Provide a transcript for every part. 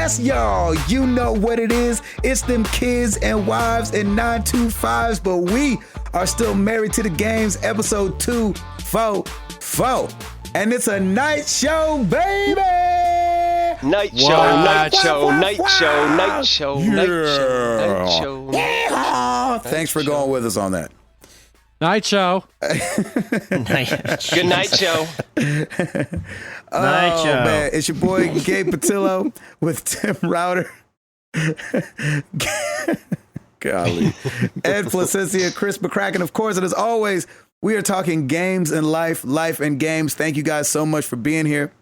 Yes, y'all, you know what it is. It's them kids and wives and 925s, but we are still married to the games, episode 244. And it's a night show, baby! Night show. Yeah. Thanks for going with us on that. Night show. Good night show. Oh, man. It's your boy, Gabe Patillo, with Tim Router. Golly. Ed Placencia, Chris McCracken, of course. And as always, we are talking games and life and games. Thank you guys so much for being here.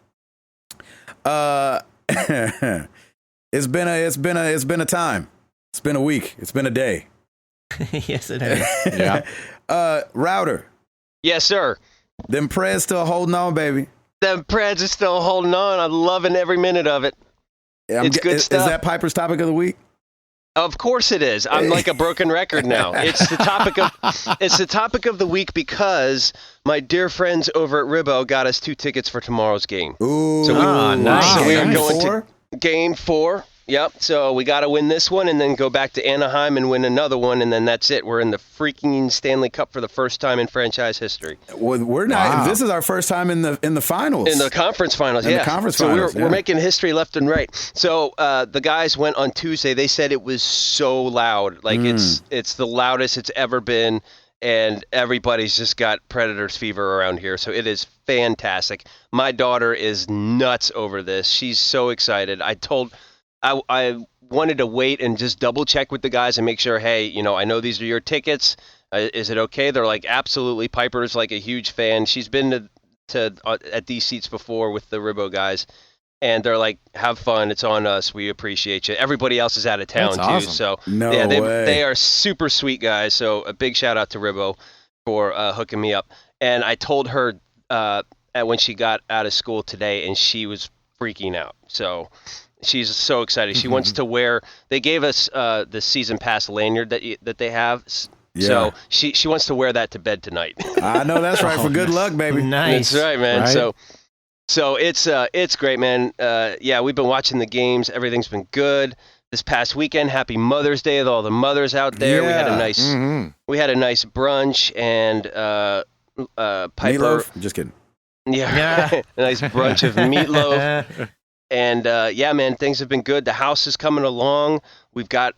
It's been a time. It's been a week. It's been a day. Yes, it has. Yeah. Router. Yes, sir. Them Preds still holding on, baby. Them Preds are still holding on. I'm loving every minute of it. It's good stuff. Is that Piper's topic of the week? Of course it is. I'm like a broken record now. It's the topic of the week because my dear friends over at Ribbo got us 2 tickets for tomorrow's game. Ooh, so nice. So we are Game going 4? to game 4. Yep. So we got to win this one and then go back to Anaheim and win another one, and then that's it. We're in the freaking Stanley Cup for the first time in franchise history. Well, we're not. Wow. This is our first time in the finals. In the conference finals, yeah. So we're making history left and right. So the guys went on Tuesday. They said it was so loud, like it's the loudest it's ever been, and everybody's just got Predators fever around here. So it is fantastic. My daughter is nuts over this. She's so excited. I wanted to wait and just double check with the guys and make sure, hey, I know these are your tickets. Is it okay? They're like, absolutely. Piper's like a huge fan. She's been to at these seats before with the Ribbo guys, and they're like, have fun. It's on us. We appreciate you. Everybody else is out of town, That's too. awesome. So way. they are super sweet guys. So a big shout out to Ribbo for hooking me up. And I told her when she got out of school today, and she was freaking out. So she's so excited. She wants to wear. They gave us the season pass lanyard that they have. Yeah. So she wants to wear that to bed tonight. I know that's right. For good luck, baby. Nice. That's right, man. Right. So it's great, man. Yeah, we've been watching the games. Everything's been good. This past weekend, happy Mother's Day with all the mothers out there. Yeah. We had a nice brunch, and Piper. Meatloaf? Just kidding. Yeah. A nice brunch of meatloaf. And yeah, man, things have been good. The house is coming along. We've got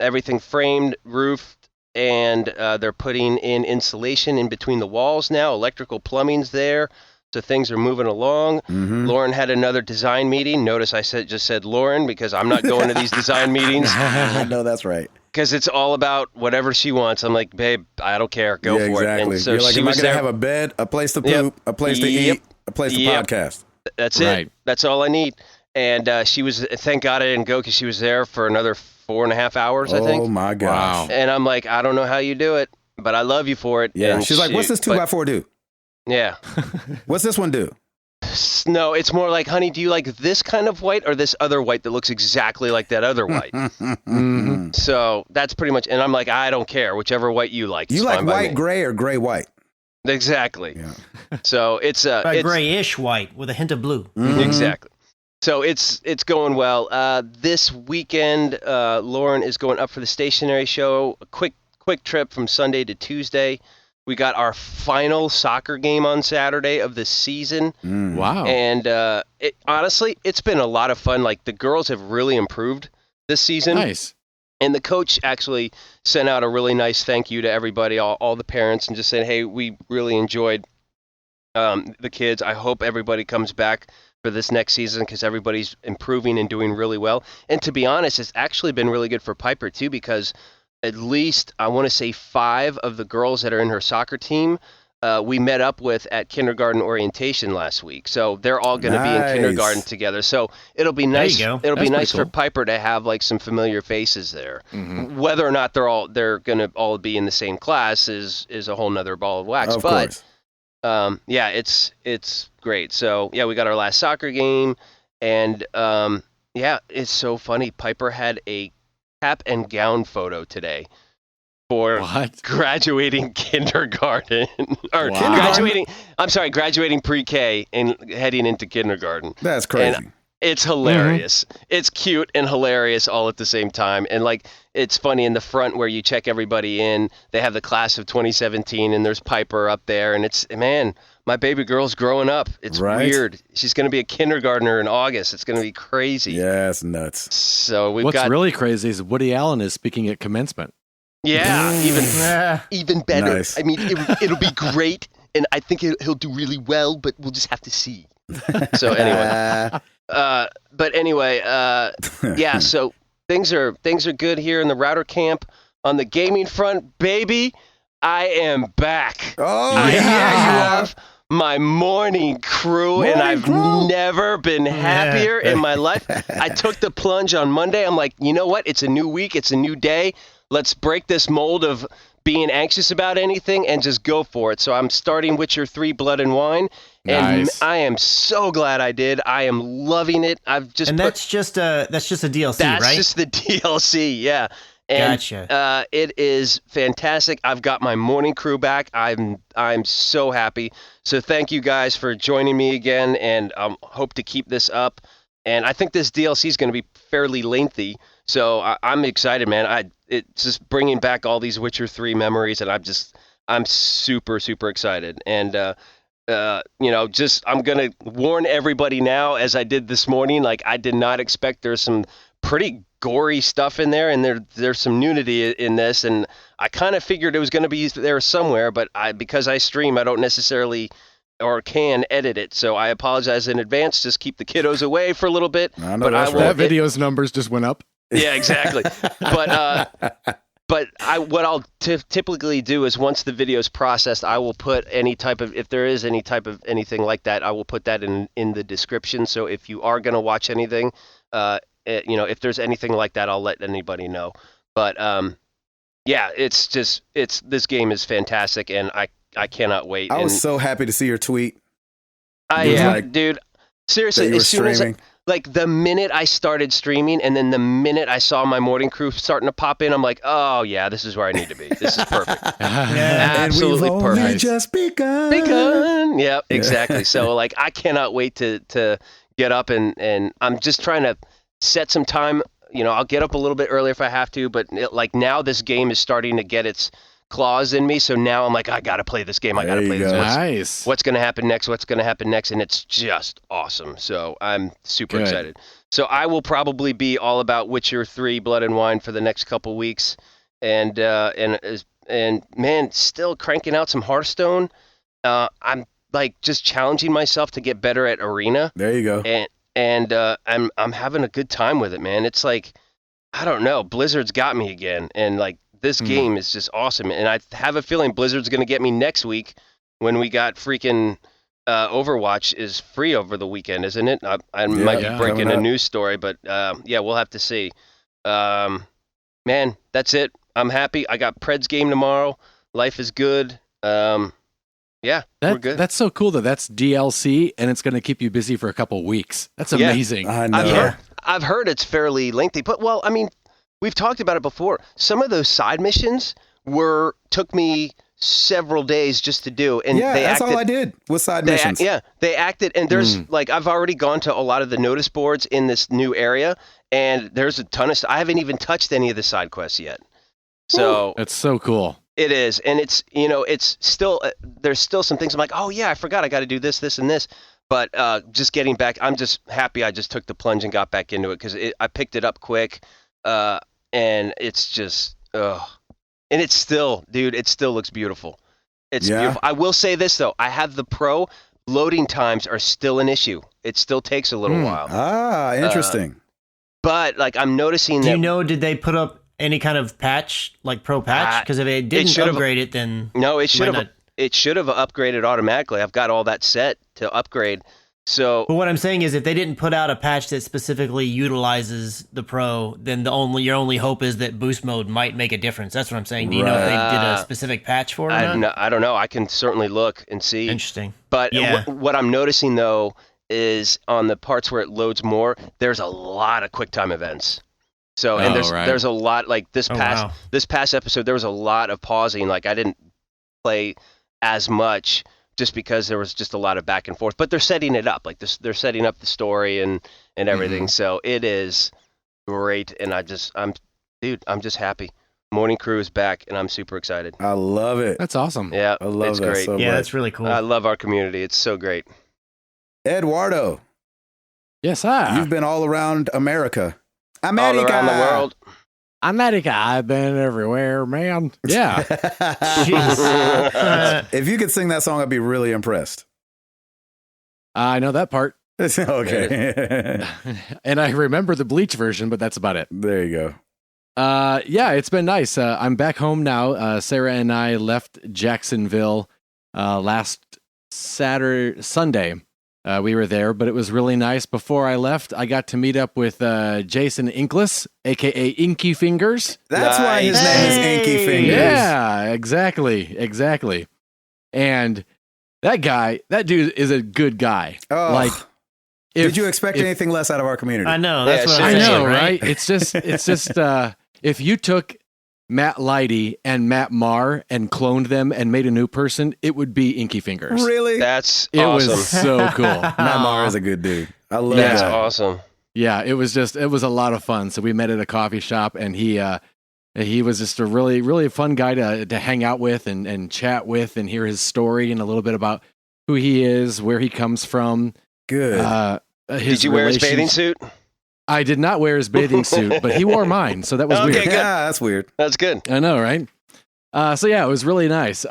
everything framed, roofed, and they're putting in insulation in between the walls now. Electrical plumbing's there, so things are moving along. Lauren had another design meeting. Notice I just said Lauren because I'm not going to these design meetings. I know that's right. Because it's all about whatever she wants. I'm like, babe, I don't care. Go for exactly. it. And so You're like, she am I was going to there. have a bed, a place to poop, a place to eat, a place to podcast? That's Right. it. That's all I need. And she was, thank God I didn't go because she was there for another 4.5 hours, I think. Oh, my gosh. Wow. And I'm like, I don't know how you do it, but I love you for it. Yeah. And She's like, what's this 2x4 do? Yeah. What's this one do? No, it's more like, honey, do you like this kind of white or this other white that looks exactly like that other white? So that's pretty much, and I'm like, I don't care, whichever white you like. You it's like fine by white, me. gray, or gray, white? Exactly. Yeah. So it's A grayish white with a hint of blue. Exactly. So it's going well. This weekend, Lauren is going up for the stationery show. A quick trip from Sunday to Tuesday. We got our final soccer game on Saturday of the season. Wow. And honestly, it's been a lot of fun. Like, the girls have really improved this season. Nice. And the coach actually sent out a really nice thank you to everybody, all the parents, and just said, hey, we really enjoyed the kids. I hope everybody comes back for this next season because everybody's improving and doing really well. And to be honest, it's actually been really good for Piper, too, because at least, I want to say 5 of the girls that are in her soccer team, we met up with at kindergarten orientation last week. So they're all going to be in kindergarten together. So it'll be nice. There you go. It'll be That's nice pretty for Piper to have like some familiar faces there. Whether or not they're going to all be in the same class is a whole nother ball of wax. Of course. Yeah, it's great. So yeah, we got our last soccer game, and yeah, it's so funny. Piper had a cap and gown photo today for What? graduating kindergarten or Wow. graduating pre-K and heading into kindergarten. That's crazy. It's hilarious. It's cute and hilarious all at the same time. And like, it's funny in the front where you check everybody in, they have the class of 2017 and there's Piper up there. And it's, man, my baby girl's growing up. It's weird. She's going to be a kindergartner in August. It's going to be crazy. Yeah, it's nuts. So What's really crazy is Woody Allen is speaking at commencement. Yeah, even better. Nice. I mean, it'll be great. And I think he'll do really well, but we'll just have to see. So anyway. But anyway, yeah, so things are good here in the Router camp. On the gaming front, baby, I am back. Oh, I yeah. have my morning crew, and I've never been happier in my life. I took the plunge on Monday. I'm like, you know what? It's a new week. It's a new day. Let's break this mold of being anxious about anything and just go for it. So I'm starting Witcher 3 Blood and Wine. And Nice. I am so glad I did. I am loving it. That's just a DLC, that's right? just the DLC, yeah. And, Gotcha. It is fantastic. I've got my morning crew back. I'm so happy. So thank you guys for joining me again, and hope to keep this up. And I think this DLC is going to be fairly lengthy, so I'm excited, man. It's just bringing back all these Witcher 3 memories, and I'm super, super excited. And I'm going to warn everybody now, as I did this morning, like I did not expect there's some pretty gory stuff in there, and there's some nudity in this, and I kind of figured it was going to be there somewhere, but because I stream, I don't necessarily or can edit it, so I apologize in advance. Just keep the kiddos away for a little bit. That video's numbers just went up. Yeah, exactly. But what I'll typically do is once the video's processed, I will put any type of, if there is any type of anything like that, I will put that in the description. So if you are going to watch anything, if there's anything like that, I'll let anybody know. But yeah, this game is fantastic, and I cannot wait. I was so happy to see your tweet. Dude, seriously, as soon as the minute I started streaming, and then the minute I saw my morning crew starting to pop in, I'm like, oh yeah, this is where I need to be. This is perfect. Absolutely and we've perfect. Only just begun. Yep, exactly. So like, I cannot wait to get up, and I'm just trying to set some time. I'll get up a little bit earlier if I have to, but now this game is starting to get its claws in me. So now I'm like, I got to play this game. I got to play this. Nice. What's going to happen next? And it's just awesome. So I'm super excited. So I will probably be all about Witcher 3 Blood and Wine for the next couple weeks. And man, still cranking out some Hearthstone. I'm like just challenging myself to get better at Arena. There you go. And I'm having a good time with it, man. It's like, I don't know, Blizzard's got me again, and like this game is just awesome. And I have a feeling Blizzard's going to get me next week when we got freaking Overwatch is free over the weekend, isn't it? I might be breaking a news story, but yeah, we'll have to see. Man, that's it. I'm happy. I got Pred's game tomorrow. Life is good. Yeah, we're good. That's so cool that's DLC, and it's going to keep you busy for a couple weeks. That's amazing. I know. I've heard it's fairly lengthy, but well, I mean, we've talked about it before. Some of those side missions took me several days just to do, and that's all I did with side missions. They acted, and there's like I've already gone to a lot of the notice boards in this new area, and there's a ton of stuff. I haven't even touched any of the side quests yet. So that's so cool. It is, and it's it's still there's still some things I'm like, oh yeah, I forgot I got to do this, and this. But just getting back, I'm just happy I just took the plunge and got back into it because I picked it up quick, and it's just, and it's still, dude, it still looks beautiful. It's beautiful. I will say this though, I have the Pro. Loading times are still an issue. It still takes a little while. Ah, interesting. But like I'm noticing did they put up any kind of patch, like Pro patch? Because if it didn't upgrade it, then no, it should have. It should have upgraded automatically. I've got all that set to upgrade. So, but what I'm saying is, if they didn't put out a patch that specifically utilizes the Pro, then your only hope is that boost mode might make a difference. That's what I'm saying. Do you know if they did a specific patch for it? I don't know. I can certainly look and see. Interesting. But what I'm noticing though is on the parts where it loads more, there's a lot of QuickTime events. So and there's a lot like this past episode there was a lot of pausing. Like I didn't play as much just because there was just a lot of back and forth. But they're setting it up like this. They're setting up the story and everything. So it is great, and I'm just happy. Morning Crew is back, and I'm super excited. I love it. That's awesome. Yeah, I love it's that great. so Yeah, much. that's really cool. I love our community. It's so great. Eduardo, Yes, sir. you've been all around America. All around the world. America, I've been everywhere, man. Yeah. If you could sing that song, I'd be really impressed. I know that part. Okay. And I remember the Bleach version, but that's about it. There you go. Yeah, it's been nice. I'm back home now. Sarah and I left Jacksonville last Sunday. We were there, but it was really nice. Before I left, I got to meet up with Jason Inkless, aka Inky Fingers. That's why his name is Inky Fingers. Yeah, exactly. And that dude is a good guy. Oh. Like, Did you expect anything less out of our community? I know. That's Yeah, what I I'm saying, know, right? It's just if you took Matt Leidy and Matt Marr and cloned them and made a new person, it would be Inky Fingers. Really? That's It awesome. was so cool. Matt Maher is a good dude. I love That's that. awesome. Yeah, it was a lot of fun. So we met at a coffee shop, and he was just a really, really fun guy to hang out with and chat with and hear his story and a little bit about who he is, where he comes from. Good. His Did you wear his bathing relations- suit? I did not wear his bathing suit, but he wore mine, so that was Okay, weird. good. Yeah, that's weird. That's good. I know, right? So yeah, it was really nice.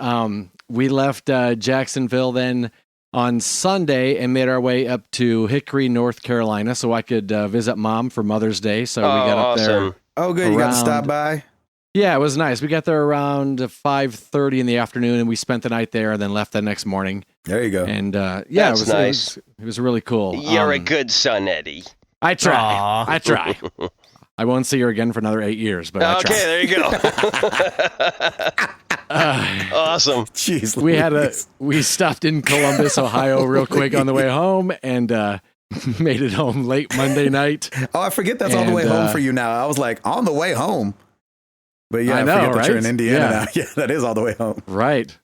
We left Jacksonville then on Sunday and made our way up to Hickory, North Carolina, so I could visit Mom for Mother's Day. So we got up there. awesome. Oh, good. You got to Around- stop by? Yeah, it was nice. We got there around 5:30 in the afternoon, and we spent the night there, and then left the next morning. There you go. And yeah, That's it was nice. It was really cool. You're a good son, Eddie. I try. Aw. I try. I won't see her again for another 8 years, but I Okay, try. there you go. Awesome. Jeez, We stopped in Columbus, Ohio, real quick on the way home, and made it home late Monday night. Oh, I forget that's all the way And, home for you now. I was like, on the way home. But yeah, I I know, forget that you're right? in Indiana Yeah. now. Yeah, that is all the way home. Right.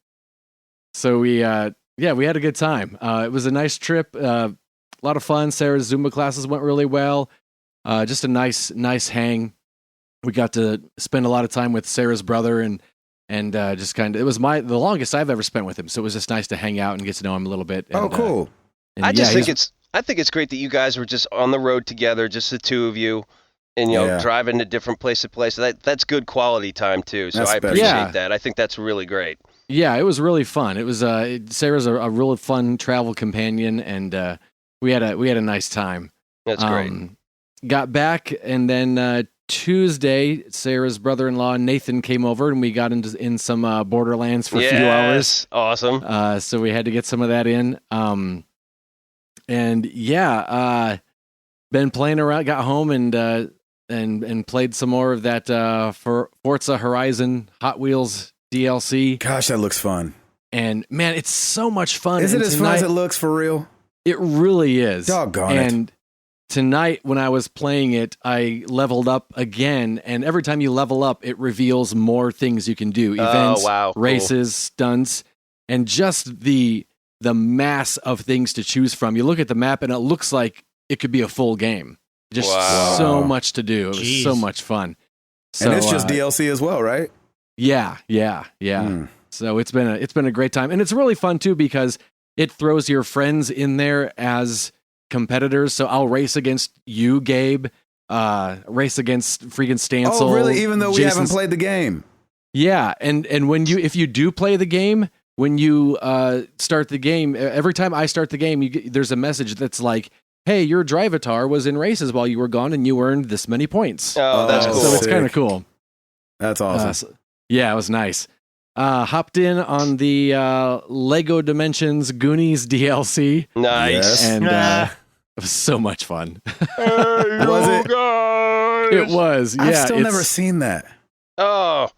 So we had a good time. It was a nice trip. A lot of fun. Sarah's Zumba classes went really well. Just a nice hang. We got to spend a lot of time with Sarah's brother and just kind of, it was the longest I've ever spent with him. So it was just nice to hang out and get to know him a little bit. Oh, And, cool. and I just yeah, think I think it's great that you guys were just on the road together, just the two of you, and Yeah. driving to different place to place. That's good quality time too. So That's I special. appreciate Yeah. that. I think that's really great. Yeah, it was really fun. It was Sarah's a real fun travel companion, and we had a nice time. That's great. Got back, and then Tuesday, Sarah's brother-in-law Nathan came over, and we got in some Borderlands for a few hours. Awesome. So we had to get some of that in. And yeah, been playing around. Got home and played some more of that for Forza Horizon Hot Wheels DLC. Gosh, that looks fun. And man, it's so much fun. Is it And as fun as it looks for real? It really is. Doggone it. And tonight, when I was playing it, I leveled up again. And every time you level up, it reveals more things you can do. Events, wow, cool. races, stunts, and just the mass of things to choose from. You look at the map, and it looks like it could be a full game. Just Wow. so much to do. It was Jeez. so much fun. So, And it's just DLC as well, right? Yeah. Mm. So it's been a great time, and it's really fun too because it throws your friends in there as competitors. So I'll race against you, Gabe. Race against freaking Stancil. Oh, really? Even though we haven't Jason's- played the game. Yeah, and if you do play the game, when you start the game, every time I start the game, there's a message that's like, "Hey, your Drivatar was in races while you were gone, and you earned this many points." Oh, that's Oh, cool. So it's sick. kind of cool. That's awesome. Yeah, it was nice. Hopped in on the Lego Dimensions Goonies DLC, Nice. Yes. and Ah. it was so much fun. Was it? It was. Yeah, I've still it's- never seen that. Oh,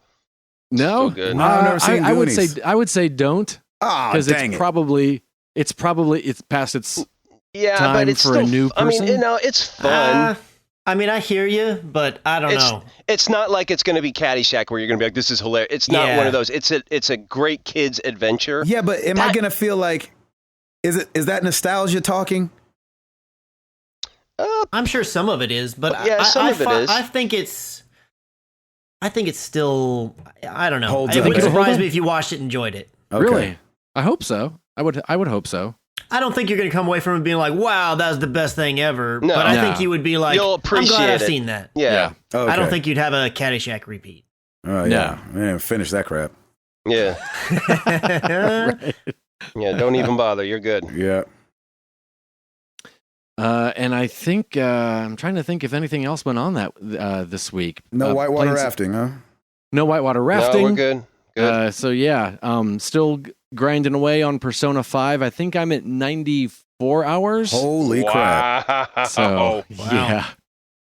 No, so good. No, I've never seen I would Goonies. say don't Oh, because dang it's it. probably it's past its yeah, time but it's for still, a new I mean, person? it's fun. I mean, I hear you, but I don't know. It's not like it's going to be Caddyshack where you're going to be like, this is hilarious. It's not one of those. It's a great kids adventure. Yeah, but am I going to feel like, is that nostalgia talking? I'm sure some of it is, but some of it is. I think it's still, I don't know. Holds It up. wouldn't surprise me if you watched it and enjoyed it. Okay. Really? I hope so. I would hope so. I don't think you're going to come away from it being like, wow, that was the best thing ever. No. But I think you would be like, You'll I'm appreciate glad I've it. seen that. Yeah. Okay. I don't think you'd have a Caddyshack repeat. Oh, yeah. Man, finish that crap. Yeah. Right. Yeah, don't even bother. You're good. Yeah. And I think I'm trying to think if anything else went on that this week. No whitewater playing rafting, huh? No whitewater rafting. No, we're good. Good. So yeah, still grinding away on Persona 5. I think I'm at 94 hours. Holy crap. So yeah,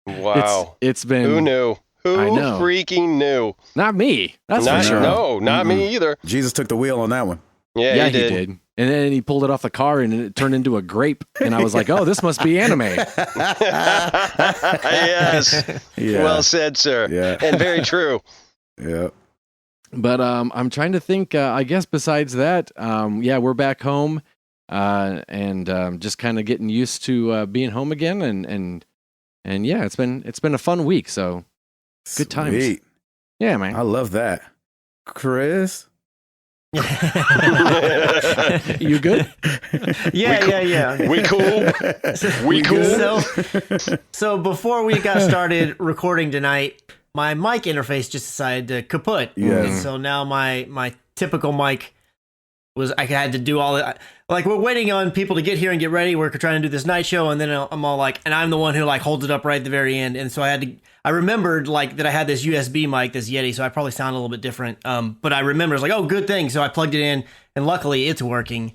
Wow. it's been. Who knew? Who I know. freaking knew? Not me. That's Not, for sure. No, not me either. Jesus took the wheel on that one. Yeah, he did. And then he pulled it off the car and it turned into a grape. And I was like, oh, this must be anime. Yes. Yeah. Well said, sir. Yeah. And very true. Yeah. But I'm trying to think, I guess besides that, we're back home and just kind of getting used to being home again. And yeah, it's been a fun week. So good times. Sweet. Yeah, man. I love that. Chris? You good? Yeah. We cool? We cool? So before we got started recording tonight, my mic interface just decided to kaput. Yes. And so now my typical mic I had to do all that. Like, we're waiting on people to get here and get ready. We're trying to do this night show, and then I'm all like, and I'm the one who like holds it up right at the very end. And so I remembered like that I had this USB mic, this Yeti, so I probably sound a little bit different. But I remember, I was like, oh, good thing. So I plugged it in, and luckily it's working.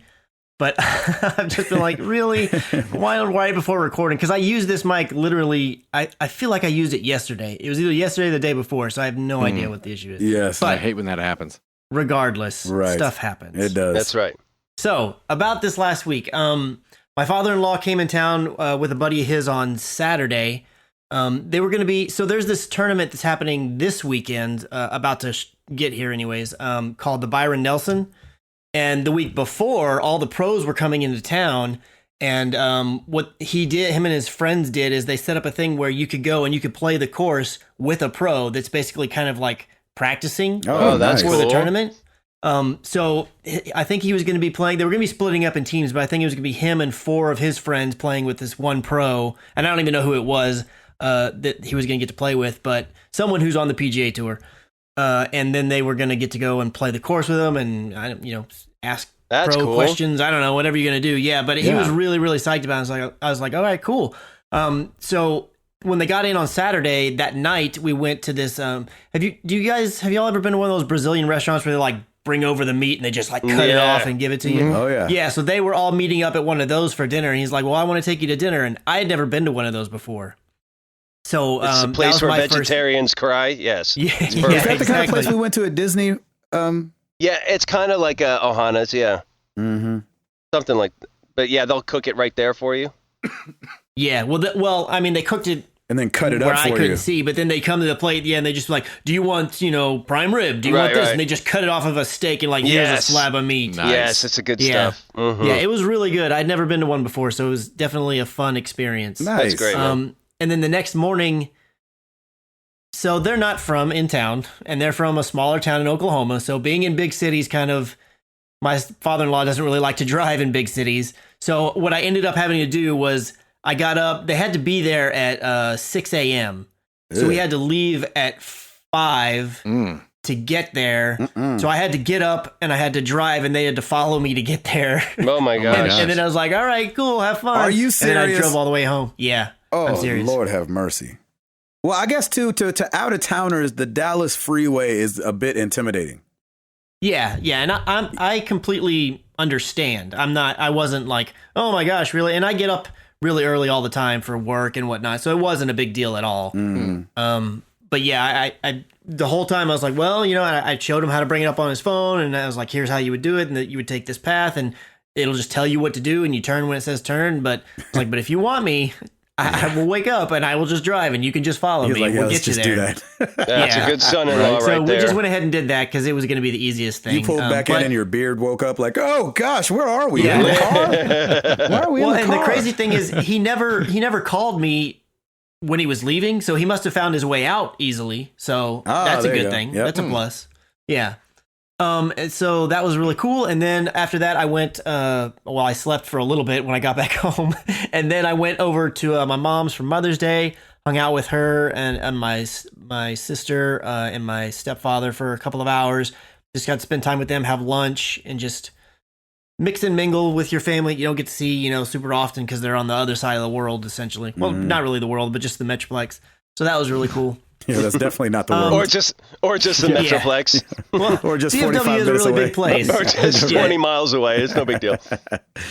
But I've just been like, really? Why right before recording? Because I used this mic literally, I feel like I used it yesterday. It was either yesterday or the day before, so I have no idea what the issue is. Yes. I hate when that happens. Regardless, stuff happens. It does. That's right. So, about this last week, my father-in-law came in town with a buddy of his on Saturday. They were going to be, so there's this tournament that's happening this weekend, about to get here anyways, called the Byron Nelson. And the week before, all the pros were coming into town. And what him and his friends did is they set up a thing where you could go and you could play the course with a pro that's basically kind of like practicing that's for cool. the tournament. So I think he was going to be playing. They were going to be splitting up in teams, but I think it was going to be him and 4 of his friends playing with this one pro. And I don't even know who it was that he was going to get to play with, but someone who's on the PGA Tour. And then they were going to get to go and play the course with him and ask pro questions. I don't know, whatever you're going to do. Yeah, but he was really, really psyched about it. I was like, all right, cool. So when they got in on Saturday that night, we went to this. Have y'all ever been to one of those Brazilian restaurants where they like bring over the meat and they just like cut it off and give it to you? Oh yeah. Yeah. So they were all meeting up at one of those for dinner, and he's like, "Well, I want to take you to dinner," and I had never been to one of those before. So It's a place where vegetarians cry. Yes. Yeah, It's Is perfect. that the kind of place we went to at Disney? Yeah, it's kind of like Ohana's. Yeah. Mm-hmm. Something like. But yeah, they'll cook it right there for you. Yeah. Well, I mean, they cooked it. And then cut it where up I for couldn't you. see, but then they come to the plate, and they just like, do you want, prime rib? Do you want this? Right. And they just cut it off of a steak and like, here's a slab of meat. Nice. Yes, it's a good Yeah. stuff. Mhm. Yeah, it was really good. I'd never been to one before, so it was definitely a fun experience. Nice. That's great. Man. And then the next morning, so they're not from in town, and they're from a smaller town in Oklahoma. So being in big cities my father-in-law doesn't really like to drive in big cities. So what I ended up having to do was I got up, they had to be there at 6 a.m. So we had to leave at 5 to get there. So I had to get up and I had to drive, and they had to follow me to get there. Oh my gosh. And then I was like, all right, cool, have fun. Are you And then I serious? drove all the way home. Yeah. I'm Oh, serious. Lord have mercy. Well, I guess too, to out-of-towners, the Dallas freeway is a bit intimidating. Yeah, and I completely understand. I wasn't like, oh my gosh, really? And I get up really early all the time for work and whatnot, so it wasn't a big deal at all. But yeah, I the whole time I was like, well, I showed him how to bring it up on his phone, and I was like, here's how you would do it, and that you would take this path, and it'll just tell you what to do, and you turn when it says turn. But it's like, but if you want me, I will wake up and I will just drive, and you can just follow He's me. like, And yeah, we'll let's get you just there. do that. That's a good son-in-law right, So there. we just went ahead and did that because it was going to be the easiest thing. You pulled back in and your beard woke up like, oh gosh, where are we? Yeah. In the car? Why are we in the and car? the crazy thing is, he never called me when he was leaving, so he must have found his way out easily. So that's a there you good go. thing. Yep. That's a plus. Yeah. And so that was really cool. And then after that, I went. I slept for a little bit when I got back home, and then I went over to my mom's for Mother's Day. Hung out with her and my sister and my stepfather for a couple of hours. Just got to spend time with them, have lunch, and just mix and mingle with your family. You don't get to see, super often because they're on the other side of the world, essentially. Well, not really the world, but just the Metroplex. So that was really cool. Yeah, that's definitely not the world. or just the Metroplex. Well, Or just DFW 45 is a minutes really away. big place. Or just 20 miles away. It's no big deal.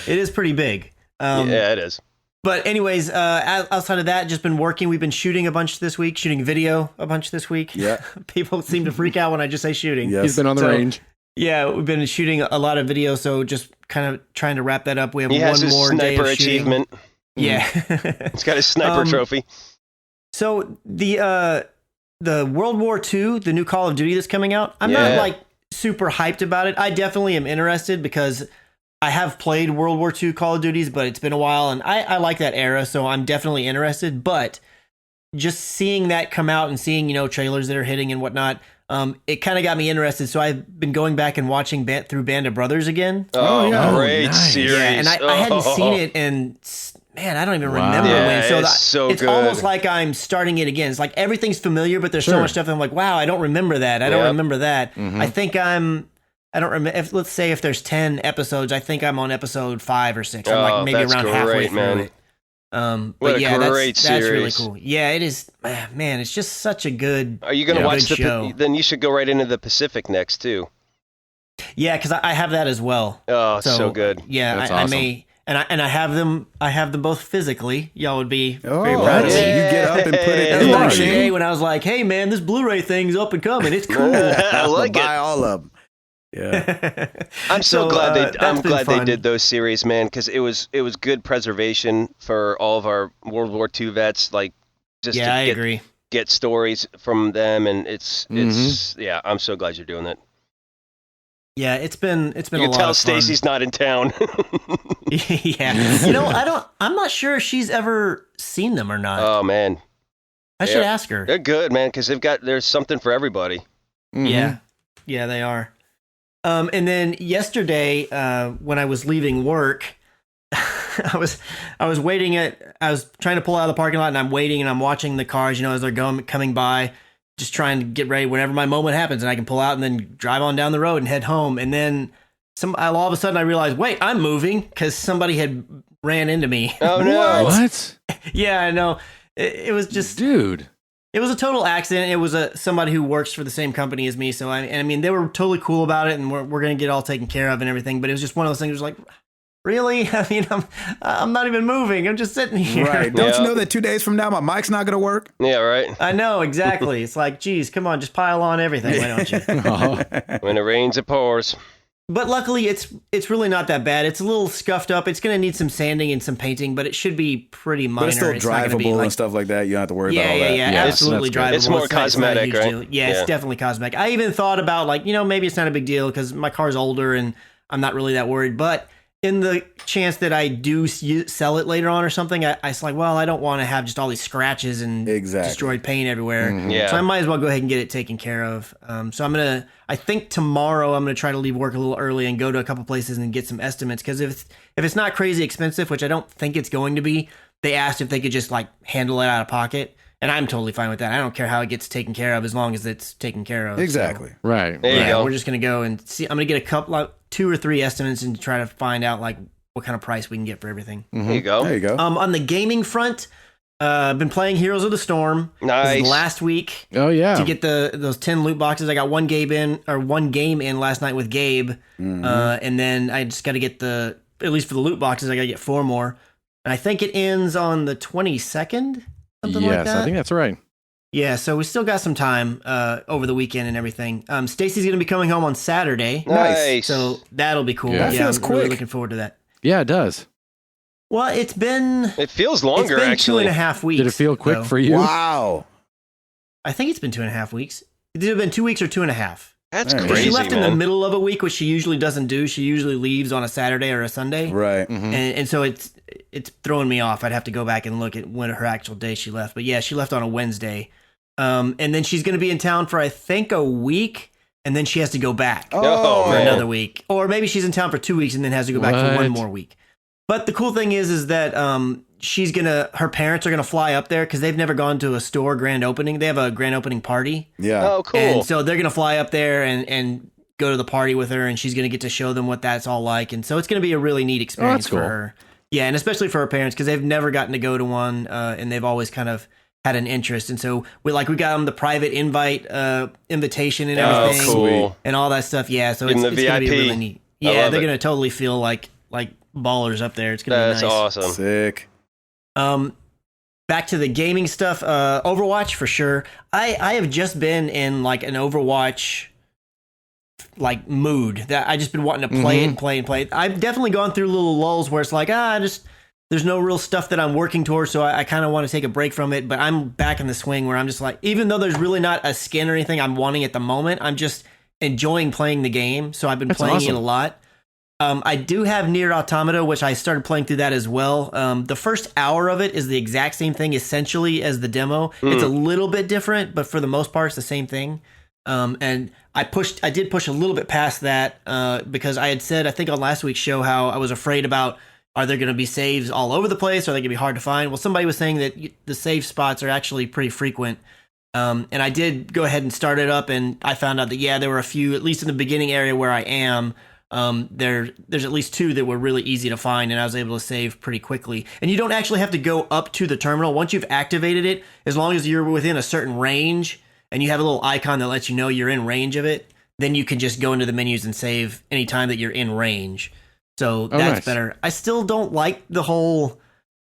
It is pretty big. Yeah, it is. But anyways, outside of that, just been working. We've been shooting a bunch this week, shooting video a bunch this week. Yeah. People seem to freak out when I just say shooting. Yes. He's been on the range. Yeah, we've been shooting a lot of video, so just kind of trying to wrap that up. We have He has one his more day sniper of shooting. achievement. Yeah. He's got his sniper trophy. So the World War II, the new Call of Duty that's coming out, I'm not like super hyped about it. I definitely am interested because I have played World War II Call of Duties, but it's been a while, and I like that era, so I'm definitely interested. But just seeing that come out and seeing, trailers that are hitting and whatnot, it kind of got me interested. So I've been going back and watching through Band of Brothers again. Oh, yeah. great Nice. series. Yeah, and I hadn't seen it, and man, I don't even remember Yeah, when. So it's so it's good. almost like I'm starting it again. It's like everything's familiar, but there's so Sure. much stuff. And I'm like, wow, I don't remember that. I don't Yep. remember that. Mhm. I think I don't remember. Let's say if there's 10 episodes, I think I'm on episode 5 or 6. I'm Oh, like maybe that's around halfway great, through man. it. What But a yeah, great that's really series. cool. Yeah, it is. Man, it's just such a good. Are you going to Yeah. watch Good show. Then you should go right into the Pacific next, too. Yeah, because I have that as well. Oh, so good. Yeah, That's I awesome. may. And I have them. I have them both physically. Y'all would be Oh, very proud of so me. you get up and put it That in was the back in the day machine. when I was like, "Hey, man, this Blu-ray thing's up and coming. It's cool." I like Buy it. all of them. Yeah. I'm so glad that's been they fun. did those series, man, because it was good preservation for all of our World War II vets. Like, just Yeah, I to agree. get stories from them, and it's yeah. I'm so glad you're doing that. Yeah, it's been You a can lot tell of fun. Stacy's not in town. Yeah, I'm not sure if she's ever seen them or not. Oh man, I should yeah. ask her. they're good, man, because there's something for everybody. Mhm. Yeah, they are. And then yesterday, when I was leaving work, I was trying to pull out of the parking lot, and I'm waiting, and I'm watching the cars, as they're coming by, just trying to get ready whenever my moment happens, and I can pull out and then drive on down the road and head home. And then all of a sudden I realized, wait, I'm moving because somebody had ran into me. Oh no! What? Yeah, I know. It was just. Dude. It was a total accident. It was somebody who works for the same company as me. So I mean, they were totally cool about it, and we're gonna get all taken care of and everything. But it was just one of those things. It was like, really? I mean, I'm not even moving. I'm just sitting here. Right. Don't Yeah. you know that 2 days from now my mic's not going to work? Yeah, right. I know exactly. It's like, geez, come on, just pile on everything. Why don't you? Oh. When it rains, it pours. But luckily, it's really not that bad. It's a little scuffed up. It's gonna need some sanding and some painting, but it should be pretty minor. But it's still not gonna be drivable like, and stuff like that. You don't have to worry about all that. Yeah, Yeah, absolutely that's drivable. good. It's more not a cosmetic, huge right? deal. Yeah. Yeah, it's definitely cosmetic. I even thought about maybe it's not a big deal because my car's older and I'm not really that worried. But in the chance that I do sell it later on or something, I was like, well, I don't want to have just all these scratches and Exactly. destroyed paint everywhere. Yeah. So I might as well go ahead and get it taken care of. So I think tomorrow I'm gonna try to leave work a little early and go to a couple places and get some estimates, because if it's not crazy expensive, which I don't think it's going to be, they asked if they could just handle it out of pocket, and I'm totally fine with that. I don't care how it gets taken care of as long as it's taken care of. Exactly. Right. There you Yeah, go. we're just gonna go and see. I'm gonna get a couple, 2 or 3 estimates and try to find out what kind of price we can get for everything. There you go. There you go. On the gaming front, I've been playing Heroes of the Storm. This Nice. is last week Oh yeah. to get those 10 loot boxes. I got one game in last night with Gabe, and then I just got to get at least for the loot boxes, I got to get 4 more. And I think it ends on the 22nd, something like Yes, that. I think that's right. Yeah, so we still got some time over the weekend and everything. Stacy's going to be coming home on Saturday, Nice. so that'll be cool. Yeah. That Yeah, feels I'm really quick. looking forward to that. Yeah, it does. Well, It feels longer, it's been actually. 2.5 weeks. Did it feel quick though. for you? Wow. I think it's been 2.5 weeks. It's either been 2 weeks or 2.5. That's There you go. crazy, She left man. in the middle of a week, which she usually doesn't do. She usually leaves on a Saturday or a Sunday. Right. And so it's throwing me off. I'd have to go back and look at when her actual day she left. But yeah, she left on a Wednesday. And then she's going to be in town for, I think, a week. And then she has to go back Oh, for man. another week. Or maybe she's in town for 2 weeks and then has to go back for one What? more week. But the cool thing is that her parents are going to fly up there because they've never gone to a store grand opening. They have a grand opening party. Yeah. Oh, cool. And so they're going to fly up there and go to the party with her, and she's going to get to show them what that's all like. And so it's going to be a really neat experience that's for cool. her. Yeah, and especially for her parents because they've never gotten to go to one, and they've always kind of had an interest. And so we got them the private invitation and Oh, everything, cool. and all that stuff. Yeah, so Give it's them the going to be VIP. really neat. I Yeah, love they're it. going to totally feel like ballers up there. It's going to be That's nice. awesome. Sick. Back to the gaming stuff, Overwatch for sure. I have just been in like an Overwatch like mood that I just been wanting to play and play and play. I've definitely gone through little lulls where it's like, there's no real stuff that I'm working towards, so I kind of want to take a break from it. But I'm back in the swing where I'm just like, even though there's really not a skin or anything I'm wanting at the moment, I'm just enjoying playing the game. So I've been That's playing awesome. it a lot. I do have Nier Automata, which I started playing through that as well. The first hour of it is the exact same thing essentially as the demo. It's a little bit different, but for the most part, it's the same thing. And I did push a little bit past that because I had said, I think on last week's show, how I was afraid about, are there going to be saves all over the place? Are they going to be hard to find? Well, somebody was saying that the save spots are actually pretty frequent. And I did go ahead and start it up, and I found out that, yeah, there were a few, at least in the beginning area where I am, there's at least 2 that were really easy to find, and I was able to save pretty quickly. And you don't actually have to go up to the terminal. Once you've activated it, as long as you're within a certain range and you have a little icon that lets you know you're in range of it, then you can just go into the menus and save anytime that you're in range. So that's nice. better. I still don't like the whole,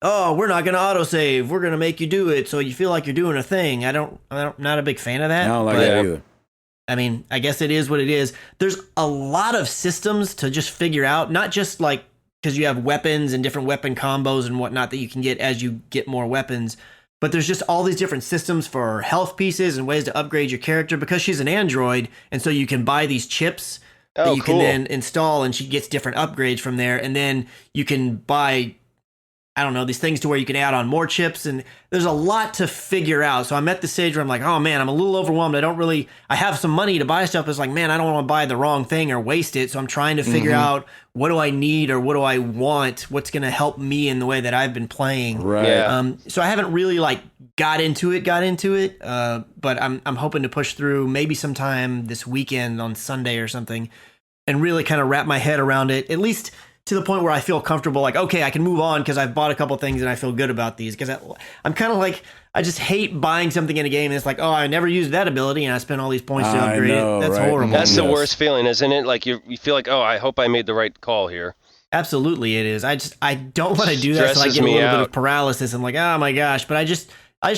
oh, we're not going to autosave. We're going to make you do it so you feel like you're doing a thing. I'm not a big fan of that. I don't like but- that either. I mean, I guess it is what it is. There's a lot of systems to just figure out, not just like because you have weapons and different weapon combos and whatnot that you can get as you get more weapons, but there's just all these different systems for health pieces and ways to upgrade your character because she's an android, and so you can buy these chips that you can then install, and she gets different upgrades from there, and then you can buy, I don't know, these things to where you can add on more chips, and there's a lot to figure out. So I'm at the stage where I'm like, oh man, I'm a little overwhelmed. I have some money to buy stuff. It's like, man, I don't want to buy the wrong thing or waste it. So I'm trying to figure out what do I need or what do I want? What's going to help me in the way that I've been playing. Right. Yeah. So I haven't really like got into it, but I'm hoping to push through maybe sometime this weekend on Sunday or something and really kind of wrap my head around it, at least to the point where I feel comfortable, like, okay, I can move on because I've bought a couple things and I feel good about these. Because I'm kind of like, I just hate buying something in a game and it's like, oh, I never used that ability and I spent all these points to I upgrade know, it. That's right? horrible. That's the Yes. worst feeling, isn't it? Like you feel like, oh, I hope I made the right call here. Absolutely, it is. I don't want to do that, so I Stresses get a me little bit out. of paralysis. I'm like, oh my gosh, but I just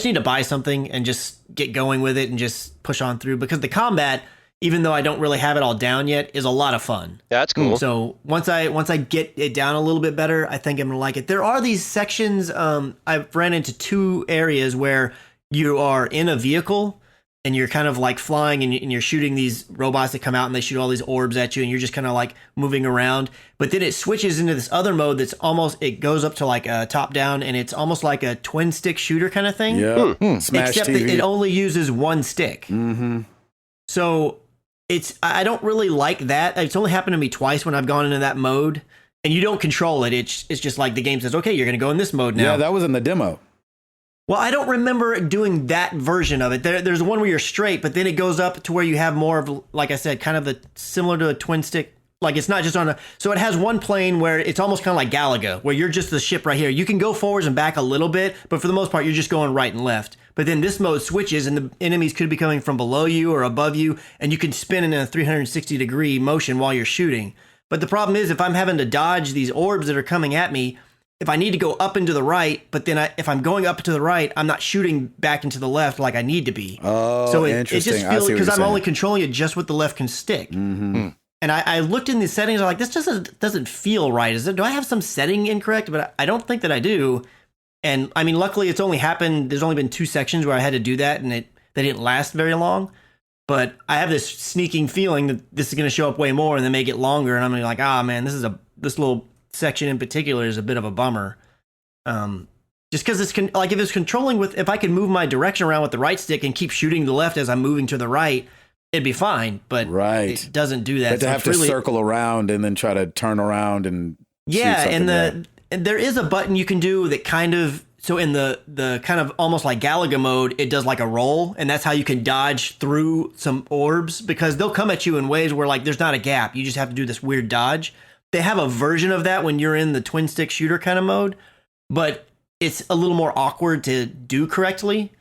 need to buy something and just get going with it and just push on through because the combat, even though I don't really have it all down yet, is a lot of fun. That's cool. So once I get it down a little bit better, I think I'm gonna like it. There are these sections. I've ran into 2 areas where you are in a vehicle and you're kind of like flying and you're shooting these robots that come out and they shoot all these orbs at you and you're just kind of like moving around. But then it switches into this other mode that's it goes up to like a top down and it's almost like a twin stick shooter kind of thing. Yeah. Smash Except TV. that it only uses one stick. Mm-hmm. So I don't really like that. It's only happened to me twice when I've gone into that mode and you don't control it. It's just like the game says, okay, you're going to go in this mode now. Yeah, that was in the demo. Well, I don't remember doing that version of it. There's one where you're straight, but then it goes up to where you have more of, like I said, kind of similar to a twin stick. Like it's not just so it has one plane where it's almost kind of like Galaga, where you're just the ship right here. You can go forwards and back a little bit, but for the most part, you're just going right and left. But then this mode switches and the enemies could be coming from below you or above you, and you can spin in a 360-degree motion while you're shooting. But the problem is if I'm having to dodge these orbs that are coming at me, if I need to go up and to the right, but then if I'm going up to the right, I'm not shooting back into the left like I need to be. Oh, So it interesting. just I feels see what because you're I'm saying. only controlling it just with the left stick. Mm-hmm. And I looked in the settings. I'm like, this doesn't feel right. Do I have some setting incorrect? But I don't think that I do. And I mean, luckily, it's only happened. There's only been 2 sections where I had to do that, and they didn't last very long. But I have this sneaking feeling that this is going to show up way more and then make it longer. And I'm gonna be like, man, this little section in particular is a bit of a bummer. Just because if it's controlling if I could move my direction around with the right stick and keep shooting to the left as I'm moving to the right, it'd be fine. But it doesn't do that. But to have to circle around and then try to turn around and and there is a button you can do that kind of. So in the kind of almost like Galaga mode, it does like a roll, and that's how you can dodge through some orbs, because they'll come at you in ways where like there's not a gap. You just have to do this weird dodge. They have a version of that when you're in the twin stick shooter kind of mode, but it's a little more awkward to do correctly.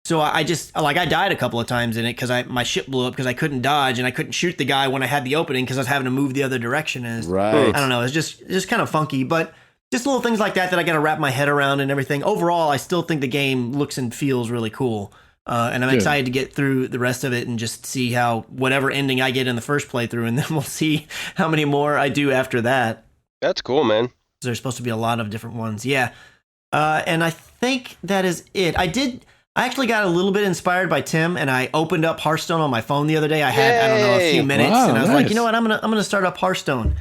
So I died a couple of times in it because my ship blew up because I couldn't dodge and I couldn't shoot the guy when I had the opening because I was having to move the other direction. And I don't know. It's just kind of funky, but just little things like that I got to wrap my head around and everything. Overall, I still think the game looks and feels really cool. And I'm excited to get through the rest of it and just see how whatever ending I get in the first playthrough, and then we'll see how many more I do after that. That's cool, man. There's supposed to be a lot of different ones. Yeah. And I think that is it. I actually got a little bit inspired by Tim, and I opened up Hearthstone on my phone the other day. I had, I don't know, a few minutes, and I was like, you know what, I'm gonna start up Hearthstone.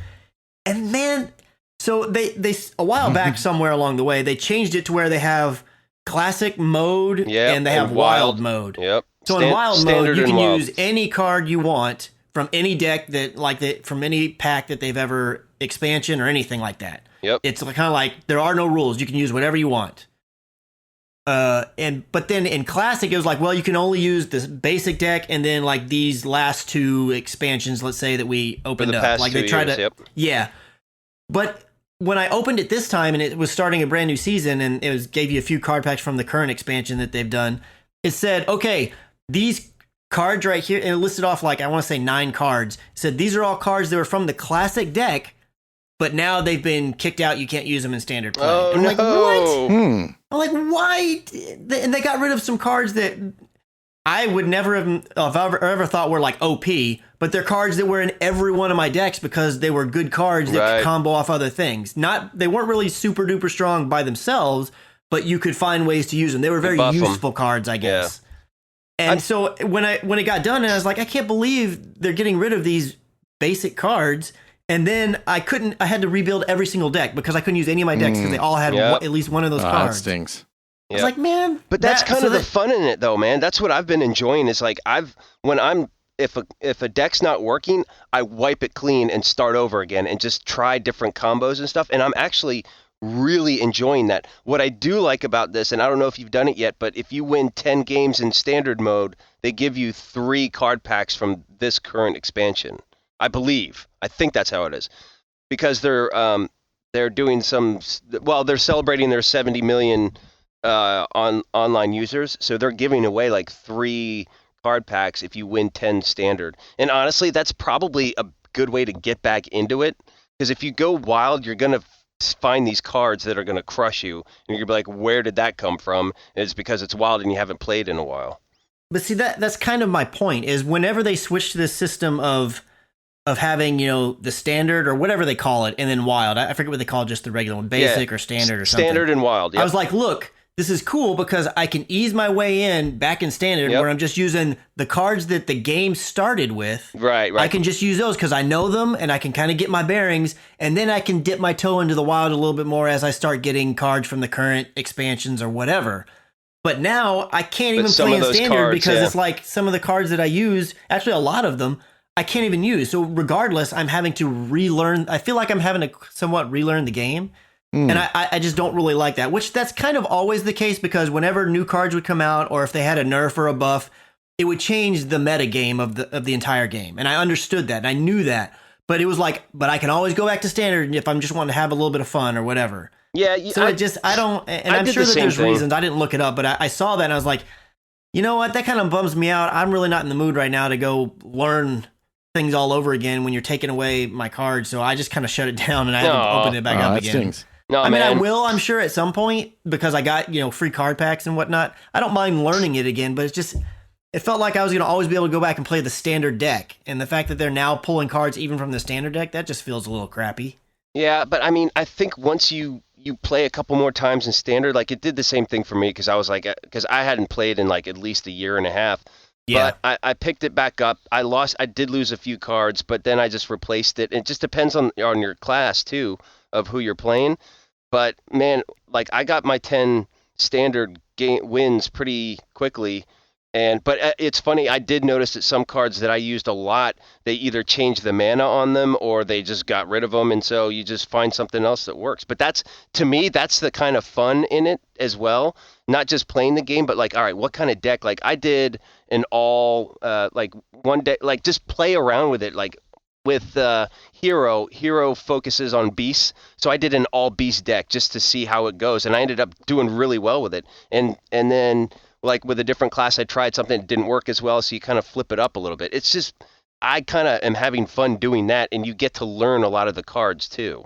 And man, so they a while back somewhere along the way, they changed it to where they have classic mode and they have wild mode. Yep. So in wild mode, you can use any card you want from any deck from any pack that they've ever expansion or anything like that. Yep. It's kind of like there are no rules. You can use whatever you want. But then in classic, it was like, well, you can only use this basic deck and then like these last 2 expansions, let's say, that we opened up. Like they tried to, But when I opened it this time and it was starting a brand new season and gave you a few card packs from the current expansion that they've done, it said, okay, these cards right here, and it listed off like, I want to say 9 cards. It said these are all cards that were from the classic deck, but now they've been kicked out. You can't use them in standard play. Oh, and I'm like, what? Hmm. I'm like, why? And they got rid of some cards that I would never have ever thought were like OP, but they're cards that were in every one of my decks because they were good cards that could combo off other things. They weren't really super duper strong by themselves, but you could find ways to use them. They were very useful cards, I guess. Yeah. And so when it got done, and I was like, I can't believe they're getting rid of these basic cards. And then I had to rebuild every single deck because I couldn't use any of my decks because they all had at least one of those cards. That stinks. I was like, man. But that's kind of the fun in it, though, man. That's what I've been enjoying. Is like if a deck's not working, I wipe it clean and start over again and just try different combos and stuff. And I'm actually really enjoying that. What I do like about this, and I don't know if you've done it yet, but if you win 10 games in standard mode, they give you 3 card packs from this current expansion. I think that's how it is, because they're doing they're celebrating their 70 million online users, so they're giving away like 3 card packs if you win 10 standard. And honestly, that's probably a good way to get back into it, because if you go wild, you're gonna find these cards that are gonna crush you, and you're gonna be like, where did that come from? And it's because it's wild and you haven't played in a while. But see, that's kind of my point, is whenever they switch to this system of having, the standard or whatever they call it, and then wild. I forget what they call just the regular one, basic or standard or something. Standard and wild, I was like, look, this is cool because I can ease my way in back in standard where I'm just using the cards that the game started with. Right. I can just use those because I know them and I can kind of get my bearings, and then I can dip my toe into the wild a little bit more as I start getting cards from the current expansions or whatever. But now I can't even play in standard because it's like some of the cards that I use, actually a lot of them, I can't even use. So regardless, I'm having to relearn. I feel like I'm having to somewhat relearn the game. And I just don't really like that, which that's kind of always the case, because whenever new cards would come out, or if they had a nerf or a buff, it would change the meta game of the entire game. And I understood that and I knew that, but it was like, but I can always go back to standard if I'm just wanting to have a little bit of fun or whatever. Yeah. So I don't, and I'm sure that there's reasons. I didn't look it up, but I saw that and I was like, you know what? That kind of bums me out. I'm really not in the mood right now to go learn things all over again when you're taking away my cards. So I just kind of shut it down and I haven't opened it back up again. Stings. No, I mean, man. I will, I'm sure, at some point, because I got, free card packs and whatnot. I don't mind learning it again, but it's just, it felt like I was going to always be able to go back and play the standard deck. And the fact that they're now pulling cards even from the standard deck, that just feels a little crappy. Yeah, but I mean, I think once you play a couple more times in standard, like it did the same thing for me because I was like, because I hadn't played in like at least a year and a half. Yeah. But I picked it back up. I did lose a few cards, but then I just replaced it. It just depends on your class too of who you're playing. But man, like I got my 10 standard wins pretty quickly. But it's funny, I did notice that some cards that I used a lot, they either changed the mana on them or they just got rid of them, and so you just find something else that works. But to me, that's the kind of fun in it as well. Not just playing the game, but like, all right, what kind of deck? Like I did an all, like one deck, like just play around with it. Like with Hero focuses on beasts, so I did an all beast deck just to see how it goes, and I ended up doing really well with it. And then like with a different class, I tried something that didn't work as well, so you kind of flip it up a little bit. It's just, I kind of am having fun doing that, and you get to learn a lot of the cards too.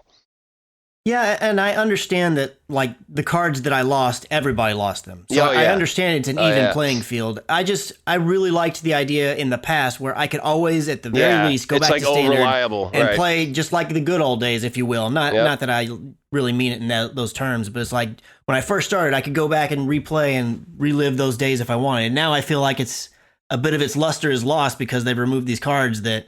Yeah, and I understand that, like, the cards that I lost, everybody lost them. So Oh, yeah. I understand it's an even playing field. I really liked the idea in the past where I could always, at the very least, go it's back like to standard reliable, and right. play just like the good old days, if you will. Not that I really mean it in those terms, but it's like when I first started, I could go back and replay and relive those days if I wanted. And now I feel like it's a bit of its luster is lost because they've removed these cards that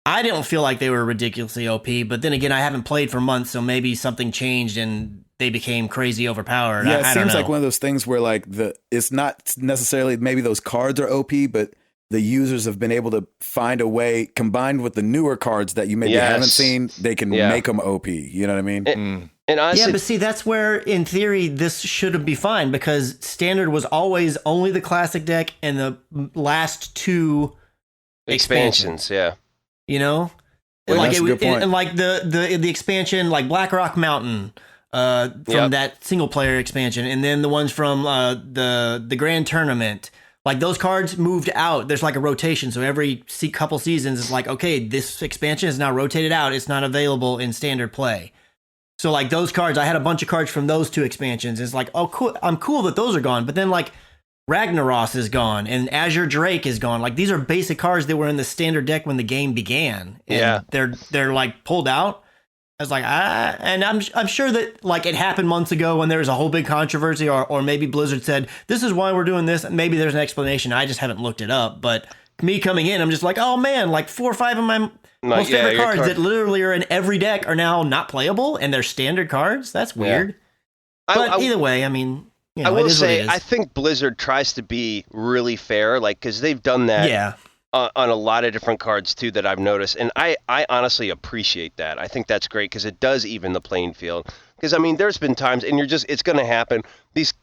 I don't feel like they were ridiculously OP, but then again, I haven't played for months, so maybe something changed and they became crazy overpowered. Yeah, I it don't seems know. like one of those things where like it's not necessarily maybe those cards are OP, but the users have been able to find a way, combined with the newer cards that you maybe haven't seen, they can make them OP. You know what I mean? And honestly, yeah, but see, that's where, in theory, this should be fine because standard was always only the classic deck and the last two expansions, yeah. You know, Well, like that's a good point. and like the expansion, like Black Rock Mountain, from that single player expansion, and then the ones from the Grand Tournament. Like those cards moved out. There's like a rotation, so every couple seasons it's like, okay, this expansion is now rotated out. It's not available in standard play. So like those cards, I had a bunch of cards from those two expansions. It's like, oh, cool. I'm cool that those are gone. But then like Ragnaros is gone and Azure Drake is gone. Like these are basic cards that were in the standard deck when the game began. And they're like pulled out. I was like, and I'm sure that like it happened months ago when there was a whole big controversy, or maybe Blizzard said this is why we're doing this. Maybe there's an explanation. I just haven't looked it up. But me coming in, I'm just like, oh man, like 4 or 5 of my most favorite cards that literally are in every deck are now not playable, and they're standard cards. That's weird. But either way, I mean, you know, I will say, I think Blizzard tries to be really fair, like because they've done that. On a lot of different cards too that I've noticed, and I honestly appreciate that. I think that's great because it does even the playing field. Because I mean, there's been times, and it's going to happen. These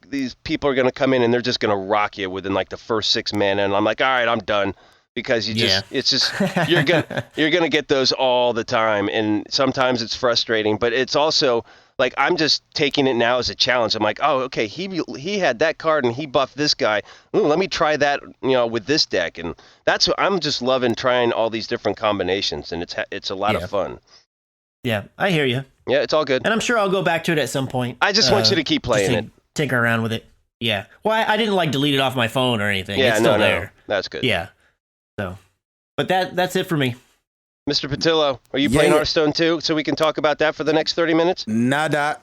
people are going to come in and they're just going to rock you within like the first 6 mana, and I'm like, all right, I'm done. Because it's just you're gonna get those all the time, and sometimes it's frustrating. But it's also like I'm just taking it now as a challenge. I'm like, oh, okay, he had that card and he buffed this guy. Ooh, let me try that, with this deck, and that's what I'm just loving trying all these different combinations, and it's a lot of fun. Yeah, I hear you. Yeah, it's all good, and I'm sure I'll go back to it at some point. I just want you to keep playing it, tinker around with it. Yeah, well, I didn't like delete it off my phone or anything. Yeah, it's still there. That's good. Yeah. So, but that's it for me. Mr. Patillo, are you playing Hearthstone too? So we can talk about that for the next 30 minutes? Nada.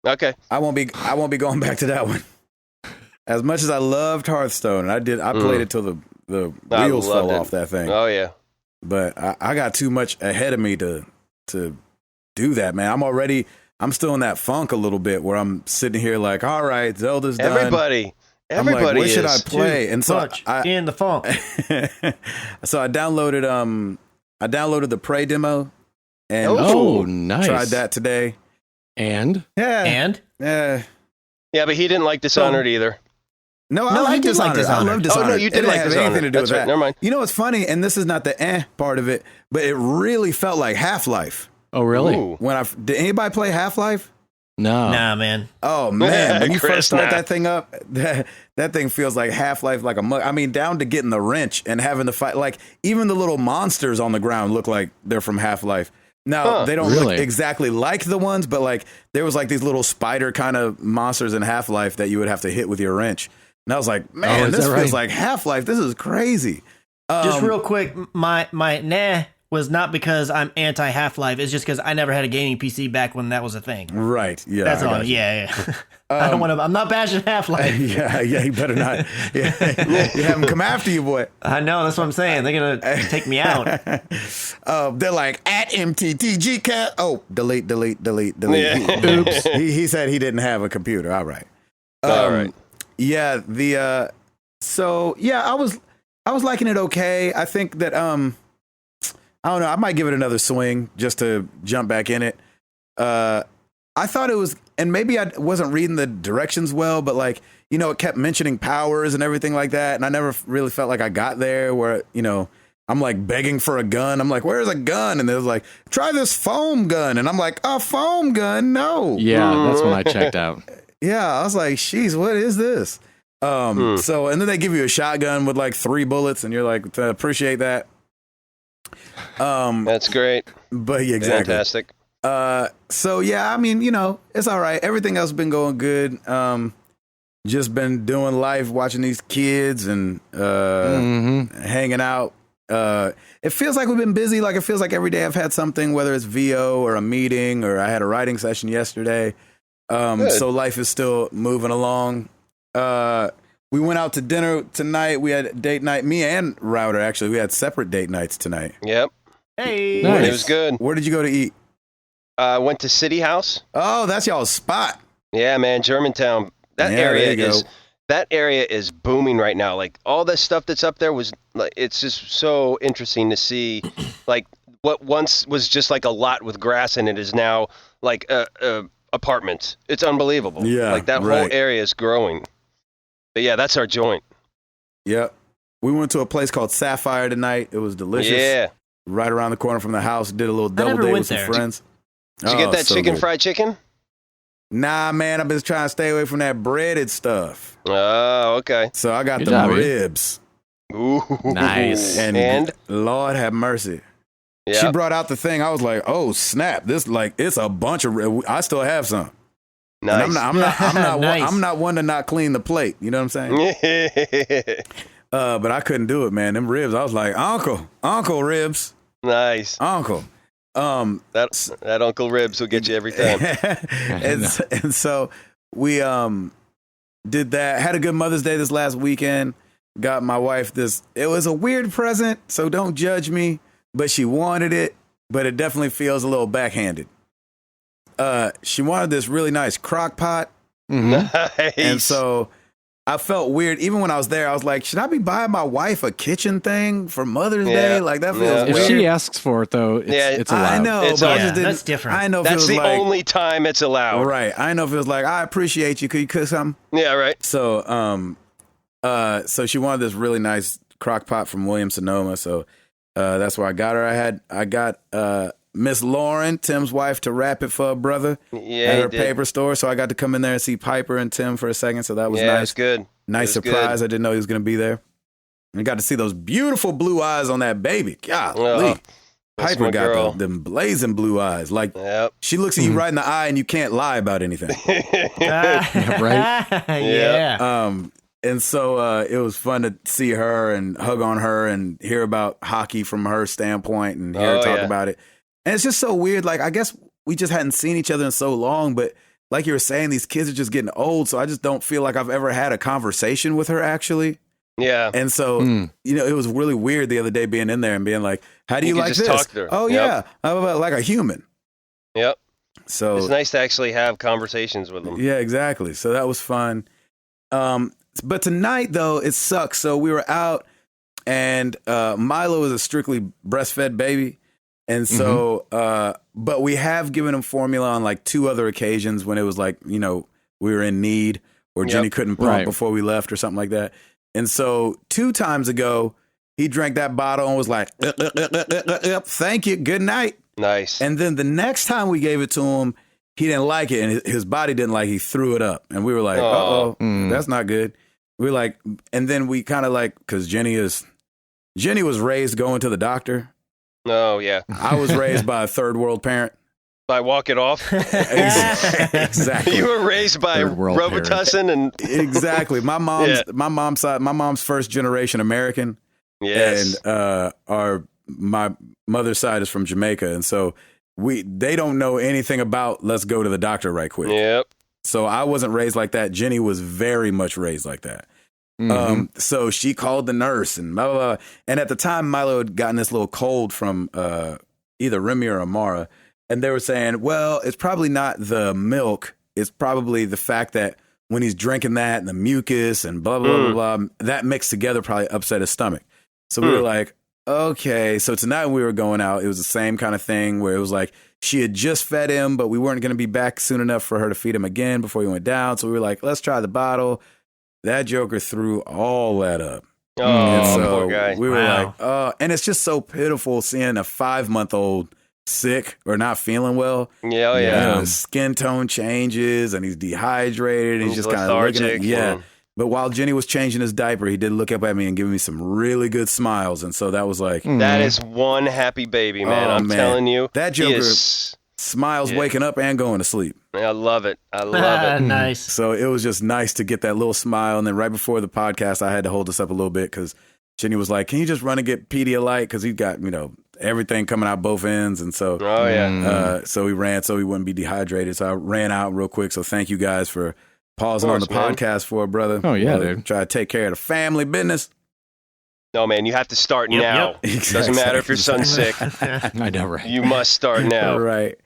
Okay. I won't be going back to that one. As much as I loved Hearthstone, I played it till the wheels fell off that thing. Oh yeah. But I got too much ahead of me to do that, man. I'm still in that funk a little bit where I'm sitting here like, all right, Zelda's done. Everybody I'm like, what should I play? And so in the funk. So I downloaded the Prey demo and nice. Tried that today. And yeah, but he didn't like Dishonored either. No, I like Dishonored. I love Dishonored. Oh no, you did like Dishonored. Anything to do That's with right. that. Never mind. You know what's funny? And this is not the part of it, but it really felt like Half-Life. Oh really? Ooh. Did anybody play Half-Life? No. Nah, man. Oh man, when you Chris, first start that thing up, that thing feels like Half-Life, like a mug. I mean, down to getting the wrench and having to fight. Like even the little monsters on the ground look like they're from Half-Life. Now they don't look exactly like the ones, but like there was like these little spider kind of monsters in Half-Life that you would have to hit with your wrench. And I was like, man, this feels like Half-Life. This is crazy. Just real quick, my nah was not because I'm anti Half-Life. It's just because I never had a gaming PC back when that was a thing. Right. Yeah. That's all. Yeah. I don't want to. I'm not bashing Half-Life. Yeah. You better not. Yeah. You have them come after you, boy. I know. That's what I'm saying. They're gonna take me out. They're like at MTTG cat. Oh, delete. Yeah. Oops. He said he didn't have a computer. All right. All right. Yeah. So yeah, I was liking it okay. I think that I don't know. I might give it another swing just to jump back in it. I thought it was, and maybe I wasn't reading the directions well, but like, it kept mentioning powers and everything like that. And I never really felt like I got there where, I'm like begging for a gun. I'm like, where's a gun? And they was like, try this foam gun. And I'm like, a foam gun? No. Yeah, that's when I checked out. Yeah. I was like, geez, what is this? So, and then they give you a shotgun with like 3 bullets and you're like, appreciate that. That's great. But yeah, exactly. Fantastic. So yeah, I mean, it's all right. Everything else has been going good. Just been doing life, watching these kids and hanging out. It feels like we've been busy. Like it feels like every day I've had something, whether it's VO or a meeting or I had a writing session yesterday. So life is still moving along. We went out to dinner tonight. We had a date night. Me and Router, actually, we had separate date nights tonight. Yep. Hey, Nice. It was good. Where did you go to eat? Went to City House. Oh, that's y'all's spot. Yeah, man, Germantown. That area is booming right now. Like all the stuff that's up there was like, it's just so interesting to see. Like what once was just like a lot with grass in it is now like apartments. It's unbelievable. Yeah, like that right. whole area is growing. But yeah, that's our joint. Yep. We went to a place called Sapphire tonight. It was delicious. Yeah. Right around the corner from the house. Did a little double date with some friends. Did you get that fried chicken? Nah, man. I've been trying to stay away from that breaded stuff. Oh, okay. So I got Good the job, ribs. Ooh. Nice. And Lord have mercy. Yep. She brought out the thing. I was like, oh, snap. This, like, it's a bunch of I still have some. Nice. And I'm Nice. I'm not one to not clean the plate. You know what I'm saying? But I couldn't do it, man. Them ribs. I was like, Uncle Ribs. Nice. Uncle. That Uncle Ribs will get you every time. and so we did that. Had a good Mother's Day this last weekend. Got my wife this. It was a weird present, so don't judge me. But she wanted it. But it definitely feels a little backhanded. She wanted this really nice crock pot. Nice. And so I felt weird. Even when I was there, I was like, should I be buying my wife a kitchen thing for Mother's Day? Like, that feels weird. If she asks for it, though, it's allowed. I know, It's but I allowed. just didn't. That's different. I know if That's it was the like, only time it's allowed. right. I know if it was like, I appreciate you. Could you cook something? Yeah, right. So, so she wanted this really nice crock pot from Williams Sonoma. So, that's where I got her. I got Miss Lauren, Tim's wife, to wrap it for her brother at her paper store. So I got to come in there and see Piper and Tim for a second. So that was nice. It was good. Nice surprise. I didn't know he was going to be there. And got to see those beautiful blue eyes on that baby. Golly. Piper got them blazing blue eyes. Like, she looks at you right in the eye and you can't lie about anything. Right? Yeah. And so it was fun to see her and hug on her and hear about hockey from her standpoint and hear her talk about it. And it's just so weird. Like, I guess we just hadn't seen each other in so long, but like you were saying, these kids are just getting old. So I just don't feel like I've ever had a conversation with her, actually. Yeah. And so, it was really weird the other day being in there and being like, how do you like this? Talk to her. Oh, yeah. How about like a human? Yep. So it's nice to actually have conversations with them. Yeah, exactly. So that was fun. But tonight, though, it sucks. So we were out and Milo is a strictly breastfed baby. And so, but we have given him formula on like 2 other occasions when it was like, we were in need or Jenny couldn't pump before we left or something like that. And so 2 times ago, he drank that bottle and was like, thank you, good night. Nice. And then the next time we gave it to him, he didn't like it and his body didn't like it. He threw it up. And we were like, that's not good. We were like, and then we kind of like, because Jenny was raised going to the doctor. Oh, yeah. I was raised by a third world parent. By walk it off. Exactly. You were raised by Third world Robitussin and Exactly. My mom's side, my mom's first generation American. yes. And my mother's side is from Jamaica, and so they don't know anything about let's go to the doctor right quick. Yep. So I wasn't raised like that. Jenny was very much raised like that. So she called the nurse and blah, blah, blah. And at the time, Milo had gotten this little cold from either Remy or Amara. And they were saying, well, it's probably not the milk. It's probably the fact that when he's drinking that and the mucus and blah, blah, blah, blah, that mixed together probably upset his stomach. So we were like, okay. So tonight when we were going out, it was the same kind of thing where it was like she had just fed him, but we weren't going to be back soon enough for her to feed him again before he went down. So we were like, let's try the bottle. That joker threw all that up. Oh, And so poor guy. we were like, oh, and it's just so pitiful seeing a 5-month-old sick or not feeling well. Yeah, oh, You yeah. know, his skin tone changes and he's dehydrated. And he's just kind of looking lethargic. at, yeah. But while Jenny was changing his diaper, he did look up at me and give me some really good smiles. And so that was like, That is one happy baby, man. Oh, I'm man. telling you. That he joker is- smiles waking up and going to sleep. I love it. I love it. Nice. So it was just nice to get that little smile. And then right before the podcast, I had to hold this up a little bit because Jenny was like, can you just run and get Pedialyte? Because he's got, everything coming out both ends. And so, Oh, yeah. so we ran so he wouldn't be dehydrated. So I ran out real quick. So thank you guys for pausing on the man. podcast for it, brother. Oh, yeah, dude. Try to take care of the family business. No, man, you have to start Yep, now. yep. Doesn't matter if your son's sick. I know, right? You must start now. Right.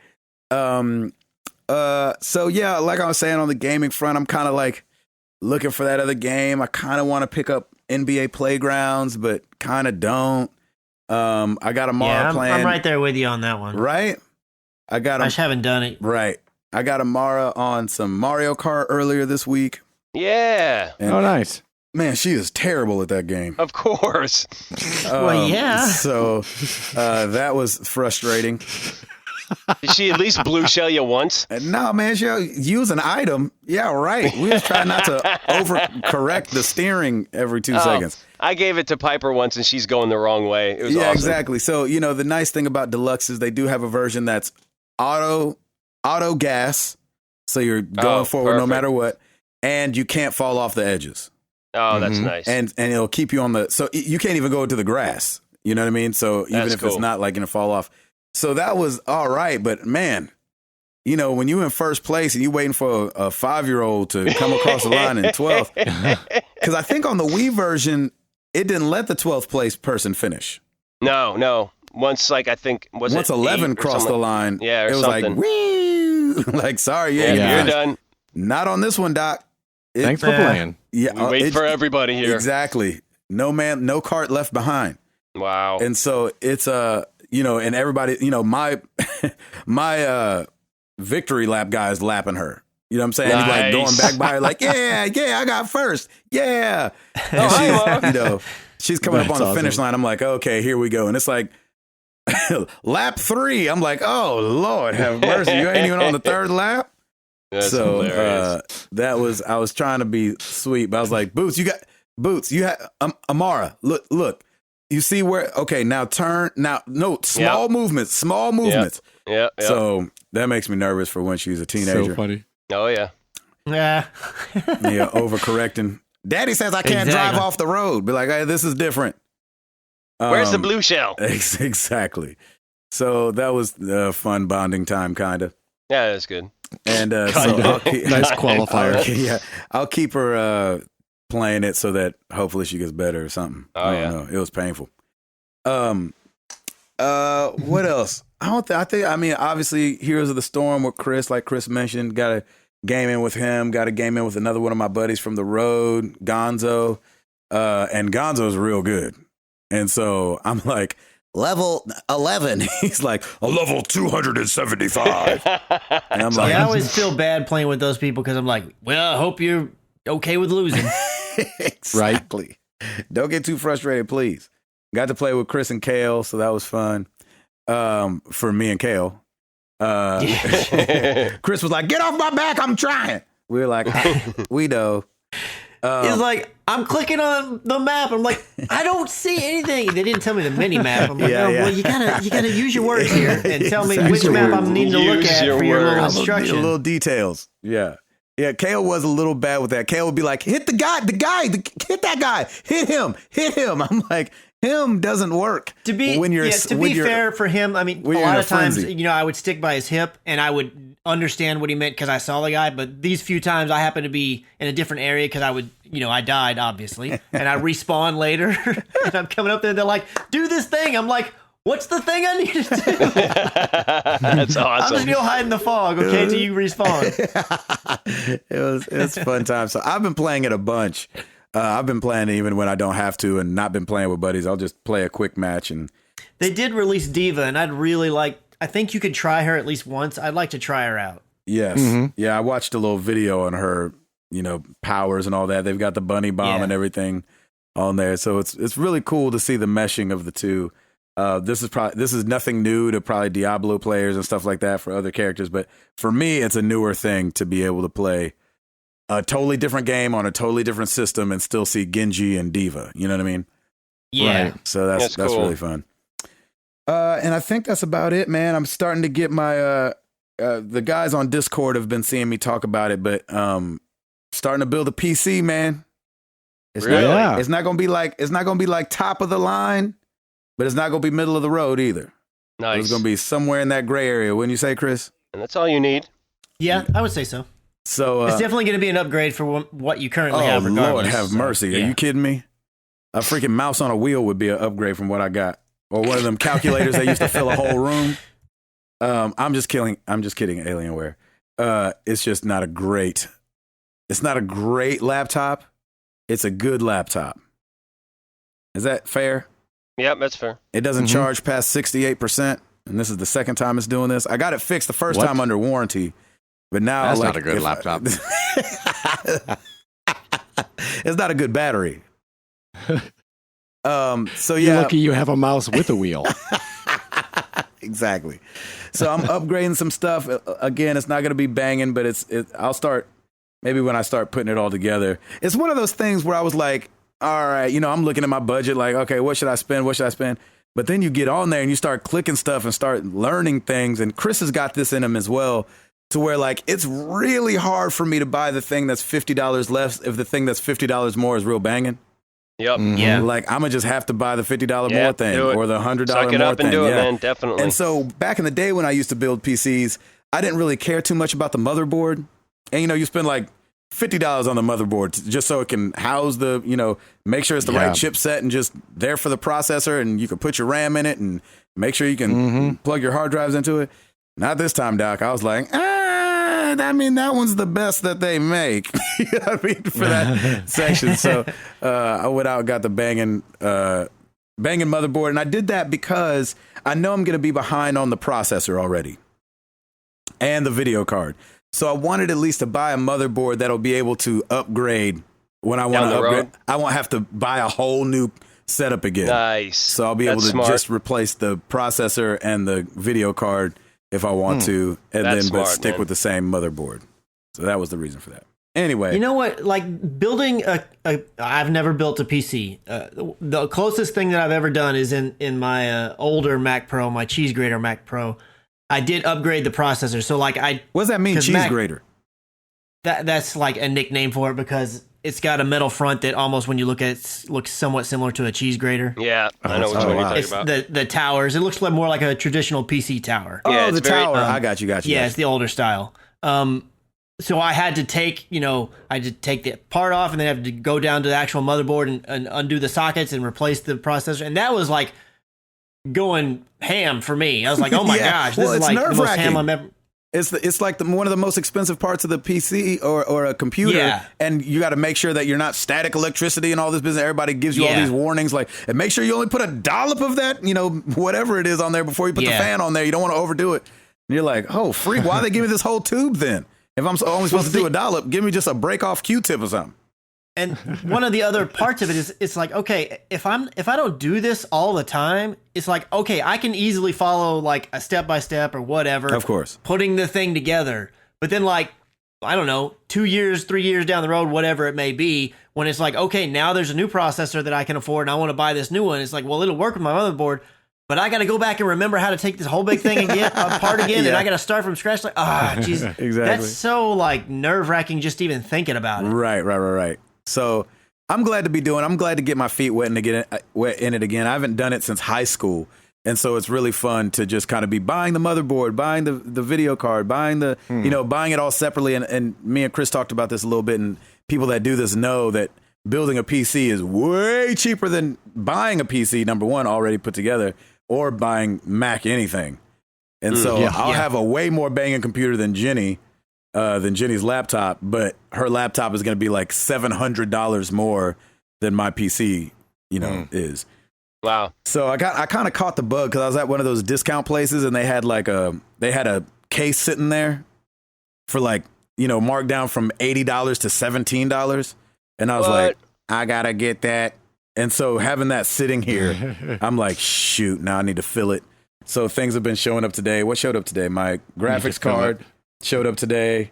So yeah, like I was saying on the gaming front, I'm kind of like looking for that other game. I kind of want to pick up NBA Playgrounds, but kind of don't. I got Amara playing. I'm right there with you on that one. Right. I got I just haven't done it. right. I got Amara on some Mario Kart earlier this week. Yeah, And Oh, nice. man, she is terrible at that game. of course. Well, yeah. So that was frustrating. Did she at least blue shell you once? And no, man, she'll use an item. Yeah, right. We just try not to overcorrect the steering every 2 seconds. I gave it to Piper once and she's going the wrong way. It was Yeah, awesome. exactly. So, the nice thing about Deluxe is they do have a version that's auto gas. So you're going forward no perfect. matter what. And you can't fall off the edges. Oh, that's nice. And it'll keep you on the, so you can't even go to the grass. You know what I mean? So even That's if it's cool. not like going to fall off. So that was all right. But man, when you in first place and you waiting for a 5-year-old to come across the line in 12th, because I think on the Wii version, it didn't let the 12th place person finish. No. Once, I think, Once it 11 8 or crossed the something? line, Yeah, or it was something. like, woo! Like, sorry, Yeah, Yeah. you're finished. done. Not on this one, Doc. Thanks for playing. Yeah, We wait for everybody here. Exactly. No cart left behind. Wow. And so it's and everybody, my victory lap guy is lapping her. You know what I'm saying? He's like going Nice. back by her, like, yeah, I got first. Yeah. Oh, And hi, she's, Mom. she's coming up That's on the finish awesome. line. I'm like, okay, here we go. And it's like lap 3. I'm like, oh Lord, have mercy. You ain't even on the 3rd lap. That's So hilarious. I was trying to be sweet, but I was like, Boots, you have Amara, look, you see where, okay, now turn, small movements. Yeah. So that makes me nervous for when she's a teenager. So funny. Oh, yeah. Yeah. Yeah, overcorrecting. Daddy says I can't drive Exactly. off the road. Be like, hey, this is different. Where's the blue shell? Exactly. So that was a fun bonding time, kind of. Yeah, that's good. And so Kinda. I'll keep, Nice qualifier. I'll keep her playing it so that hopefully she gets better or something. Oh, I don't yeah. know. It was painful. What else? I mean, obviously, Heroes of the Storm with Chris, like Chris mentioned, got a game in with him, got a game in with another one of my buddies from the road, Gonzo. And Gonzo's real good. And so I'm like, level 11. He's like, a level 275. And I'm like, I always feel bad playing with those people because I'm like, well, I hope you're okay with losing. exactly. Don't get too frustrated, please. Got to play with Chris and Kale, so that was fun. For me and Kale. Chris was like, get off my back, I'm trying. We were like, we know. He's like, I'm clicking on the map. I'm like, I don't see anything. They didn't tell me the mini map. I'm like, well, you gotta use your words here and tell me which map I'm needing to look at for your little instruction. Little details. Yeah. Yeah, Kale was a little bad with that. Kale would be like, hit the guy, hit that guy, hit him. I'm like, him doesn't work. To be fair for him, I mean, a lot of times, I would stick by his hip and I would understand what he meant because I saw the guy. But these few times I happened to be in a different area because I died, obviously. And I respawn later and I'm coming up there and they're like, do this thing. I'm like, what's the thing I need to do? That's awesome. I'm just going to hide in the fog, okay, till you respawn. It's fun time. So I've been playing it a bunch. I've been playing even when I don't have to and not been playing with buddies. I'll just play a quick match. And they did release Diva, and I'd really like, I think you could try her at least once. I'd like to try her out. Yes. Mm-hmm. Yeah, I watched a little video on her, powers and all that. They've got the bunny bomb and everything on there. So it's really cool to see the meshing of the two. This is nothing new to probably Diablo players and stuff like that for other characters, but for me, it's a newer thing to be able to play a totally different game on a totally different system and still see Genji and Diva. You know what I mean? Yeah. Right. So that's cool. Really fun. And I think that's about it, man. I'm starting to get my the guys on Discord have been seeing me talk about it, but starting to build a PC, man. It's not gonna be like top of the line. But it's not going to be middle of the road either. Nice. It's going to be somewhere in that gray area, wouldn't you say, Chris? And that's all you need. Yeah, I would say so. So it's definitely going to be an upgrade for what you currently have. Regardless. Lord have mercy. Are you kidding me? A freaking mouse on a wheel would be an upgrade from what I got. Or one of them calculators that used to fill a whole room. I'm just kidding, Alienware. It's just not a great laptop. It's a good laptop. Is that fair? Yep, that's fair. It doesn't charge past 68%, and this is the second time it's doing this. I got it fixed the first time under warranty, but now that's not a good laptop. It's not a good battery. So yeah, you're lucky you have a mouse with a wheel. Exactly. So I'm upgrading some stuff. Again, it's not going to be banging, but I'll start maybe when I start putting it all together. It's one of those things where I was like, all right, I'm looking at my budget like, okay, what should I spend? But then you get on there and you start clicking stuff and start learning things. And Chris has got this in him as well, to where like it's really hard for me to buy the thing that's $50 less if the thing that's $50 more is real banging. Yep. Mm-hmm. Yeah. Like I'm gonna just have to buy the $50 more thing or the $100 more thing. Suck it up and do it, man. Definitely. And so back in the day when I used to build PCs, I didn't really care too much about the motherboard. And you spend like $50 on the motherboard just so it can house make sure it's the right chipset and just there for the processor, and you can put your RAM in it and make sure you can plug your hard drives into it. Not this time, Doc. I was like, that one's the best that they make. You know what I mean? For that section. So I went out and got the banging motherboard, and I did that because I know I'm going to be behind on the processor already and the video card. So I wanted at least to buy a motherboard that'll be able to upgrade when I want to upgrade. I won't have to buy a whole new setup again. Nice. So I'll be able to just replace the processor and the video card if I want to, and but stick with the same motherboard. So that was the reason for that. Anyway. You know what? Like building I've never built a PC. The closest thing that I've ever done is in my older Mac Pro, my cheese grater Mac Pro. I did upgrade the processor. So like what does that mean, cheese grater? That's like a nickname for it because it's got a metal front that almost when you look at it looks somewhat similar to a cheese grater. Yeah, I know which one you're talking about. The towers. It looks more like a traditional PC tower. Yeah, the tower. I got you. Yeah, it's the older style. So I had to take the part off and then have to go down to the actual motherboard and undo the sockets and replace the processor. And that was like going ham for me. I was like, oh my gosh, this is like the most ham I'm ever. It's like one of the most expensive parts of the PC or a computer, and you got to make sure that you're not static electricity and all this business. Everybody gives you all these warnings, like, and make sure you only put a dollop of that, whatever it is on there before you put the fan on there. You don't want to overdo it. And you're like, oh, freak! Why they give me this whole tube then? If I'm only supposed to do a dollop, give me just a break off Q-tip or something. And one of the other parts of it is it's like, okay, if I don't do this all the time, it's like, okay, I can easily follow like a step by step or whatever. Of course. Putting the thing together. But then like I don't know, 2 years, 3 years down the road, whatever it may be, when it's like, okay, now there's a new processor that I can afford and I want to buy this new one. It's like, well, it'll work with my motherboard, but I got to go back and remember how to take this whole big thing again apart again, and I got to start from scratch. Like, jeez, Exactly. That's so like nerve-wracking just even thinking about it. Right. So I'm glad to get my feet wet in it again. I haven't done it since high school. And so it's really fun to just kind of be buying the motherboard, buying the video card, buying buying it all separately. And me and Chris talked about this a little bit, and people that do this know that building a PC is way cheaper than buying a PC, number one, already put together, or buying Mac anything. And so I'll have a way more banging computer than Jenny's laptop, but her laptop is going to be like $700 more than my PC, is. Wow. So I kind of caught the bug because I was at one of those discount places and they had a case sitting there for marked down from $80 to $17. And I was like, I gotta get that. And so having that sitting here, I'm like, shoot, now I need to fill it. So things have been showing up today. What showed up today? My graphics card showed up today.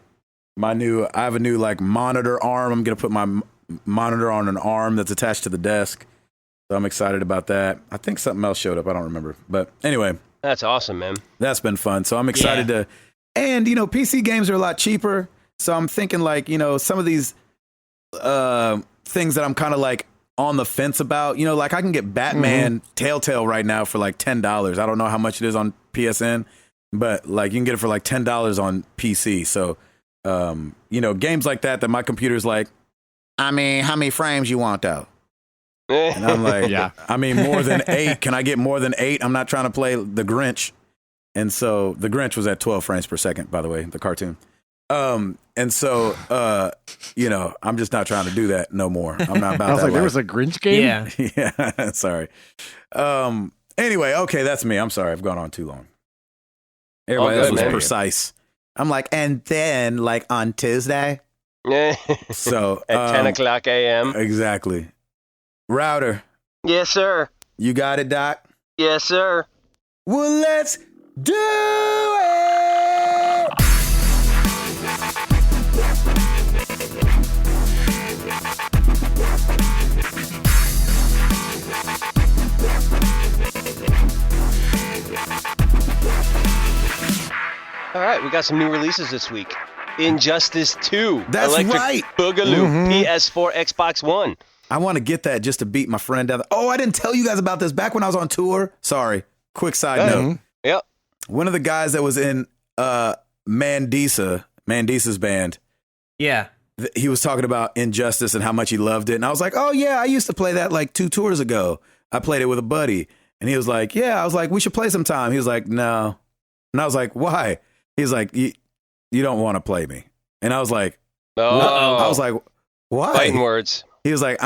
I have a new monitor arm. I'm gonna put my monitor on an arm that's attached to the desk. So I'm excited about that. I think something else showed up. I don't remember. But anyway. That's awesome, man. That's been fun. So I'm excited to... And, PC games are a lot cheaper. So I'm thinking some of these things that I'm kind of on the fence about. I can get Batman Telltale right now for $10. I don't know how much it is on PSN. But you can get it for $10 on PC. So, games like that my computer's how many frames you want though? And I'm like, more than 8. Can I get more than 8? I'm not trying to play the Grinch. And so the Grinch was at 12 frames per second, by the way, the cartoon. And so, I'm just not trying to do that no more. I'm not about that. I was there was a Grinch game? Yeah. Sorry. Anyway, okay, that's me. I'm sorry. I've gone on too long. Everybody else was precise. I'm and then on Tuesday. So at 10 o'clock a.m. Exactly. Router. Yes, sir. You got it, Doc? Yes, sir. Well, let's do it! All right, we got some new releases this week. Injustice 2. That's Electric right. Boogaloo. PS4, Xbox One. I want to get that just to beat my friend down. Oh, I didn't tell you guys about this back when I was on tour. Sorry. Quick side note. Yep. One of the guys that was in Mandisa's band. Yeah. He was talking about Injustice and how much he loved it. And I was like, oh, yeah, I used to play that 2 tours ago. I played it with a buddy. And he was like, yeah. I was like, we should play sometime. He was like, no. And I was like, why? He's like, you don't want to play me. And I was like, I was like, why? Fighting words. He was like,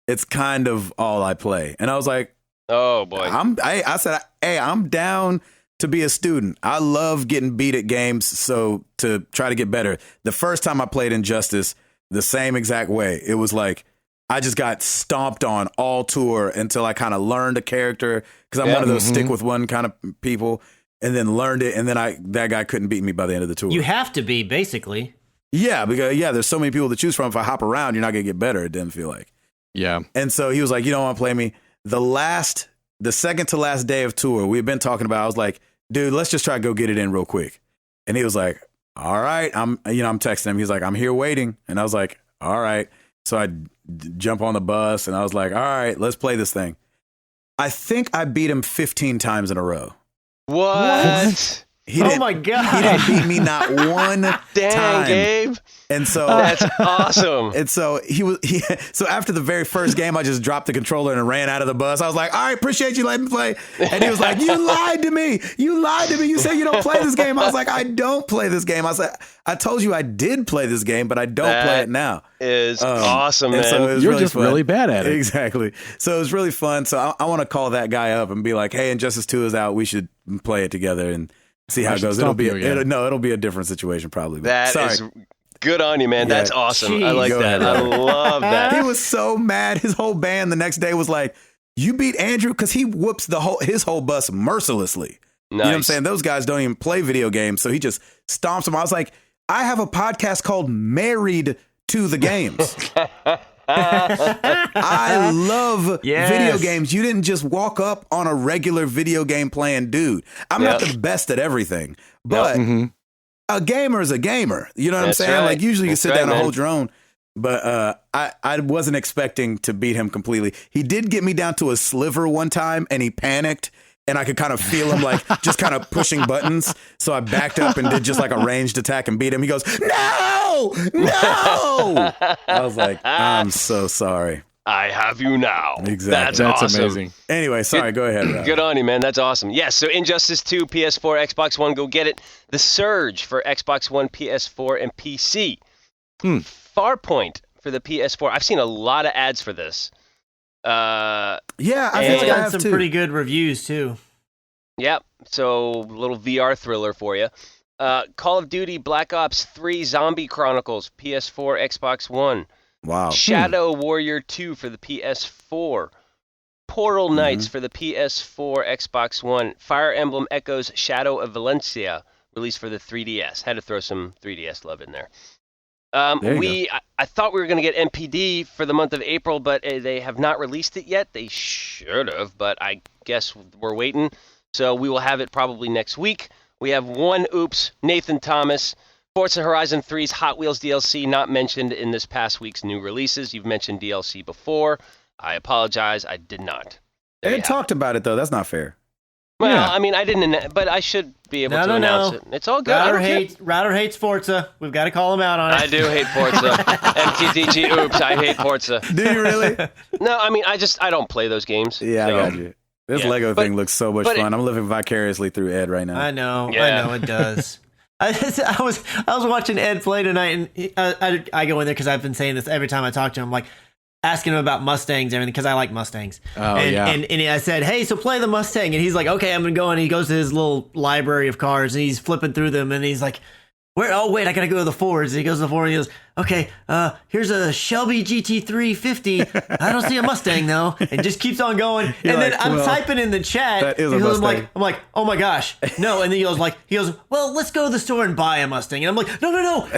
it's kind of all I play. And I was like, oh boy. I said, hey, I'm down to be a student. I love getting beat at games. So to try to get better. The first time I played Injustice, the same exact way. It was I just got stomped on all tour until I kind of learned a character. Cause I'm one of those stick with one kind of people, and then learned it. And then that guy couldn't beat me by the end of the tour. You have to be, basically. Yeah, because there's so many people to choose from. If I hop around, you're not gonna get better. It didn't feel like. Yeah. And so he was like, "You don't want to play me." The second to last day of tour, we had been talking about. I was like, "Dude, let's just try to go get it in real quick." And he was like, "All right." I'm texting him. He's like, "I'm here waiting." And I was like, "All right." So I jump on the bus and I was like, "All right, let's play this thing." I think I beat him 15 times in a row. What? Oh my God. He didn't beat me not one Dang, time. Gabe. And so that's awesome. And so so after the very first game, I just dropped the controller and ran out of the bus. I was like, all right, appreciate you letting me play. And he was like, you lied to me. You lied to me. You said you don't play this game. I was like, I don't play this game. I said, I told you I did play this game, but I don't play it now. Is awesome, man. So You're really just fun. Really bad at it. Exactly. So it was really fun. So I want to call that guy up and be like, hey, Injustice 2 is out. We should play it together and see how it goes. It'll be a different situation probably. That is good on you, man. Yeah. That's awesome. Jeez. I like that. I love that. He was so mad. His whole band the next day was like, you beat Andrew? Because he whoops his whole bus mercilessly. Nice. You know what I'm saying? Those guys don't even play video games. So he just stomps them. I was like, I have a podcast called Married to the Games. I love video games. You didn't just walk up on a regular video game playing dude. I'm not the best at everything, but a gamer is a gamer. You know what I'm saying? Right. Like usually you sit down and man. hold your own. But I wasn't expecting to beat him completely. He did get me down to a sliver one time, and he panicked, and I could kind of feel him like just kind of pushing buttons. So I backed up and did just like a ranged attack and beat him. He goes, "No, no!" I was like, "I'm so sorry." I have you now. Exactly. That's awesome. amazing. Anyway, sorry. Go ahead. Rob. Good on you, man. That's awesome. Yes, so Injustice 2, PS4, Xbox One, go get it. The Surge for Xbox One, PS4, and PC. Farpoint for the PS4. I've seen a lot of ads for this. Yeah, I And feel it's like I gotten have some too. pretty good reviews too. Yep, so a little VR thriller for you. Call of Duty Black Ops 3 Zombie Chronicles, PS4, Xbox One. Wow. Shadow Warrior 2 for the PS4. Portal Knights for the PS4, Xbox One. Fire Emblem Echoes Shadow of Valencia, released for the 3DS. Had to throw some 3DS love in there. There you I thought we were going to get MPD for the month of April, but they have not released it yet. They should have, but I guess we're waiting. So we will have it probably next week. We have one oops, Nathan Thomas. Forza Horizon 3's Hot Wheels DLC not mentioned in this past week's new releases. You've mentioned DLC before. I apologize. I did not. There They you have talked about it though. That's not fair. Well, Yeah. I mean, I didn't, but I should be able to announce it. It's all good. Router hates Forza. We've got to call him out on it. I do hate Forza. MTTG, oops, I hate Forza. Do you really? No, I mean, I don't play those games. Yeah, so. I got you. This Yeah, Lego but- thing looks so much but fun. I'm living vicariously through Ed right now. I know Yeah. it does. I was watching Ed play tonight, and I go in there because I've been saying this every time I talk to him. I'm like asking him about Mustangs and everything because I like Mustangs. Oh, and, yeah. and I said, hey, so play the Mustang, and he's like, okay, I'm gonna go. And he goes to his little library of cars and he's flipping through them, and he's like, where? Oh wait, I gotta go to the Fords. And he goes to the Ford and he goes, okay, here's a Shelby GT350. I don't see a Mustang though, and just keeps on going. You're and then like, I'm well, typing in the chat. that is a because Mustang. I'm like, oh my gosh, no. And then he goes, well, let's go to the store and buy a Mustang. And I'm like, no,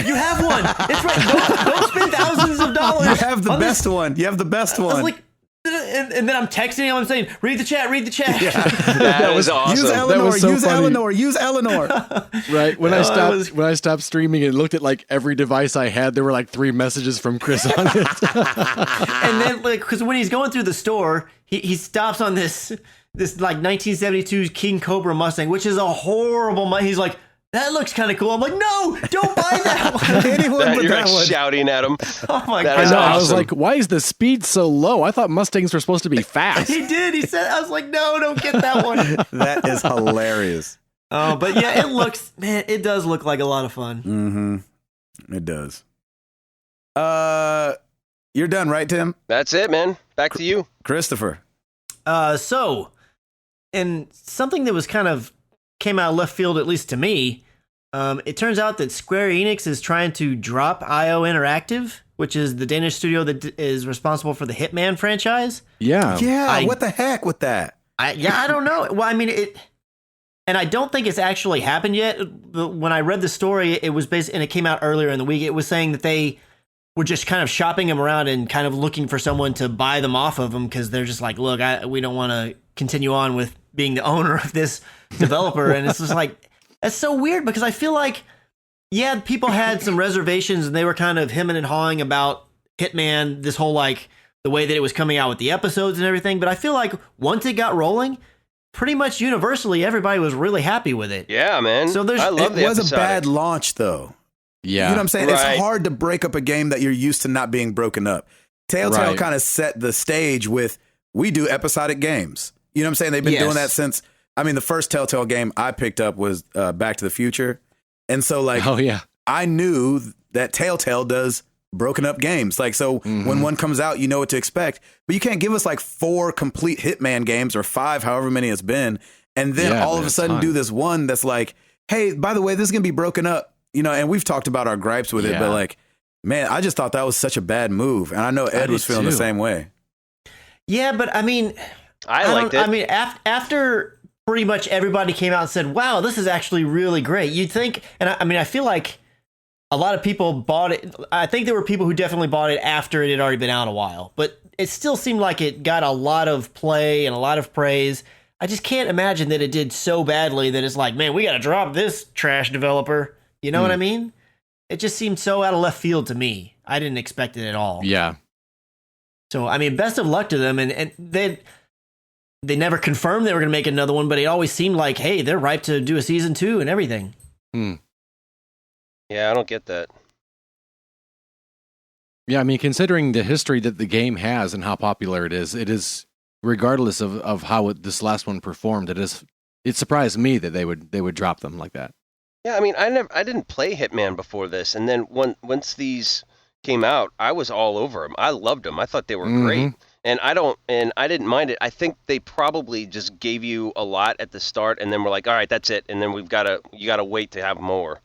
you have one. It's right. Don't spend thousands of dollars. You have the on this. best one. You have the best I was one. like, and then I'm texting him. I'm saying, read the chat. That was awesome. Use That Eleanor. was so Use funny. Eleanor. Use Eleanor. Right when it I stopped streaming and looked at like every device I had, there were like 3 messages from Chris on it. And then like because when he's going through the store, he stops on this like 1972 King Cobra Mustang, which is a horrible. He's like, that looks kind of cool. I'm like, no, don't buy that one. Anyone but You're that like one. shouting at him. Oh my That god. is I know. I was awesome. like, why is the speed so low? I thought Mustangs were supposed to be fast. He did. He said, I was like, no, don't get that one. That is hilarious. Oh, but yeah, it does look like a lot of fun. Mm-hmm. It does. You're done, right, Tim? That's it, man. Back to you. Christopher. So, and something that was kind of came out of left field, at least to me, it turns out that Square Enix is trying to drop IO Interactive, which is the Danish studio that is responsible for the Hitman franchise. Yeah. Yeah, what the heck with that? I don't know. Well, I mean, and I don't think it's actually happened yet. When I read the story, it was based, and it came out earlier in the week. It was saying that they were just kind of shopping them around and kind of looking for someone to buy them off of them because they're just like, look, we don't want to continue on with being the owner of this developer. And it's just like, that's so weird because I feel like, yeah, people had some reservations and they were kind of hemming and hawing about Hitman, this whole like the way that it was coming out with the episodes and everything. But I feel like once it got rolling, pretty much universally, everybody was really happy with it. Yeah, man. So there's- I love It the was episodic. a bad launch, though. Yeah. You know what I'm saying? Right. It's hard to break up a game that you're used to not being broken up. Telltale Right. kind of set the stage with, we do episodic games. You know what I'm saying? They've been Yes. doing that since, I mean, the first Telltale game I picked up was Back to the Future. And so, like, Oh yeah. I knew that Telltale does broken up games. Like, so when one comes out, you know what to expect. But you can't give us like 4 complete Hitman games or 5, however many it's been. And then Yeah, all of a that's sudden fine. do this one that's like, hey, by the way, this is going to be broken up. You know, and we've talked about our gripes with it, Yeah. but like, man, I just thought that was such a bad move. And I know Ed did was feeling the too. same way. Yeah, but I mean, I liked it. I mean, after pretty much everybody came out and said, wow, this is actually really great. You'd think, and I mean, I feel like a lot of people bought it. I think there were people who definitely bought it after it had already been out a while, but it still seemed like it got a lot of play and a lot of praise. I just can't imagine that it did so badly that it's like, man, we got to drop this trash developer. You know what I mean? It just seemed so out of left field to me. I didn't expect it at all. Yeah. So, I mean, best of luck to them. And they never confirmed they were going to make another one, but it always seemed like, hey, they're ripe to do a season 2 and everything. Yeah, I don't get that. Yeah, I mean, considering the history that the game has and how popular it is regardless of how this last one performed, it surprised me that they would drop them like that. Yeah, I mean, I didn't play Hitman before this, and then once these came out, I was all over them. I loved them. I thought they were great, and I didn't mind it. I think they probably just gave you a lot at the start, and then we're like, all right, that's it, and then you gotta wait to have more.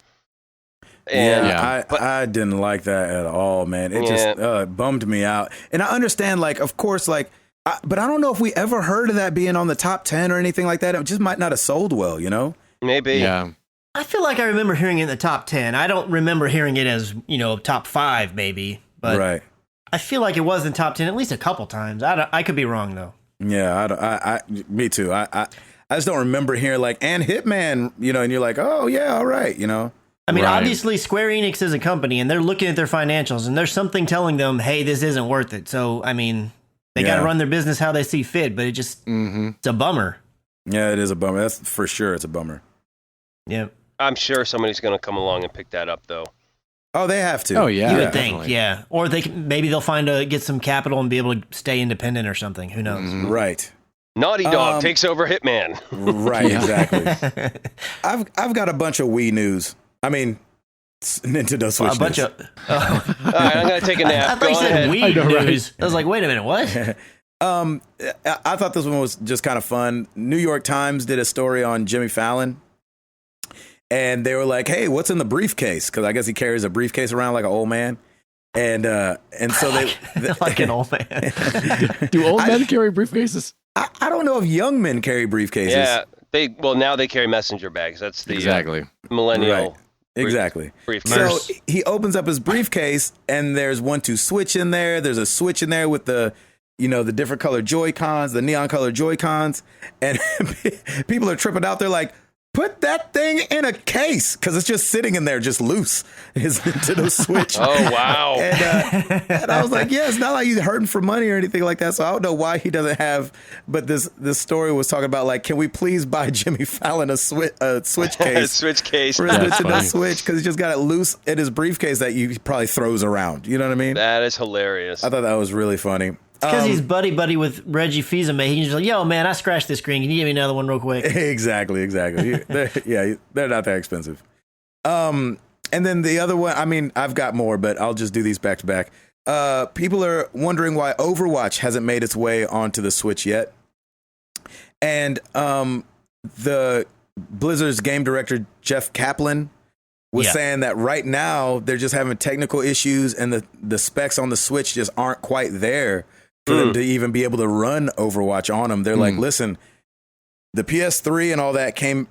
And, I didn't like that at all, man. It just bummed me out, and I understand, like, of course, like. But I don't know if we ever heard of that being on the top 10 or anything like that. It just might not have sold well, you know? Maybe. Yeah. I feel like I remember hearing it in the top 10. I don't remember hearing it as, top 5 maybe. But right. I feel like it was in top 10 at least a couple times. I could be wrong, though. Yeah, me too. I just don't remember hearing, like, and Hitman, and you're like, oh, yeah, all right, I mean, Right. obviously, Square Enix is a company, and they're looking at their financials, and there's something telling them, hey, this isn't worth it. So, I mean... They got to run their business how they see fit, but it just, it's a bummer. Yeah, it is a bummer. That's for sure. It's a bummer. Yeah. I'm sure somebody's going to come along and pick that up, though. Oh, they have to. Oh, yeah. You would definitely. think, yeah. Or maybe they'll get some capital and be able to stay independent or something. Who knows? Right. Naughty Dog takes over Hitman. Right, exactly. I've got a bunch of Wii news. I mean, Nintendo Switch A bunch news. of... All right, I'm going to take a nap. I thought you said ahead. weed right? news. I was like, wait a minute, what? I thought this one was just kind of fun. New York Times did a story on Jimmy Fallon, and they were like, "Hey, what's in the briefcase?" Because I guess he carries a briefcase around like an old man, and so they like an old man. Do old men carry briefcases? I don't know if young men carry briefcases. Yeah, now they carry messenger bags. That's the Exactly. millennial. Right. Exactly. Briefcase. So he opens up his briefcase, and there's 1-2 switch in there. There's a switch in there with the different color Joy-Cons, the neon color Joy-Cons, and people are tripping out. They're like, put that thing in a case, because it's just sitting in there, just loose. His Nintendo Switch. Oh, wow. And I was like, yeah, it's not like he's hurting for money or anything like that. So I don't know why he doesn't have. But this story was talking about, like, can we please buy Jimmy Fallon a switch case? Switch case. For his That's Nintendo funny. Switch, because he just got it loose in his briefcase that he probably throws around. You know what I mean? That is hilarious. I thought that was really funny. Because he's buddy with Reggie Fils-Aimé. He can just like, yo, man, I scratched this screen. Can you give me another one real quick? Exactly. They're not that expensive. And then the other one, I mean, I've got more, but I'll just do these back to back. People are wondering why Overwatch hasn't made its way onto the Switch yet. And the Blizzard's game director, Jeff Kaplan, was saying that right now they're just having technical issues, and the specs on the Switch just aren't quite there for them to even be able to run Overwatch on them. They're like, listen, the PS3 and all that came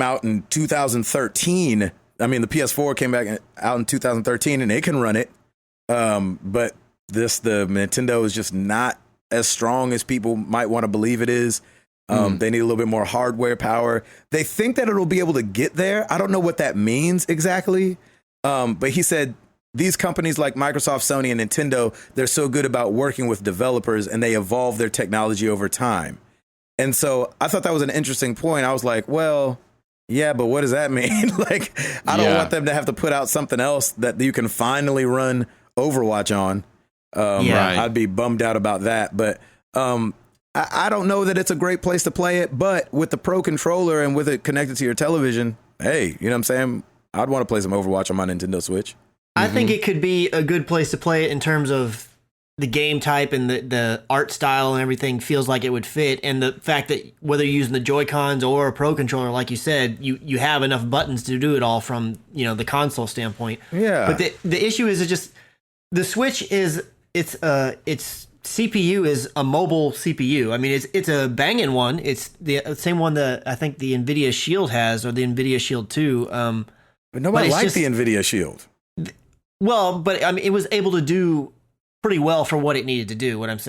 out in 2013. I mean, the PS4 came out in 2013, and it can run it. But the Nintendo is just not as strong as people might want to believe it is. They need a little bit more hardware power. They think that it'll be able to get there. I don't know what that means exactly. But he said these companies like Microsoft, Sony, and Nintendo, they're so good about working with developers, and they evolve their technology over time. And so I thought that was an interesting point. I was like, well, yeah, but what does that mean? Like, I don't want them to have to put out something else that you can finally run Overwatch on. I'd be bummed out about that. But I don't know that it's a great place to play it, but with the Pro Controller and with it connected to your television, hey, you know what I'm saying? I'd want to play some Overwatch on my Nintendo Switch. I think it could be a good place to play it in terms of the game type and the art style and everything feels like it would fit. And the fact that whether you're using the Joy-Cons or a Pro Controller, like you said, you have enough buttons to do it all from, the console standpoint. Yeah. But the issue is just the Switch is its CPU is a mobile CPU. I mean, it's a banging one. It's the same one that I think the NVIDIA Shield has, or the NVIDIA Shield 2. But nobody it's likes just- the NVIDIA Shield. Well, but I mean, it was able to do pretty well for what it needed to do. What I'm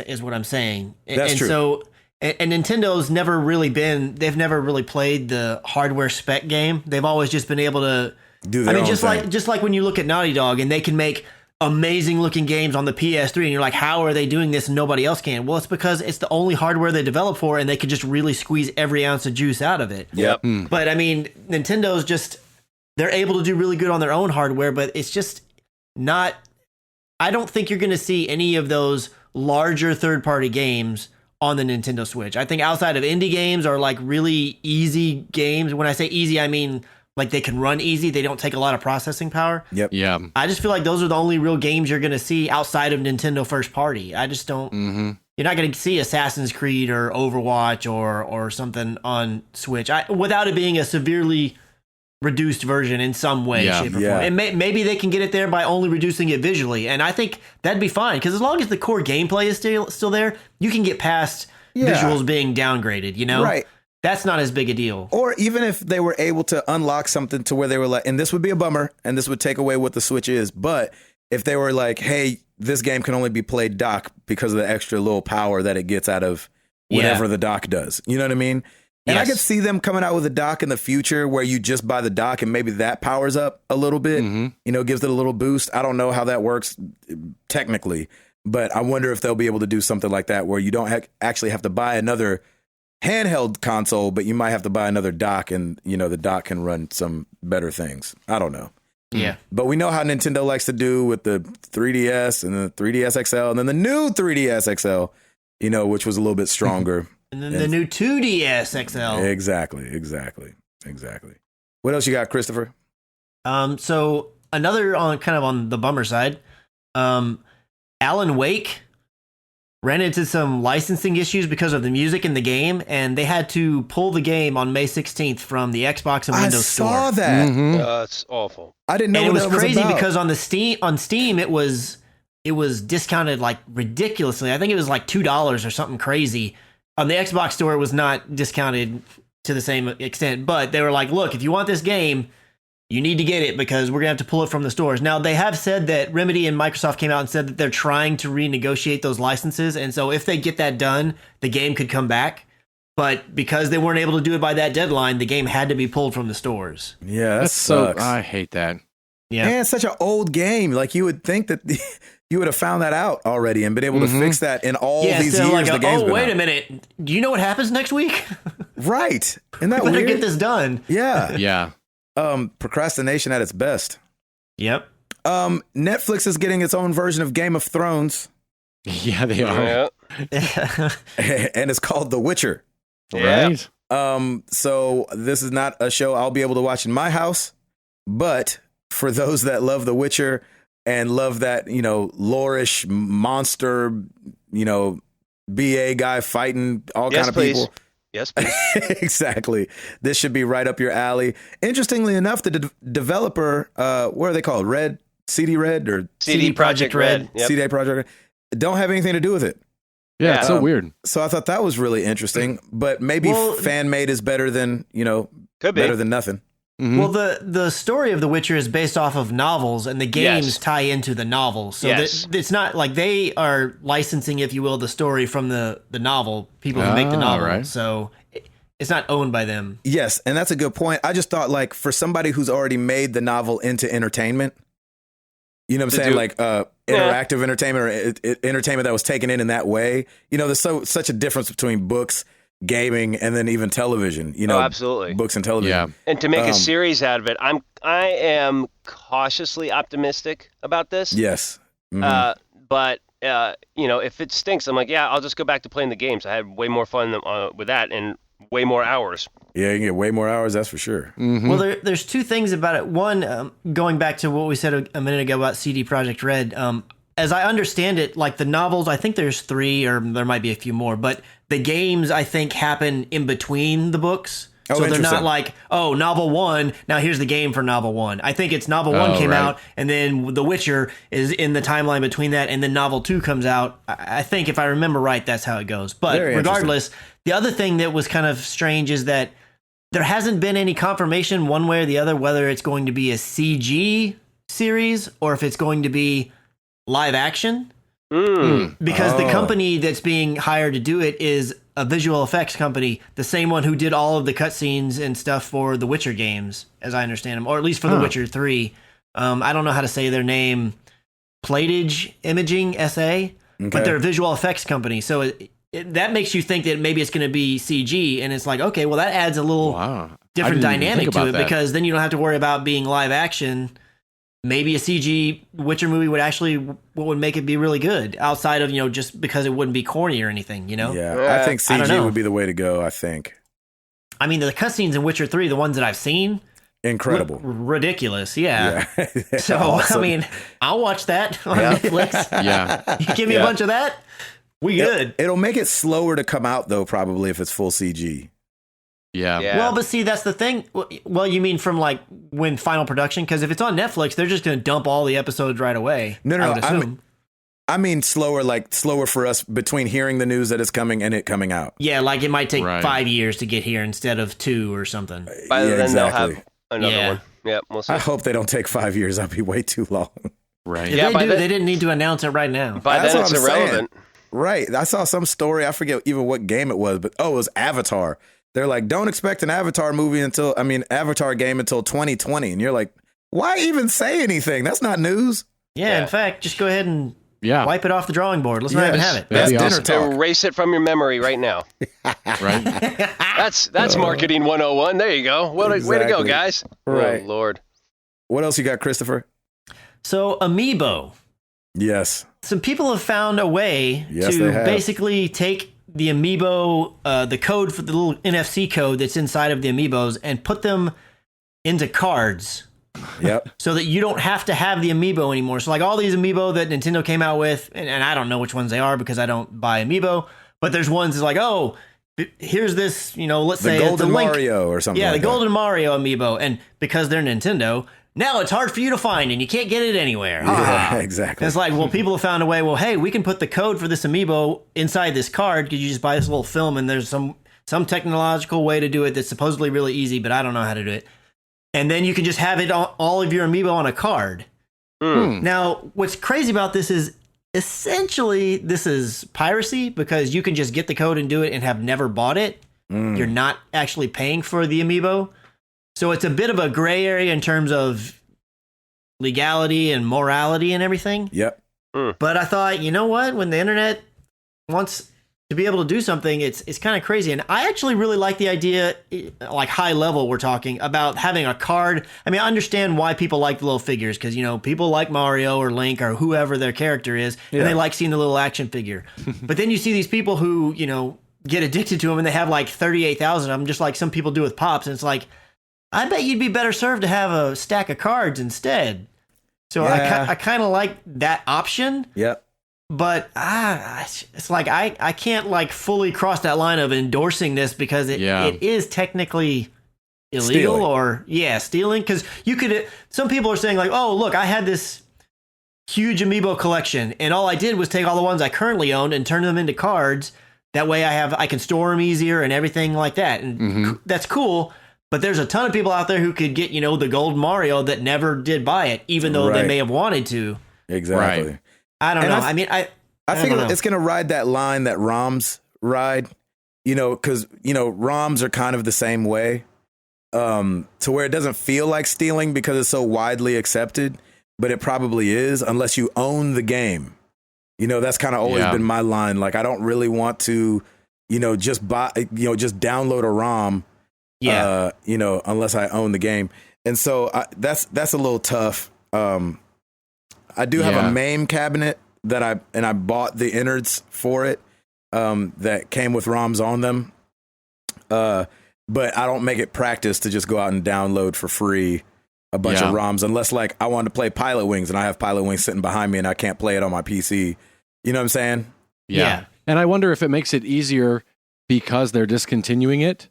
saying. That's true. So, and Nintendo's never really been. They've never really played the hardware spec game. They've always just been able to Do their own thing. just like when you look at Naughty Dog and they can make amazing looking games on the PS3, and you're like, how are they doing this and nobody else can? Well, it's because it's the only hardware they develop for, and they could just really squeeze every ounce of juice out of it. Yep. But I mean, Nintendo's just, they're able to do really good on their own hardware, but it's just not, I don't think you're going to see any of those larger third-party games on the Nintendo Switch. I think outside of indie games or like really easy games, when I say easy, I mean like they can run easy, they don't take a lot of processing power. Yep. Yeah. I just feel like those are the only real games you're going to see outside of Nintendo first party. I just don't, you're not going to see Assassin's Creed or Overwatch or something on Switch without it being a severely reduced version in some way, shape, or form. And maybe they can get it there by only reducing it visually. And I think that'd be fine, because as long as the core gameplay is still there, you can get past visuals being downgraded, you know? Right. That's not as big a deal. Or even if they were able to unlock something to where they were like, and this would be a bummer, and this would take away what the Switch is, but if they were like, hey, this game can only be played dock because of the extra little power that it gets out of whatever the dock does. You know what I mean? And I could see them coming out with a dock in the future where you just buy the dock and maybe that powers up a little bit, you know, gives it a little boost. I don't know how that works technically, but I wonder if they'll be able to do something like that where you don't actually have to buy another handheld console, but you might have to buy another dock, and you know the dock can run some better things. I don't know. Yeah. But we know how Nintendo likes to do with the 3DS and the 3DS XL and then the new 3DS XL, you know, which was a little bit stronger. And then the new 2DS XL. Exactly. What else you got, Christopher? So another on the bummer side, Alan Wake ran into some licensing issues because of the music in the game, and they had to pull the game on May 16th from the Xbox and Windows Store. I saw that. It's awful. I didn't know And what it was crazy about. because on Steam it was discounted like ridiculously. I think it was like $2 or something crazy. On the Xbox Store it was not discounted to the same extent, but they were like, look, if you want this game, you need to get it because we're going to have to pull it from the stores. Now, they have said that Remedy and Microsoft came out and said that they're trying to renegotiate those licenses. And so if they get that done, the game could come back. But because they weren't able to do it by that deadline, the game had to be pulled from the stores. Yeah, that That's sucks. so. I hate that. Yeah. And it's such an old game. Like you would think that you would have found that out already and been able to fix that in all these so years the game's been wait out. a minute. Do you know what happens next week? Right. Isn't that We better weird? get this done. Yeah. Yeah. Procrastination at its best. Yep. Netflix is getting its own version of Game of Thrones, Yeah, they are. Yeah. and it's called The Witcher. Right? So this is not a show I'll be able to watch in my house, but for those that love The Witcher and love that, you know, lore-ish monster, you know, BA guy fighting all Yes, kind of please. people. Yes, please. Exactly. This should be right up your alley. Interestingly enough, the developer, what are they called? CD Red or CD Projekt Red. Yep. CD Projekt Red, don't have anything to do with it. Yeah, it's so Um, weird. So I thought that was really interesting, but maybe fan made is better than, you know, Could be. better than nothing. Well, the story of The Witcher is based off of novels, and the games Yes. tie into the novels. So Yes. it's not like they are licensing, if you will, the story from the novel, people who make the novel. right. So it's not owned by them. Yes, and that's a good point. I just thought, like, for somebody who's already made the novel into entertainment, you know what I'm saying? do- Like interactive entertainment or entertainment that was taken in that way. You know, there's such a difference between books, gaming, and then even television. You know, absolutely. books and television. Yeah. And to make a series out of it, I am cautiously optimistic about this. Yes. Mhm. But you know, if it stinks, I'm like, yeah, I'll just go back to playing the games. I had way more fun with that and way more hours. Yeah, you can get way more hours. That's for sure. Well, there's two things about it. One, going back to what we said a minute ago about CD Projekt Red, as I understand it, like the novels, I think there's 3 or there might be a few more, but the games I think happen in between the books. Oh, So they're not interesting. like, oh, novel 1, now here's the game for novel 1. I think it's novel 1 came right. out, and then The Witcher is in the timeline between that, and then novel 2 comes out. I think if I remember right, that's how it goes. But Very regardless, the other thing that was kind of strange is that there hasn't been any confirmation one way or the other whether it's going to be a CG series or if it's going to be live action. Mm. Because the company that's being hired to do it is a visual effects company, the same one who did all of the cutscenes and stuff for the Witcher games, as I understand them, or at least for The Witcher 3. I don't know how to say their name. Platage Imaging SA, but they're a visual effects company. So that makes you think that maybe it's going to be CG, and it's like, okay, well, that adds a little different dynamic to it because then you don't have to worry about being live action. Maybe a CG Witcher movie would actually what would make it be really good outside of, just because it wouldn't be corny or anything, Yeah, I think CG would be the way to go, I think. I mean, the cutscenes in Witcher 3, the ones that I've seen, incredible. Ridiculous, yeah. So, awesome. I mean, I'll watch that on Netflix. Yeah. You give me a bunch of that, we good. It'll make it slower to come out, though, probably, if it's full CG. Yeah. Well, but see, that's the thing. Well, you mean from like when final production? Because if it's on Netflix, they're just going to dump all the episodes right away. No. I mean slower for us between hearing the news that it's coming and it coming out. Yeah, like it might take 5 years to get here instead of 2 or something. By then they'll have another one. Yeah, we'll see. I hope they don't take 5 years. That'd be way too long. Right. If they didn't need to announce it right now. By then it's irrelevant. Right. I saw some story. I forget even what game it was, but it was Avatar. They're like, don't expect an Avatar game until 2020. And you're like, why even say anything? That's not news. Yeah. In fact, just go ahead and wipe it off the drawing board. Let's not even have it. That's dinner awesome. talk. Erase it from your memory right now. Right. That's marketing 101. There you go. Way to go, guys. Right. Oh, Lord. What else you got, Christopher? So, Amiibo. Yes. Some people have found a way to basically take the Amiibo, the code for the little NFC code that's inside of the Amiibos and put them into cards. Yep. So that you don't have to have the Amiibo anymore. So like all these Amiibo that Nintendo came out with, and I don't know which ones they are because I don't buy Amiibo, but there's ones that's like, oh, here's this, let's say the Golden it's a Link. Mario or something. Yeah, like the Golden Mario Amiibo. And because they're Nintendo, now it's hard for you to find and you can't get it anywhere. Yeah, exactly. And it's like, well, people have found a way, well, hey, we can put the code for this Amiibo inside this card because you just buy this little film and there's some technological way to do it that's supposedly really easy, but I don't know how to do it. And then you can just have it all of your Amiibo on a card. Now, what's crazy about this is essentially this is piracy because you can just get the code and do it and have never bought it. You're not actually paying for the Amiibo. So it's a bit of a gray area in terms of legality and morality and everything. Yep. But I thought, you know what? When the internet wants to be able to do something, it's kind of crazy. And I actually really like the idea, like high level we're talking, about having a card. I mean, I understand why people like the little figures because, people like Mario or Link or whoever their character is, and they like seeing the little action figure. But then you see these people who, get addicted to them and they have like 38,000 of them, just like some people do with Pops. And it's like, I bet you'd be better served to have a stack of cards instead. So I kind of like that option. Yep. But it's like I can't like fully cross that line of endorsing this because it is technically illegal stealing. Because you could, some people are saying like, oh look, I had this huge Amiibo collection and all I did was take all the ones I currently owned and turn them into cards. That way I can store them easier and everything like that, and that's cool. But there's a ton of people out there who could get, the Golden Mario that never did buy it, even though they may have wanted to. Exactly. Right. I don't know. I think it's going to ride that line that ROMs ride, because, ROMs are kind of the same way, to where it doesn't feel like stealing because it's so widely accepted, but it probably is unless you own the game. That's kind of always been my line. Like, I don't really want to, just just download a ROM. Yeah. Unless I own the game. And so that's a little tough. I do have a MAME cabinet that I bought the innards for it that came with ROMs on them. But I don't make it practice to just go out and download for free a bunch of ROMs unless like I want to play Pilot Wings and I have Pilot Wings sitting behind me and I can't play it on my PC. You know what I'm saying? Yeah. And I wonder if it makes it easier because they're discontinuing it.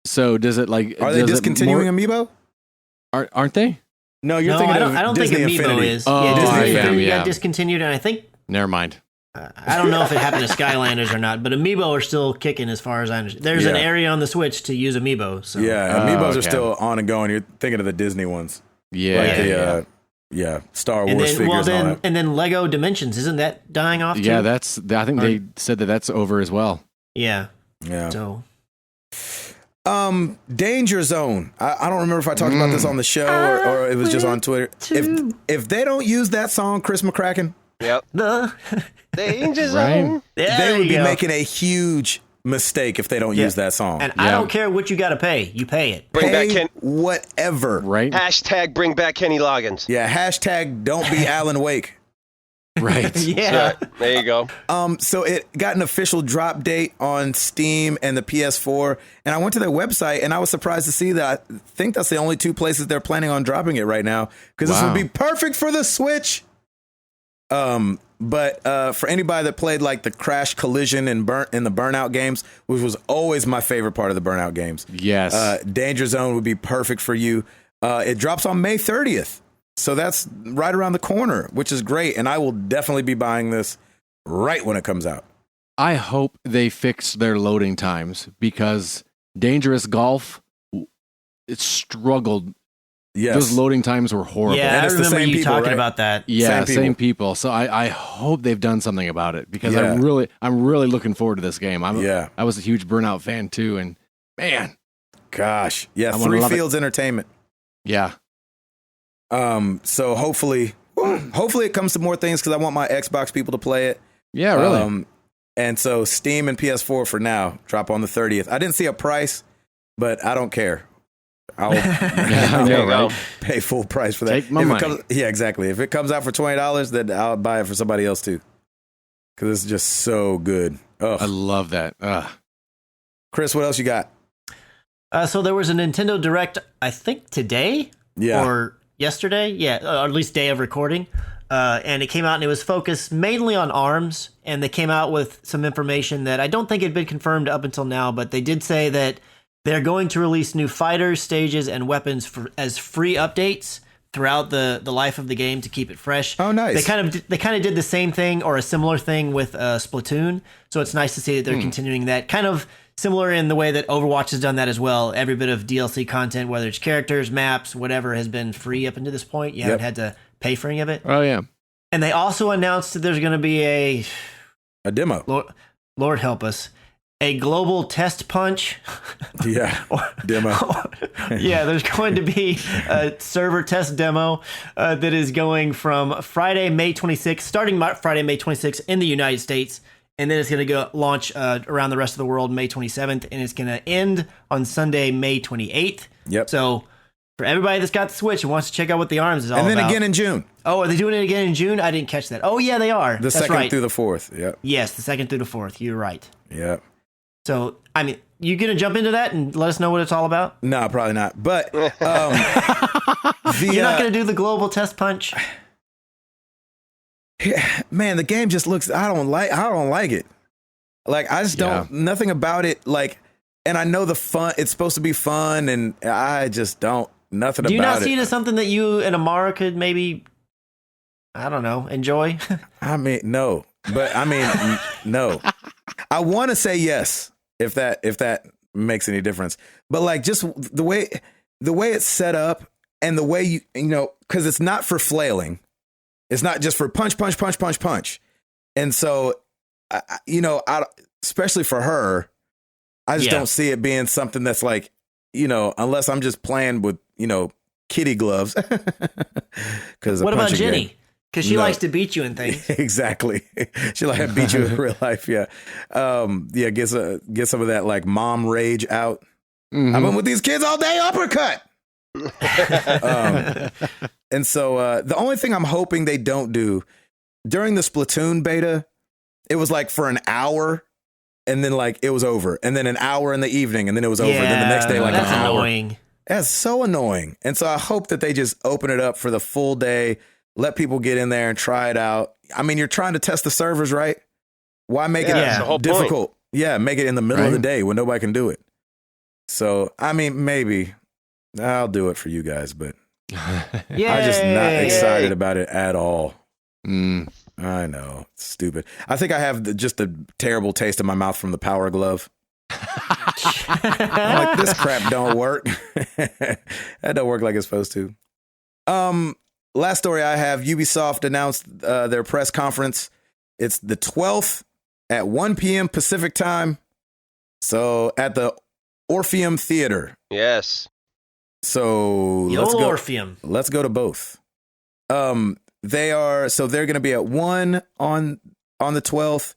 So does it like... Are they discontinuing Amiibo? Aren't they? No, you're thinking of I don't Disney think Amiibo Infinity. is. Oh, Disney yeah, Infinity yeah. got discontinued, and I think... Never mind. I don't know if it happened to Skylanders or not, but Amiibo are still kicking as far as I understand. There's an area on the Switch to use Amiibo. So. Yeah, Amiibos are still on and going. You're thinking of the Disney ones. Yeah. Star And Wars then, figures and all that. and then Lego Dimensions, isn't that dying off too? Yeah, I think they said that that's over as well. Yeah. Yeah. So Danger Zone. I don't remember if I talked about this on the show or it was just on Twitter. If they don't use that song, Chris McCracken, Yep. the Danger Right. Zone. they would be making a huge mistake if they don't use that song. And I don't care what you got to pay. You pay it. Bring back Pay whatever. Right? Hashtag bring back Kenny Loggins. Yeah, hashtag don't be Alan Wake. Right. Yeah. There you go. So it got an official drop date on Steam and the PS4, and I went to their website, and I was surprised to see that. I think that's the only two places they're planning on dropping it right now, because this would be perfect for the Switch. But for anybody that played like the Crash Collision and the Burnout games, which was always my favorite part of the Burnout games, Yes. Danger Zone would be perfect for you. It drops on May 30th. So that's right around the corner, which is great. And I will definitely be buying this right when it comes out. I hope they fix their loading times because Dangerous Golf, it struggled. Yes. Those loading times were horrible. Yeah, And I it's the remember same you people, talking right? about that. Yeah, Same same people. So I hope they've done something about it because I'm really looking forward to this game. I was a huge Burnout fan too, and man, gosh, yeah, I wanna Three love Fields Entertainment. yeah, So hopefully it comes to more things because I want my Xbox people to play it. yeah, really. And so Steam and PS4 for now drop on the 30th. I didn't see a price, but I don't care. I'll There you go. pay full price for that. Take my If it money. comes- yeah, exactly. If it comes out for $20, then I'll buy it for somebody else too. Because it's just so good. I Ugh. love that. Chris, what else you got? So there was a Nintendo Direct, I think today Yeah. or yesterday. Yeah, or at least day of recording. And it came out and it was focused mainly on ARMS. And they came out with some information that I don't think had been confirmed up until now, but they did say that they're going to release new fighters, stages, and weapons as free updates throughout the life of the game to keep it fresh. Oh, nice. They kind of did the same thing or a similar thing with Splatoon. So it's nice to see that they're continuing that. Kind of similar in the way that Overwatch has done that as well. Every bit of DLC content, whether it's characters, maps, whatever, has been free up until this point. You haven't had to pay for any of it. Oh yeah. And they also announced that there's going to be a demo. Lord help us. A global test punch. Yeah. Demo. Yeah, there's going to be a server test demo that is going from Friday, May 26th, starting Friday, May 26th in the United States. And then it's going to go launch around the rest of the world May 27th. And it's going to end on Sunday, May 28th. Yep. So for everybody that's got the Switch and wants to check out what the ARMS is all And then about. again in June. Oh, are they doing it again in June? I didn't catch that. Oh, yeah, they are. The That's second right. through the 4th. Yep. Yes, the 2nd through the 4th. You're right. Yep. So, I mean, you going to jump into that and let us know what it's all about? No, probably not. But You're not going to do the global test punch? man, the game just looks. I don't like it. Like I just don't. Nothing about it. Like, and I know the fun. It's supposed to be fun, and I just don't. Nothing about it. Do you not see it as something that you and Amara could maybe, I don't know, enjoy? I mean, no. But I mean, no. I want to say yes if that makes any difference. But like just the way it's set up and the way you know, because it's not for flailing. It's not just for punch. And so, especially for her, I just don't see it being something that's like, unless I'm just playing with, kitty gloves. What about Jenny? Because she likes to beat you in things. Exactly. She like beat you in real life. Yeah. Get some of that like mom rage out. Mm-hmm. I've been with these kids all day. Uppercut. And so the only thing I'm hoping they don't do during the Splatoon beta, it was like for an hour and then like it was over, and then an hour in the evening and then it was over. Then the next day, like that's an hour. annoying. That's so annoying. And so I hope that they just open it up for the full day. Let people get in there and try it out. I mean, you're trying to test the servers, right? Why make that's the whole it difficult? point. Yeah, make it in the middle of the day when nobody can do it. So, I mean, maybe I'll do it for you guys, but I'm just not excited about it at all. I know. It's stupid. I think I have just a terrible taste in my mouth from the Power Glove. I'm like, this crap don't work. That don't work like it's supposed to. Last story I have, Ubisoft announced their press conference. It's the 12th at 1 p.m. Pacific time. So at the Orpheum Theater. Yes. So The let's old go. Orpheum. Let's go to both. They're going to be at 1 on the 12th.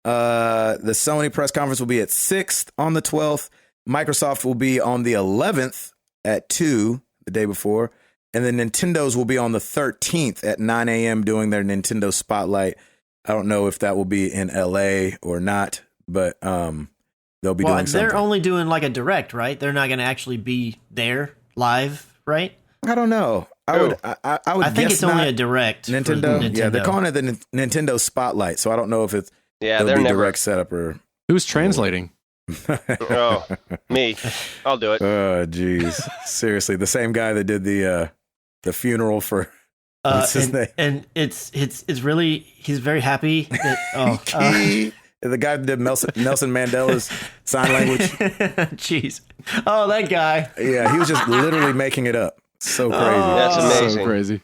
The Sony press conference will be at 6th on the 12th. Microsoft will be on the 11th at 2 the day before. And then Nintendo's will be on the 13th at 9 a.m. doing their Nintendo Spotlight. I don't know if that will be in LA or not, but they'll be doing something. They're only doing like a direct, right? They're not going to actually be there live, right? I don't know. I would I think guess it's only not. a direct. for Nintendo. Yeah, they're calling it the Nintendo Spotlight. So I don't know if it'll they're be never direct setup or. Who's translating? Oh, me. I'll do it. Oh, geez. Seriously, the same guy that did the funeral for what's his name? And it's really, he's very happy that The guy that did Nelson Mandela's sign language. jeez. Oh, that guy. Yeah, he was just literally making it up. So crazy. That's amazing. So crazy.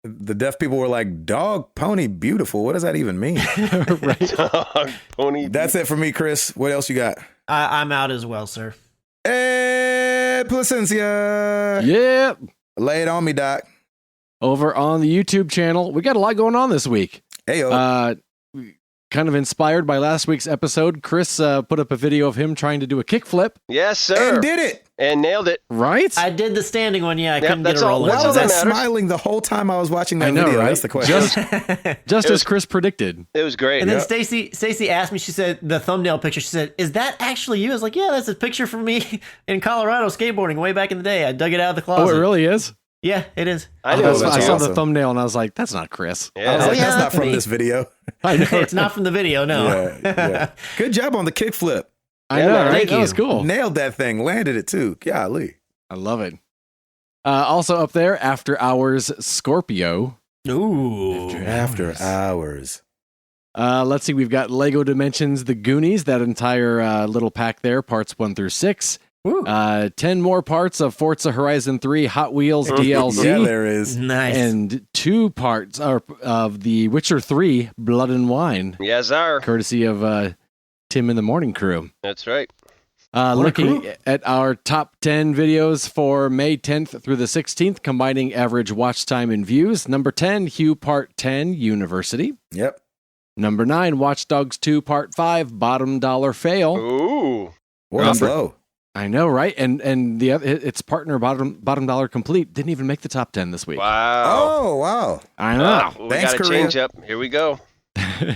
The deaf people were like, "Dog, pony, beautiful." What does that even mean? Right. Dog, pony. That's it for me, Chris. What else you got? I'm out as well, sir. Hey, Placencia. Yep. Lay it on me, Doc. Over on the YouTube channel, we got a lot going on this week. Heyo. Kind of inspired by last week's episode, Chris put up a video of him trying to do a kickflip. Yes, sir. And did it. And nailed it. Right? I did the standing one. Yeah, I couldn't that's get a all- roll. that's Why all was I that matters. smiling the whole time I was watching that I know, video? right? That's the question. Just as Chris predicted. It was great. And then Yep. Stacy asked me, she said, the thumbnail picture, she said, "Is that actually you?" I was like, "Yeah, that's a picture from me in Colorado skateboarding way back in the day. I dug it out of the Oh, closet." it really is? Yeah, it is. I knew Oh, it was that's I saw awesome. the thumbnail and I was like, that's not Chris. I was Yeah. like, yeah, that's not that's from me. this video. I know. It's not from the video, no. Yeah. Good job on the kickflip. I Yeah, know, man, right? thank That was you. cool. Nailed that thing. Landed it too. Golly. I love it. Also up there, After Hours Scorpio. Ooh. After hours. Let's see, we've got Lego Dimensions, The Goonies, that entire little pack there, parts 1 through 6. Ooh. 10 more parts of Forza Horizon 3 Hot Wheels DLC. Yeah, there is. Nice. And 2 parts of The Witcher 3 Blood and Wine, Yes, sir. courtesy of Tim and the Morning Crew. That's right. Looking at our top 10 videos for May 10th through the 16th, combining average watch time and views. Number 10, Hue Part 10, University. Yep. Number 9, Watch Dogs 2 Part 5, Bottom Dollar Fail. Ooh. Well, that's low. I know, right? And its partner, Bottom Dollar Complete, didn't even make the top 10 this week. Wow. Oh, wow. I know. Wow. We Thanks, got to Korea. change up. Here we go.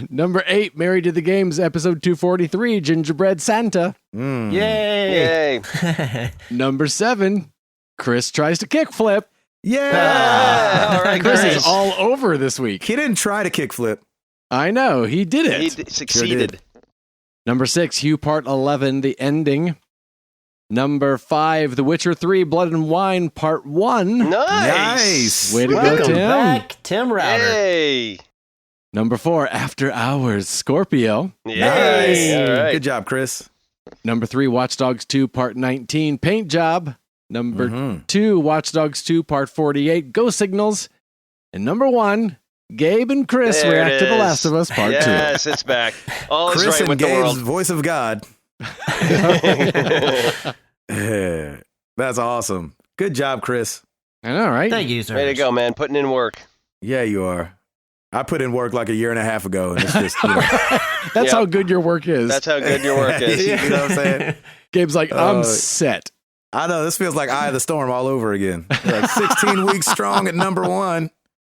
Number 8, Married to the Games, episode 243, Gingerbread Santa. Mm. Yay. Yay. Number 7, Chris tries to kickflip. Yeah. All right, Chris Chris. is all over this week. He didn't try to kickflip. I know, he did it. He succeeded. Number 6, Hue Part 11, The Ending. Number 5, The Witcher 3, Blood and Wine, Part 1. Nice. Way to go, Welcome Tim. back, Tim Router. Yay. Number 4, After Hours, Scorpio. Yay. All right. Good job, Chris. Number 3, Watch Dogs 2, Part 19, Paint Job. Number 2, Watch Dogs 2, Part 48, Go Signals. And number 1, Gabe and Chris There react it to The is. Last of Us Part 2. Yes, it's back. All is Chris right and with the Gabe's world. voice of God. That's awesome. Good job, Chris. I know, right? Thank you, sir. Way to go, man. Putting in work. Yeah, you are. I put in work like a year and a half ago, and it's just, That's Yep. how good your work is. That's how good your work is. you know what I'm saying? Gabe's like, I'm set. I know, this feels like Eye of the Storm all over again. Like 16 weeks strong at number 1.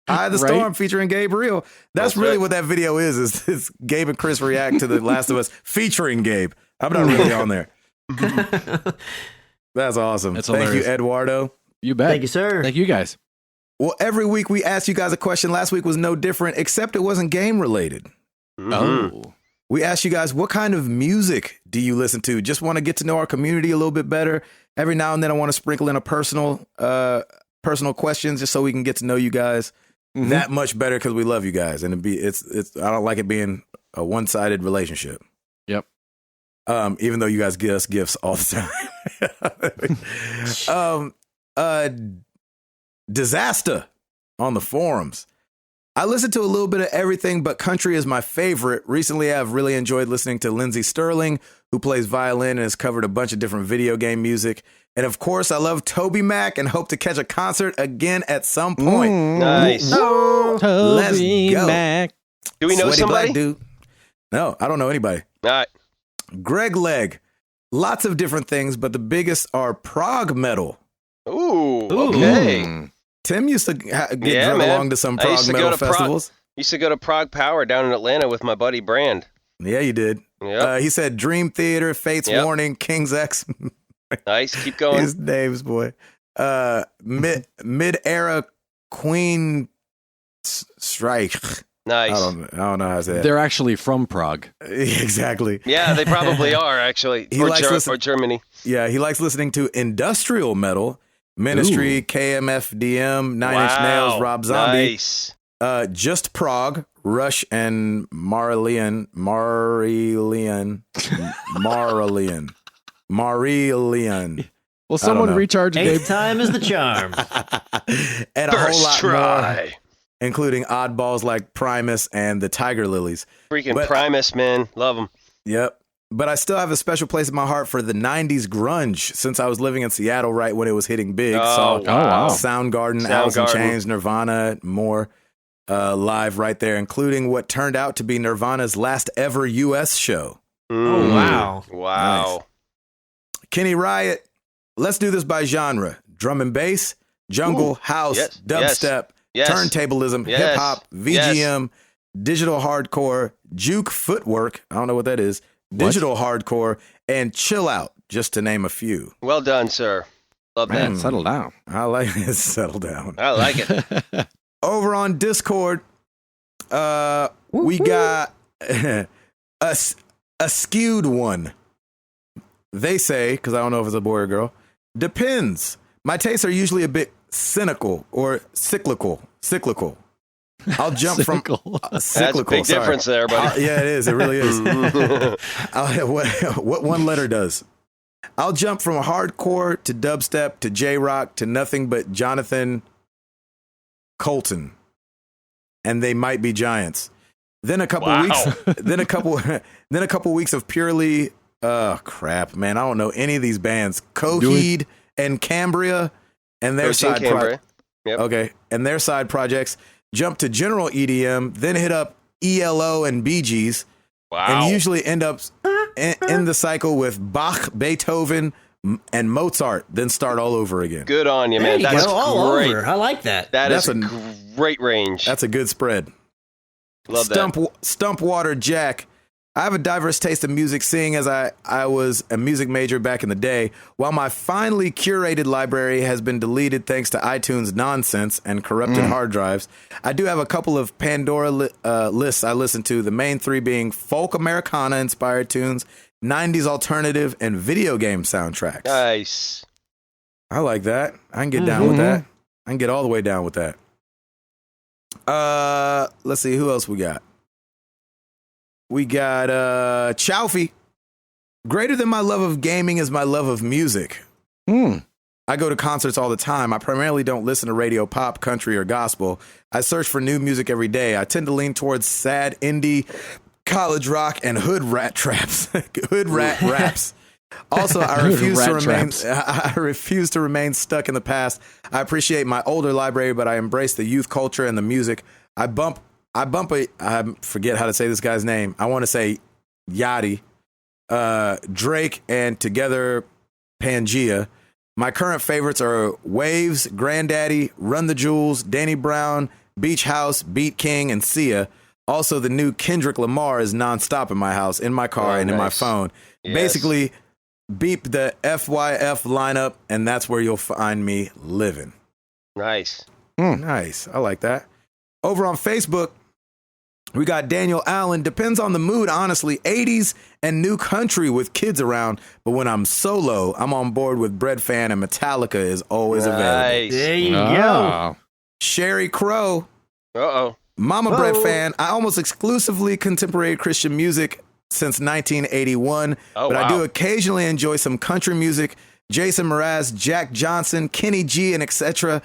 Eye of the Right? Storm featuring Gabriel. That's really right. what that video is Gabe and Chris react to The Last of Us featuring Gabe. I'm not really on there. That's awesome. That's Thank hilarious. you, Eduardo. You bet. Thank you, sir. Thank you guys. Well, every week we ask you guys a question. Last week was no different, except it wasn't game related. Mhm. Oh. We asked you guys, what kind of music do you listen to? Just want to get to know our community a little bit better. Every now and then I want to sprinkle in a personal questions just so we can get to know you guys that much better because we love you guys. And it's I don't like it being a one-sided relationship. Yep. Even though you guys give us gifts all the time. Disaster on the forums. I listen to a little bit of everything, but country is my favorite. Recently, I've really enjoyed listening to Lindsey Sterling, who plays violin and has covered a bunch of different video game music. And of course, I love Toby Mac and hope to catch a concert again at some point. Nice. Let's go. Mac. Do we know Sweaty somebody? black dude. No, I don't know anybody. All right. Greg Legg. Lots of different things, but the biggest are prog metal. Ooh, okay. Mm. Tim used to get Yeah, drug man. along to some I prog used to go metal to festivals. Used to go to Prague Power down in Atlanta with my buddy Brand. Yeah, you did. Yep. He said Dream Theater, Fate's Yep. Warning, King's X. Nice. Keep going. His names, boy. Mid-era Queen Strike. Nice. I don't know how to say that. They're actually from Prague. Exactly. Yeah, they probably are actually. He Or, likes listen- or Germany. Yeah, he likes listening to industrial metal, Ministry, Ooh. KMFDM, Nine Inch Nails, Rob Zombie, Nice. Just Prague, Rush, and Marillion. Well, someone know. recharge Gabe. Eighth time is the charm. And a whole First lot try. more, including oddballs like Primus and the Tiger Lilies. Freaking But- Primus, man. Love them. Yep. But I still have a special place in my heart for the 90s grunge since I was living in Seattle right when it was hitting big. Oh, wow. Soundgarden, Alice in Soundgarden. Chains, Nirvana, more live right there, including what turned out to be Nirvana's last ever U.S. show. Oh, wow. Wow. Nice. Kenny Riot, let's do this by genre. Drum and bass, jungle, Ooh. house, Yes. dubstep, Yes. turntablism, Yes. hip-hop, VGM, digital hardcore, juke footwork, I don't know what that is, digital hardcore, and chill out, just to name a few. Well done, sir. Love that. Man, settle down. I like it. Settle down. I like it. Over on Discord, we got a skewed one. They say, because I don't know if it's a boy or girl, depends. My tastes are usually a bit cynical or cyclical. I'll jump from Cynical. That's a cyclical. big sorry. difference there, buddy. Yeah, it is. It really is. What one letter does. I'll jump from hardcore to dubstep to J-rock to nothing but Jonathan Colton, and they might be giants. Then a couple Wow. weeks. Then a couple weeks of purely. Crap, man! I don't know any of these bands. Coheed and Cambria, and their Coaching side Cambria. Yep. Okay, and their side projects. Jump to general EDM, then hit up ELO and Bee Gees, Wow. and usually end up in the cycle with Bach, Beethoven, and Mozart, then start all over again. Good on you, There man. you That's go. All great. over. I like that. That's That's a great range. That's a good spread. Love that. Stumpwater Jack. I have a diverse taste of music, seeing as I was a music major back in the day. While my finely curated library has been deleted thanks to iTunes nonsense and corrupted hard drives, I do have a couple of Pandora lists I listen to, the main three being folk Americana-inspired tunes, 90s alternative, and video game soundtracks. Nice. I like that. I can get down with that. I can get all the way down with that. Let's see, who else we got? We got Chowfie. Greater than my love of gaming is my love of music. I go to concerts all the time. I primarily don't listen to radio, pop, country, or gospel. I search for new music every day. I tend to lean towards sad indie, college rock, and hood rat traps. Hood rat raps. Also, I refuse to remain stuck in the past. I appreciate my older library, but I embrace the youth culture and the music. I forget how to say this guy's name. I want to say Yachty, Drake, and Together Pangea. My current favorites are Waves, Granddaddy, Run the Jewels, Danny Brown, Beach House, Beat King, and Sia. Also, the new Kendrick Lamar is nonstop in my house, in my car, and in my phone. Yes. Basically, beep the FYF lineup, and that's where you'll find me living. Nice. Nice. I like that. Over on Facebook, we got Daniel Allen. Depends on the mood, honestly. 80s and new country with kids around. But when I'm solo, I'm on board with Bread Fan, and Metallica is always available. Nice. There you go. Ah. Sherry Crow, Uh-oh. Mama Bread Fan. I almost exclusively contemporary Christian music since 1981. Oh, but I do wow. occasionally enjoy some country music. Jason Mraz, Jack Johnson, Kenny G, and etc.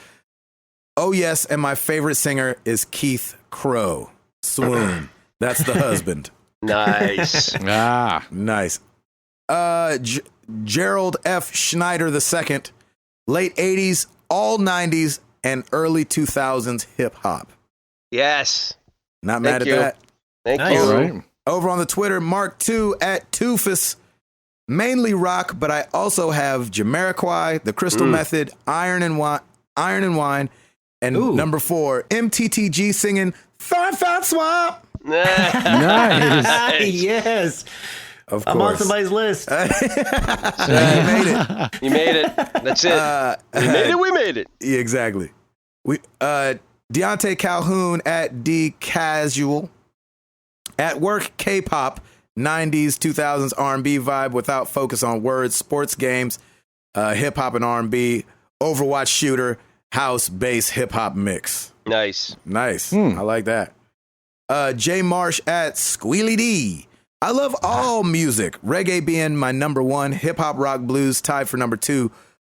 Oh, yes, and my favorite singer is Keith Crow. Swoon. That's the husband. Nice. Nice. Gerald F. Schneider II. Late 80s, all 90s, and early 2000s hip-hop. Yes. Not mad at you. that. Thank Nice. you. Right. Over on the Twitter, Mark2 at Toofus. Mainly rock, but I also have Jamiroquai, The Crystal Method, Iron and Wine, and Ooh. number 4, MTTG singing Fat Swap. Nice. Yes. Of I'm on course. somebody's list. You made it. You made it. That's it. We made it. Yeah, exactly. We Deontay Calhoun at D Casual. At work, K-pop, 90s, 2000s R&B vibe without focus on words, sports games, hip hop and R&B, Overwatch shooter, house, bass, hip hop mix. Nice. I like that. Jay Marsh at Squealy D. I love all music. Reggae being my number 1, hip hop, rock, blues tied for number 2.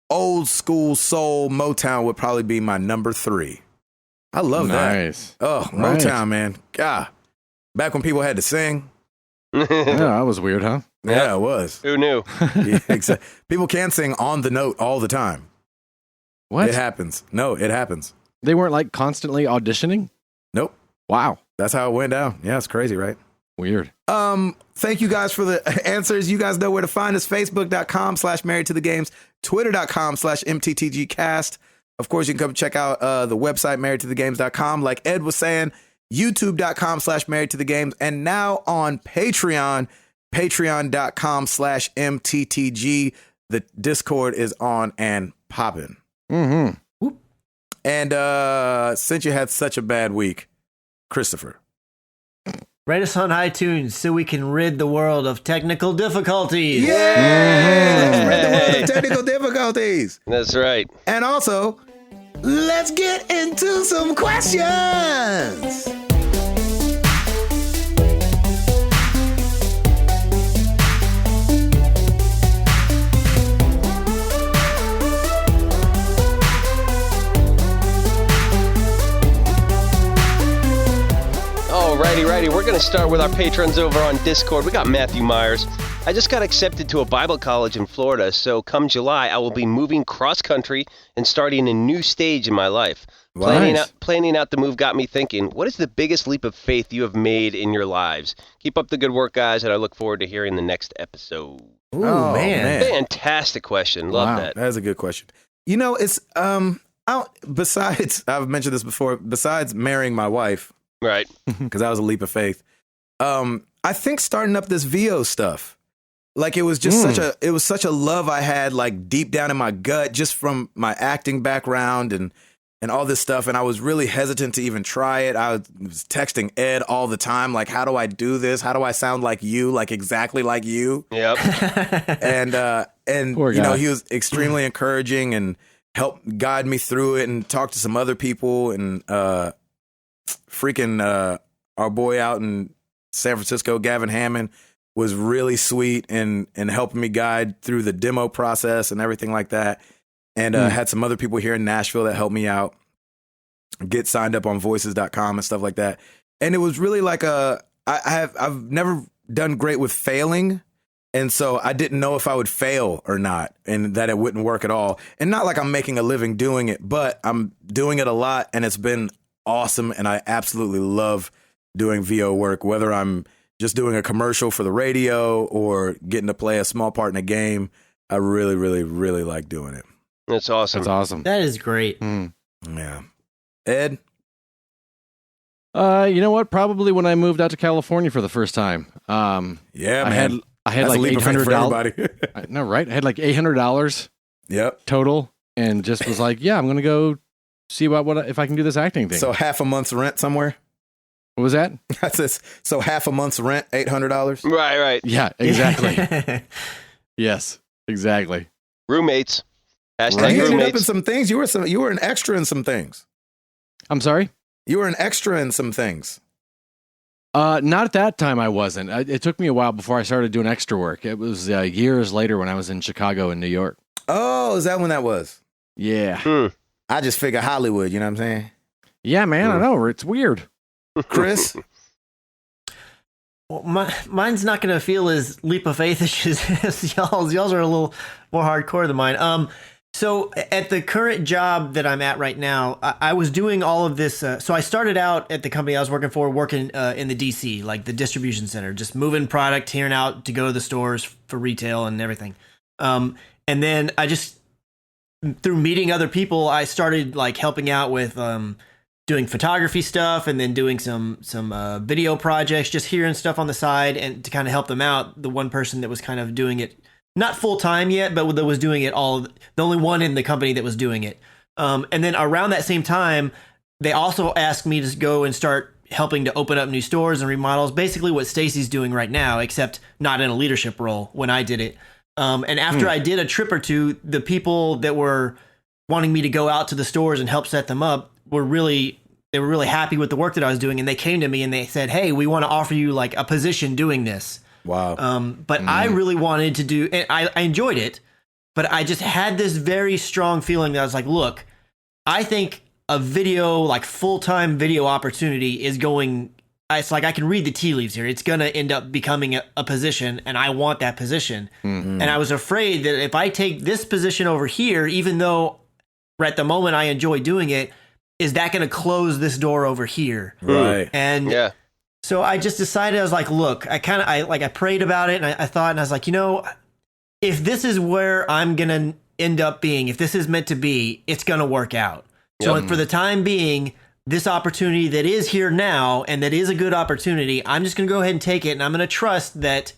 Old school soul, Motown would probably be my number 3. I love that. Nice. Oh, Right. Motown, man. God. Back when people had to sing. Yeah, that was weird, huh? Yeah, it was. Who knew? Yeah, exactly. People can sing on the note all the time. What? It happens. No, it happens. They weren't like constantly auditioning? Nope. Wow. That's how it went down. Yeah, it's crazy, right? Weird. Thank you guys for the answers. You guys know where to find us. Facebook.com/married to the games, Twitter.com/MTTGcast. Of course, you can come check out the website, marriedtothegames.com. Like Ed was saying, YouTube.com/married to the games. And now on Patreon, Patreon.com/MTTG. The Discord is on and popping. Mm-hmm. And since you had such a bad week, Christopher. Rate us on iTunes so we can rid the world of technical difficulties. Let's rid the world of technical difficulties. That's right. And also, let's get into some questions. Alrighty, we're going to start with our patrons over on Discord. We got Matthew Myers. I just got accepted to a Bible college in Florida, so come July, I will be moving cross-country and starting a new stage in my life. Nice. Planning out the move got me thinking, what is the biggest leap of faith you have made in your lives? Keep up the good work, guys, and I look forward to hearing the next episode. Ooh, Oh, man. Fantastic question. Love Wow. that. That is a good question. You know, it's besides, I've mentioned this before, besides marrying my wife, Right. because that was a leap of faith. I think starting up this VO stuff, like it was just such a love I had, like deep down in my gut, just from my acting background and all this stuff. And I was really hesitant to even try it. I was texting Ed all the time, like, how do I do this? How do I sound like you? Like exactly like you. Yep. And Poor you know, guy. he was extremely encouraging and helped guide me through it and talk to some other people and our boy out in San Francisco, Gavin Hammond, was really sweet and helping me guide through the demo process and everything like that. And had some other people here in Nashville that helped me out get signed up on voices.com and stuff like that. And it was really like I've never done great with failing. And so I didn't know if I would fail or not and that it wouldn't work at all. And not like I'm making a living doing it, but I'm doing it a lot and it's been awesome. And I absolutely love doing VO work, whether I'm just doing a commercial for the radio or getting to play a small part in a game. I really, really, really like doing it. That's awesome. That's awesome. That is great. Yeah. Ed? You know what? Probably when I moved out to California for the first time. Yeah, I man. had That's like a leap of faith for $800. everybody. No, right? I had like $800 Yep. total, and just was like, yeah, I'm gonna go see about if I can do this acting thing. So half a month's rent somewhere? What was that? That's it. So half a month's rent, $800? Right. Yeah, exactly. Yes, exactly. Roommates. Hashtag You ended up in roommates. some things. You were an extra in some things. I'm sorry. You were an extra in some things. Not at that time. I wasn't. It took me a while before I started doing extra work. It was years later when I was in Chicago and New York. Oh, is that when that was? Yeah. I just figure Hollywood, you know what I'm saying? Yeah, man, I know. It's weird. Chris? Well, mine's not going to feel as leap of faith as y'all's. Y'all's are a little more hardcore than mine. So at the current job that I'm at right now, I was doing all of this. So I started out at the company I was working for, working in the DC, like the distribution center, just moving product here and out to go to the stores for retail and everything. And then I just, through meeting other people, I started like helping out with doing photography stuff and then doing some video projects, just hearing stuff on the side and to kind of help them out. The one person that was kind of doing it, not full time yet, but that was doing it the only one in the company that was doing it. And then around that same time, they also asked me to go and start helping to open up new stores and remodels, basically what Stacy's doing right now, except not in a leadership role when I did it. And after I did a trip or two, the people that were wanting me to go out to the stores and help set them up were really happy with the work that I was doing. And they came to me and they said, hey, we want to offer you like a position doing this. Wow. But I really wanted to do, and I enjoyed it, but I just had this very strong feeling that I was like, look, I think a video, like full-time video opportunity is going, it's like I can read the tea leaves here. It's going to end up becoming a position, and I want that position. Mm-hmm. And I was afraid that if I take this position over here, even though at the moment I enjoy doing it, is that going to close this door over here? Right. And yeah. So I just decided, I was like, look, I prayed about it and I thought, and I was like, if this is where I'm going to end up being, if this is meant to be, it's going to work out. So for the time being, this opportunity that is here now, and that is a good opportunity, I'm just going to go ahead and take it. And I'm going to trust that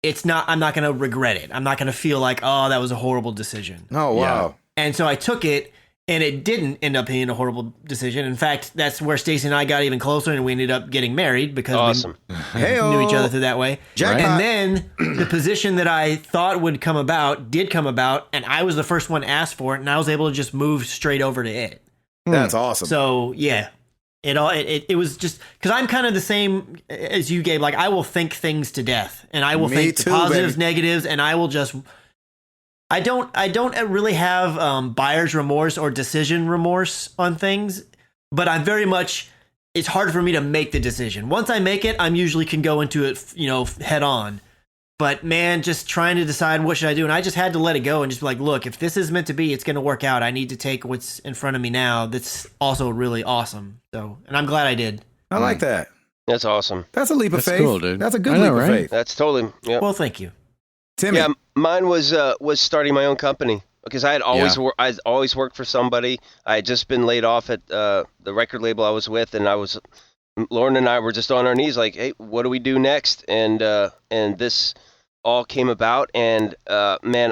I'm not going to regret it. I'm not going to feel like, oh, that was a horrible decision. Oh, wow. Yeah. And so I took it. And it didn't end up being a horrible decision. In fact, that's where Stacey and I got even closer, and we ended up getting married because we knew each other through that way. Jackpot. And then the position that I thought would come about did come about, and I was the first one asked for it, and I was able to just move straight over to it. That's awesome. So yeah, it was just because I'm kind of the same as you, Gabe. Like I will think things to death, and I will think the positives, negatives, and I will just. I don't really have buyer's remorse or decision remorse on things, but I'm very much, it's hard for me to make the decision. Once I make it, I'm usually can go into it, head on. But man, just trying to decide what should I do. And I just had to let it go and just be like, look, if this is meant to be, it's going to work out. I need to take what's in front of me now. That's also really awesome. So, and I'm glad I did. I like that. That's awesome. That's a leap of faith. Cool, dude. That's a good leap of faith. That's totally, yeah. Well, thank you. Timmy. Yeah, mine was starting my own company because I had always worked for somebody. I had just been laid off at the record label I was with, and Lauren and I were just on our knees like, hey, what do we do next? And this all came about, and man,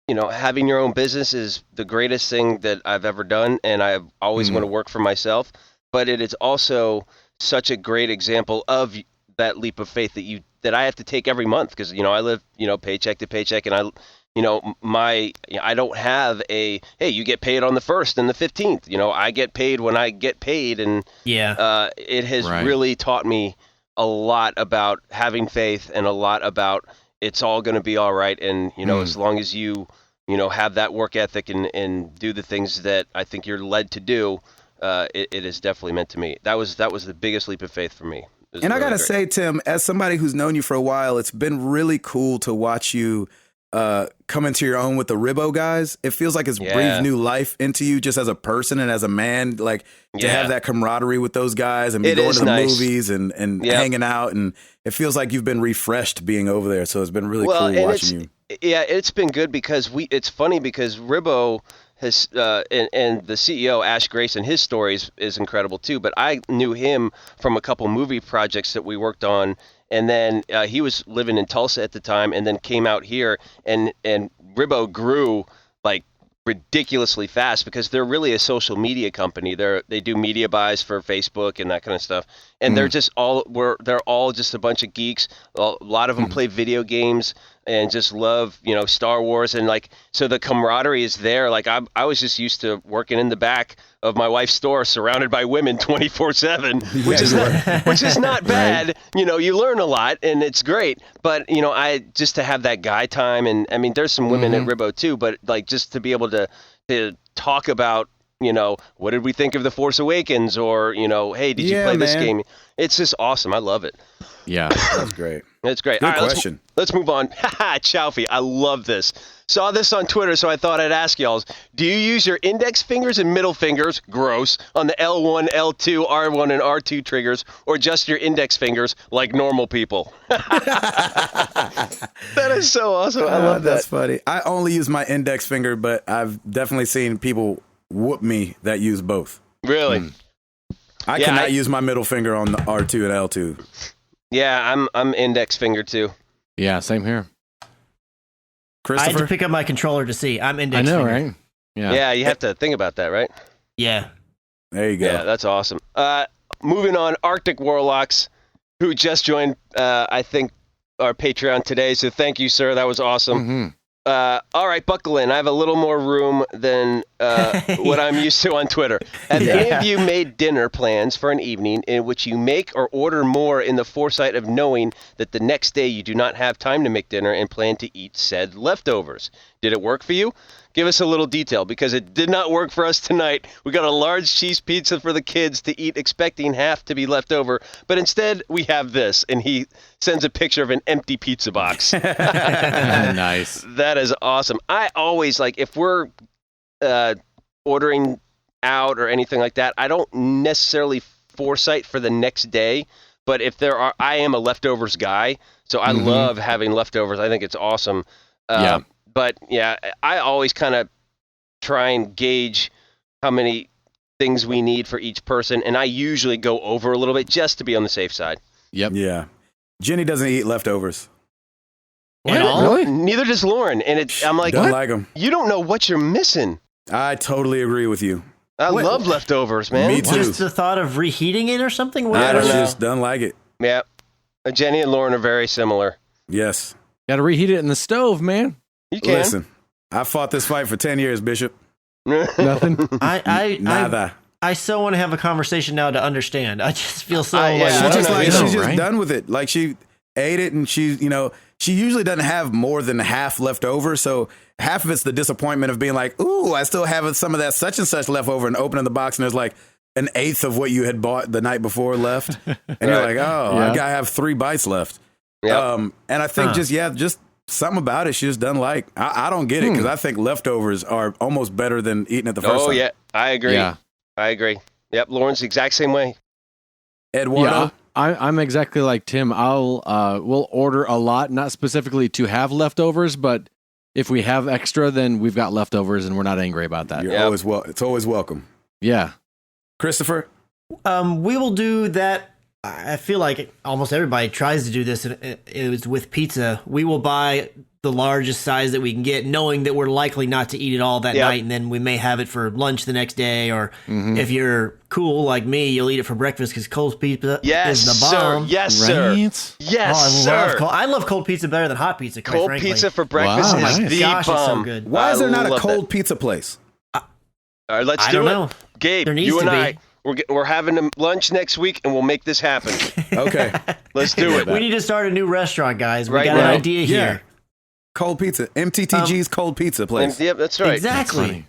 having your own business is the greatest thing that I've ever done, and I always want to work for myself. But it is also such a great example of that leap of faith that I have to take every month because I live paycheck to paycheck, and I don't have hey, you get paid on the 1st and the 15th. I get paid when I get paid, and it has really taught me a lot about having faith and a lot about it's all going to be all right, and as long as you have that work ethic and do the things that I think you're led to do, it is definitely meant to me. That was the biggest leap of faith for me. And really I got to say, Tim, as somebody who's known you for a while, it's been really cool to watch you come into your own with the Ribbo guys. It feels like it's breathed new life into you just as a person and as a man, like to have that camaraderie with those guys and be going to the movies and hanging out. And it feels like you've been refreshed being over there. So it's been really cool watching you. Yeah, it's been good because it's funny because Ribbo has and the CEO Ash Grayson, his story is incredible too. But I knew him from a couple movie projects that we worked on, and then he was living in Tulsa at the time, and then came out here, and Ribbo grew like ridiculously fast because they're really a social media company. They do media buys for Facebook and that kind of stuff, and they're all just a bunch of geeks. A lot of them play video games and just love Star Wars, and so the camaraderie is there. Like I was just used to working in the back of my wife's store surrounded by women 24/7, which is not bad. You learn a lot and it's great, but I just to have that guy time, and I mean there's some women at Ribbo too, but just to be able to to talk about, what did we think of The Force Awakens, or, hey, did you play this game? It's just awesome. I love it. Yeah, That's great. That's great. Good All right, question. Let's move on. Chowfie, I love this. Saw this on Twitter, so I thought I'd ask y'all. Do you use your index fingers and middle fingers, gross, on the L1, L2, R1, and R2 triggers, or just your index fingers like normal people? That is so awesome. I love that. That's funny. I only use my index finger, but I've definitely seen people whoop me that use both. Really? I cannot use my middle finger on the R2 and L2. Yeah, I'm index finger too. Yeah, same here. I Christopher? had to pick up my controller to see. I'm index I know, finger. right? Yeah. Yeah, you have to think about that, right? Yeah. There you go. Yeah, that's awesome. Moving on, Arctic Warlocks, who just joined, I think, our Patreon today. So thank you, sir. That was awesome. Mm-hmm. All right, buckle in. I have a little more room than what I'm used to on Twitter. Have any of you made dinner plans for an evening in which you make or order more in the foresight of knowing that the next day you do not have time to make dinner and plan to eat said leftovers? Did it work for you? Give us a little detail, because it did not work for us tonight. We got a large cheese pizza for the kids to eat, expecting half to be left over, but instead we have this, and he sends a picture of an empty pizza box. Nice. That is awesome. I always, if we're ordering out or anything like that, I don't necessarily foresight for the next day, but if I am a leftovers guy, so I love having leftovers. I think it's awesome. Yeah. But yeah, I always kind of try and gauge how many things we need for each person, and I usually go over a little bit just to be on the safe side. Yep. Yeah. Jenny doesn't eat leftovers. At all? Really? Neither does Lauren, and I'm like, Don't like them. you don't know what you're missing. I totally agree with you. I love leftovers, man. Me too. Just the thought of reheating it or something? I don't She know. just doesn't like it. Yeah, Jenny and Lauren are very similar. Yes. Got to reheat it in the stove, man. You can. Listen, I fought this fight for 10 years, Bishop. Nothing. Nada. I so want to have a conversation now to understand. I just feel so Yeah, I She's don't just know like, either, she's just right? done with it. Like, she ate it, and she usually doesn't have more than half left over. So half of it's the disappointment of being like, ooh, I still have some of that such and such left over, and opening the box, and there's like an eighth of what you had bought the night before left. And you're like, oh, Yeah. I gotta have 3 bites left. Yep. And I think just something about it she just doesn't like. I don't get it, because I think leftovers are almost better than eating it the first time. Yeah, I agree. Yeah. I agree. Yep, Lauren's the exact same way. Eduardo? Yeah, I'm exactly like Tim. We'll order a lot, not specifically to have leftovers, but if we have extra, then we've got leftovers, and we're not angry about that. You're Yep. always it's always welcome. Yeah. Christopher? We will do that. I feel like almost everybody tries to do this. It was with pizza. We will buy the largest size that we can get, knowing that we're likely not to eat it all that Yep. night, and then we may have it for lunch the next day. Or if you're cool like me, you'll eat it for breakfast, because cold pizza Yes, is the sir. bomb. Yes, sir. Right? Yes, sir. I love cold pizza better than hot pizza. Quite Cold frankly. pizza for breakfast Wow, is nice. the Gosh, it's so bomb. good. Why is there not a love cold that. pizza place? All right, let's I do don't it. know. Gabe, There needs you and to be. I, we're having a lunch next week, and we'll make this happen. Okay. Let's do it. We need to start a new restaurant, guys. We Right got now. an idea here. Cold pizza. MTTG's cold pizza place. Yep, that's right. Exactly. funny.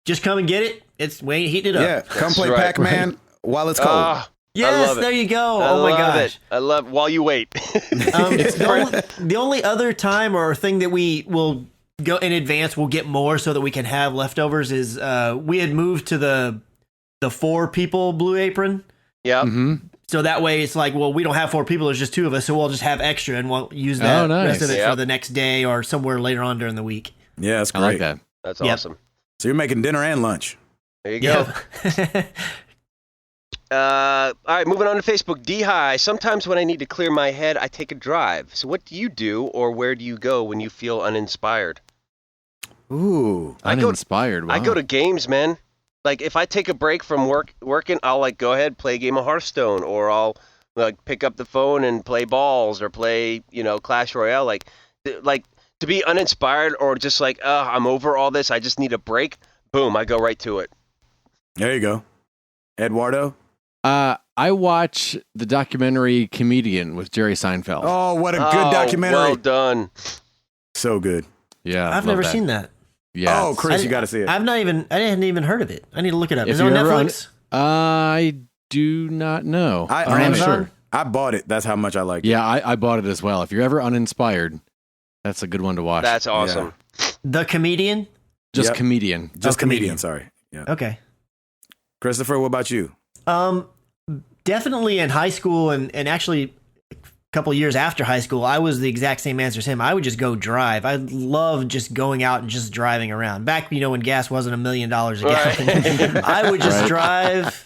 Just come and get it. We ain't heating it up. Yeah, come play right. Pac-Man while it's cold. Ah, Yes, love it. there you go. I Oh my love gosh. it. I love while you wait. The only other time or thing that we will go in advance, we'll get more so that we can have leftovers, is we had moved to the 4 people Blue Apron. Yep. Mm-hmm. So that way it's like, well, we don't have 4 people, there's just 2 of us, so we'll just have extra and we'll use that Oh, nice. rest of it Yep. for the next day or somewhere later on during the week. Yeah, that's I great. like that. That's Yep. awesome. So you're making dinner and lunch. There you go. Yeah. All right, moving on to Facebook. D-High. Sometimes when I need to clear my head, I take a drive. So what do you do, or where do you go when you feel uninspired? Ooh. I go- Uninspired. I wow. go to games, man. Like, if I take a break from working, I'll, go ahead, play a game of Hearthstone, or I'll, pick up the phone and play balls, or play, Clash Royale. Like, to be uninspired, or just I'm over all this, I just need a break, boom, I go right to it. There you go. Eduardo? I watch the documentary Comedian with Jerry Seinfeld. Oh, what a good Oh, documentary. Well done. So good. Yeah. I've love never that. seen that. Yeah. Oh, Chris, you got to see it. I hadn't even heard of it. I need to look it up. If Is it on you're ever on- Netflix? I do not know. I I'm own not it. sure. I bought it. That's how much I like it. Yeah, I bought it as well. If you're ever uninspired, that's a good one to watch. That's awesome. The Comedian? Just Yep. comedian. Just Comedian. comedian. Sorry. Yeah. Okay. Christopher, what about you? Definitely in high school and actually a couple years after high school, I was the exact same answer as him. I would just go drive. I love just going out and just driving around. Back, when gas wasn't $1 million a gallon, I would just drive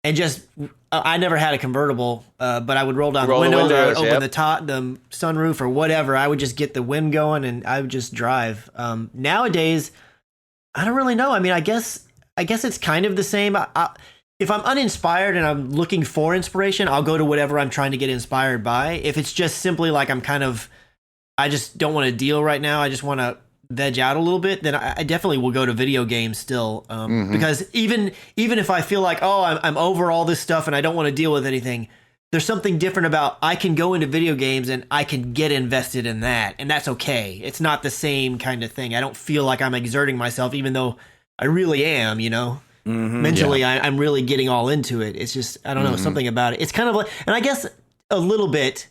and just. I never had a convertible, but I would roll down the windows, or open yep. the sunroof, or whatever. I would just get the wind going, and I would just drive. Nowadays, I don't really know. I mean, I guess it's kind of the same. If I'm uninspired and I'm looking for inspiration, I'll go to whatever I'm trying to get inspired by. If it's just simply like I just don't want to deal right now, I just want to veg out a little bit, then I definitely will go to video games still. Because even if I feel like, I'm over all this stuff and I don't want to deal with anything, there's something different about I can go into video games and I can get invested in that, and that's okay. It's not the same kind of thing. I don't feel like I'm exerting myself, even though I really am, mentally. I'm really getting all into it. It's just, I don't know, something about it. It's kind of like, and I guess a little bit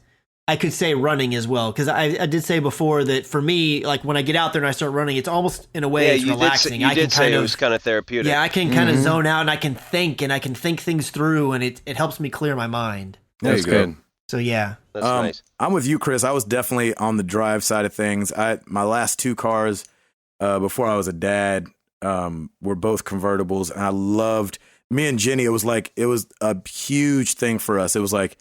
I could say running as well, because I did say before that for me, like when I get out there and I start running, it's almost in a way it's relaxing. You did say it was kind of therapeutic. Yeah, I can kind of zone out and I can think things through, and it helps me clear my mind. That's good. So yeah, That's nice. I'm with you, Chris. I was definitely on the drive side of things. My last 2 cars before I was a dad were both convertibles, and I loved me and Jenny. It was a huge thing for us. It was like,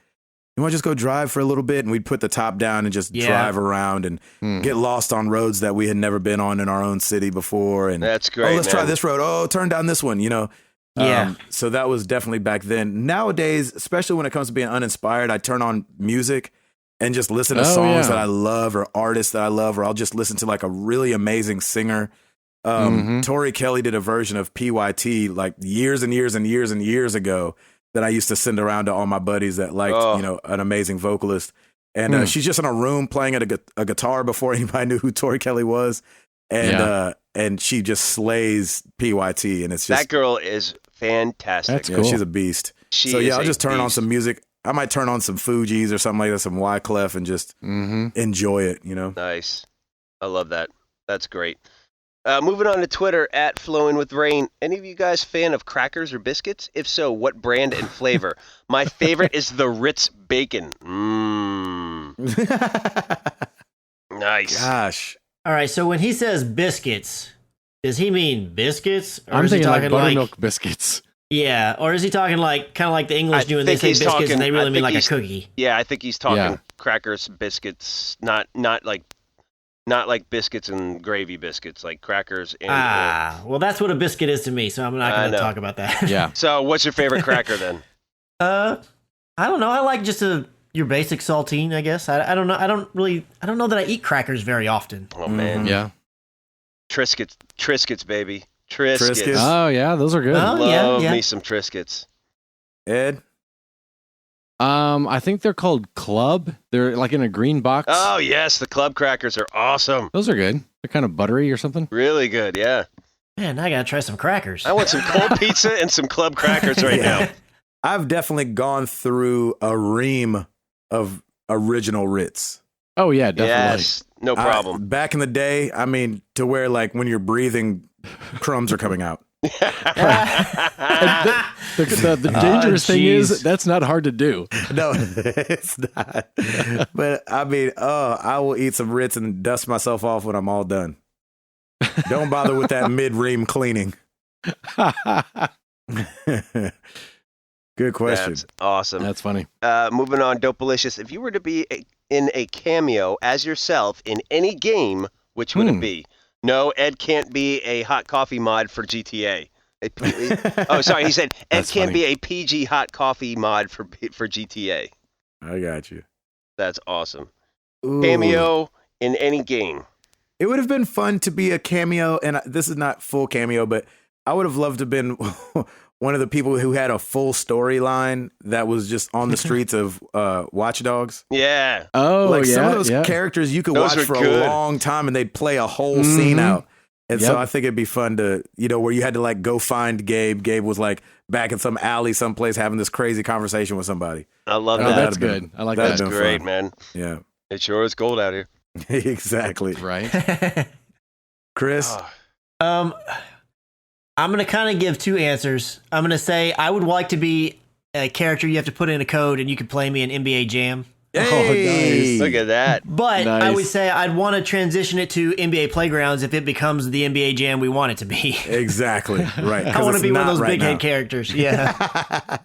you want to just go drive for a little bit, and we'd put the top down and just drive around and get lost on roads that we had never been on in our own city before. And that's great. Let's try this road. Oh, turn down this one. Yeah. So that was definitely back then. Nowadays, especially when it comes to being uninspired, I turn on music and just listen to songs that I love, or artists that I love, or I'll just listen to like a really amazing singer. Tori Kelly did a version of PYT like years and years and years and years ago that I used to send around to all my buddies that liked, an amazing vocalist. And she's just in a room playing at a guitar before anybody knew who Tori Kelly was. And she just slays PYT. And it's just, that girl is fantastic. That's cool. She's a beast. I'll just turn on some music. I might turn on some Fugees or something like that, some Wyclef, and just enjoy it, Nice. I love that. That's great. Moving on to Twitter, @FlowingWithRain. Any of you guys fan of crackers or biscuits? If so, what brand and flavor? My favorite is the Ritz Bacon. Nice. Gosh. All right. So when he says biscuits, does he mean biscuits, or I'm is he thinking like talking buttermilk biscuits. Yeah, or is he talking like kind of like the English do when they say biscuits and they really mean like a cookie? Yeah, I think he's talking crackers, biscuits, not like biscuits and gravy biscuits, like crackers. And, well, that's what a biscuit is to me, so I'm not going to talk about that. Yeah. So, what's your favorite cracker then? I don't know. I like just your basic saltine, I guess. I don't know. I don't know that I eat crackers very often. Oh man. Yeah. Triscuits, baby. Triscuits. Oh yeah, those are good. Love me some Triscuits. Ed? I think they're called Club. They're like in a green box. Oh yes, the Club crackers are awesome. Those are good. They're kind of buttery or something. Really good, yeah. Man, I gotta try some crackers. I want some cold pizza and some Club crackers right now. I've definitely gone through a ream of original Ritz. Oh yeah, definitely. Yes, no problem. Back in the day, I mean, to where like when you're breathing, crumbs are coming out. The dangerous thing is that's not hard to do. No, it's not. But I mean, I will eat some Ritz and dust myself off when I'm all done. Don't bother with that mid-ream cleaning. Good question. That's awesome. That's funny. Moving on, Dopalicious. If you were to be in a cameo as yourself in any game, which would it be? No, Ed can't be a hot coffee mod for GTA. Oh, sorry. He said Ed can't be a PG hot coffee mod for GTA. I got you. That's awesome. Ooh. Cameo in any game. It would have been fun to be a cameo, and this is not full cameo, but I would have loved to have been one of the people who had a full storyline that was just on the streets of Watch Dogs. Yeah. Oh, like yeah. Some of those characters you could watch for good. a long time, and they'd play a whole scene out. And so I think it'd be fun to, where you had to like go find Gabe. Gabe was like back in some alley someplace having this crazy conversation with somebody. I love that. That's good. I like that. That's great, fun. Man. Yeah. It sure is cold out here. Exactly. Right. Chris? I'm going to kind of give two answers. I'm going to say I would like to be a character you have to put in a code and you could play me in NBA Jam. Hey. Oh, nice. Look at that. But Nice. I would say I'd want to transition it to NBA Playgrounds if it becomes the NBA Jam we want it to be. Exactly. Right. I want to be one of those big now. head characters. Yeah.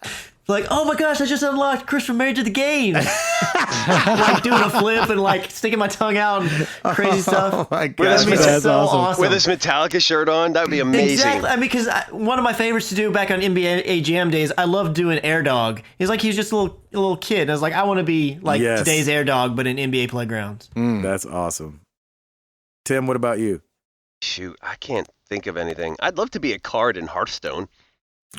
Like, oh my gosh, I just unlocked Chris from Married to the Game. Like doing a flip and like sticking my tongue out and crazy stuff. Oh my With God. his That'd be That's so awesome. awesome. With his Metallica shirt on, that would be amazing. Exactly. I mean, because one of my favorites to do back on NBA Jam days, I loved doing Air Dog. He's like, he was just a little kid. And I was like, I want to be like today's Air Dog, but in NBA Playgrounds. That's awesome. Tim, what about you? Shoot, I can't think of anything. I'd love to be a card in Hearthstone.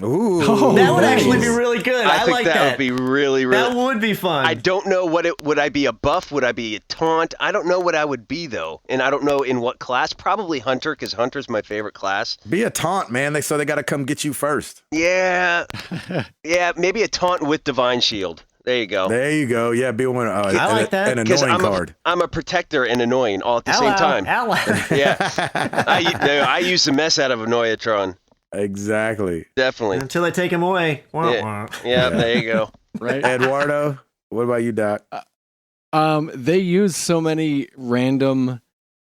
Ooh. Oh, That would nice. actually be really good. I think like that would be really. That would be fun. I don't know would I be a buff? Would I be a taunt? I don't know what I would be though, and I don't know in what class. Probably Hunter, because Hunter's my favorite class. Be a taunt, man. They got to come get you first. Yeah, maybe a taunt with Divine Shield. There you go. There you go. Yeah, be one. I like that. An 'Cause annoying card. I'm a protector and annoying all at the same time. Yeah, I use the mess out of Annoyatron. Exactly. Definitely. Until they take him away. Wah, Yeah. wah. Yeah, there you go. Right. Eduardo, what about you, Doc? They use so many random,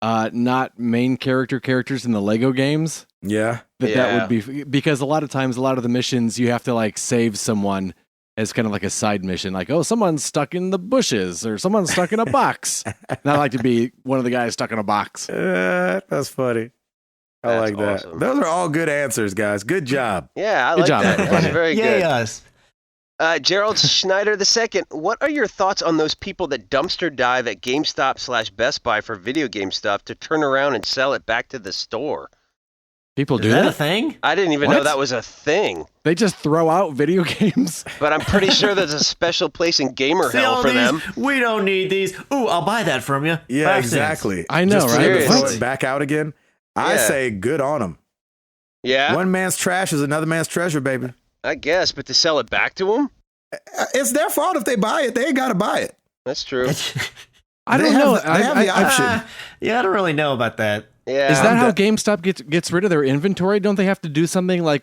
not main characters in the Lego games Yeah. that would be, because a lot of times, a lot of the missions you have to like save someone as kind of like a side mission, like, oh, someone's stuck in the bushes or someone's stuck in a box. And I like to be one of the guys stuck in a box. That's funny. I That's like that. awesome. Those are all good answers, guys. Good job. Yeah, I Good like job, that. everybody. That's very Yay good. us. Gerald Schneider II, what are your thoughts on those people that dumpster dive at GameStop/Best Buy for video game stuff to turn around and sell it back to the store? People Is do that a that? thing? I didn't even know What? that was a thing, They just throw out video games. but I'm pretty sure there's a special place in Gamer See Hell all for these? them. We don't need these. Ooh, I'll buy that from you. Yeah, 5 cents. exactly. I know, Just for right? them to throw What? it back out again. I Yeah. say good on them. Yeah, One man's trash is another man's treasure, baby. I guess, but to sell it back to them? It's their fault if they buy it. They ain't got to buy it. That's true. I They don't have know. the- they have the option. Yeah, I don't really know about that. Yeah. Is that how GameStop gets rid of their inventory? Don't they have to do something like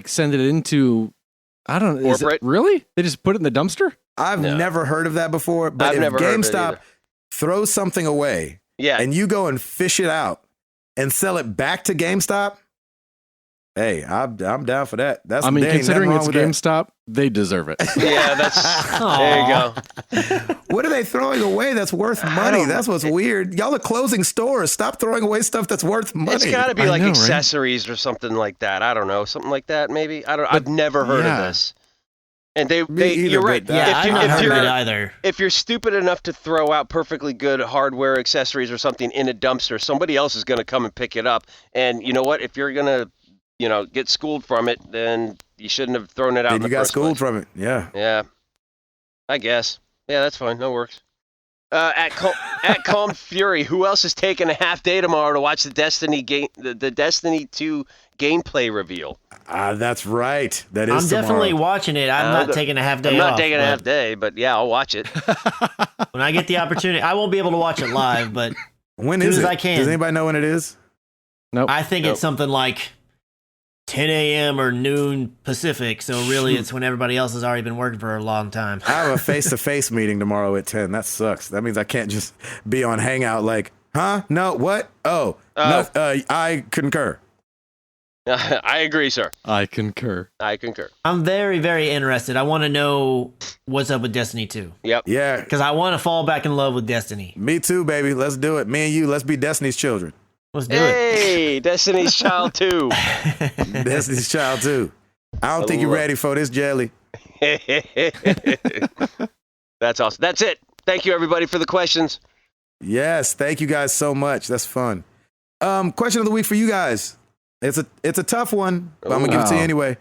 send it into? I don't know. Is it, Corporate? really? They just put it in the dumpster? I've No. never heard of that before. But I've if never heard of it GameStop either. throws something away Yeah. and you go and fish it out and sell it back to GameStop, hey, I'm down for that. That's I mean, there ain't considering nothing it's wrong with GameStop, they deserve it. Yeah, that's there you go. that. What are they throwing away that's worth money? don't- That's what's weird. Y'all are closing stores. Stop throwing away stuff that's worth money. It's got to be I like know, right? accessories or something like that. I don't know, something like that maybe. I've never heard yeah. of this. And they either, you're but right. that- Yeah, I've not heard of it either. If you're stupid enough to throw out perfectly good hardware accessories or something in a dumpster, somebody else is going to come and pick it up. And you know what? If you're going to, get schooled from it, then you shouldn't have thrown it out. Then in you the got first schooled place. from it. Yeah. Yeah, I guess. Yeah, that's fine. That works. At Calm Fury, who else is taking a half day tomorrow to watch the Destiny game, the Destiny 2 gameplay reveal? That's right. That is I'm definitely tomorrow. watching it. I'm not taking a half day I'm not off, taking a but half day, but yeah, I'll watch it. when I get the opportunity, I won't be able to watch it live, but When soon is as it? I can. Does anybody know when it is? Nope. I think it's something like 10 a.m. or noon Pacific. So really, it's when everybody else has already been working for a long time. I have a face-to-face meeting tomorrow at 10. That sucks. That means I can't just be on Hangout like, huh? No, what? Oh, no, I concur. I agree, sir. I concur. I concur. I'm very, very interested. I want to know what's up with Destiny 2. Yep. Yeah, Because I want to fall back in love with Destiny. me too, baby. Let's do it. Me and you, let's be Destiny's children. Let's do it. Hey, Destiny's Child 2. Destiny's child too. I don't think you're ready for this jelly. That's awesome. That's it. Thank you, everybody, for the questions. Yes, thank you guys so much. That's fun. Question of the week for you guys. It's a tough one, but I'm gonna give it to you Wow. anyway.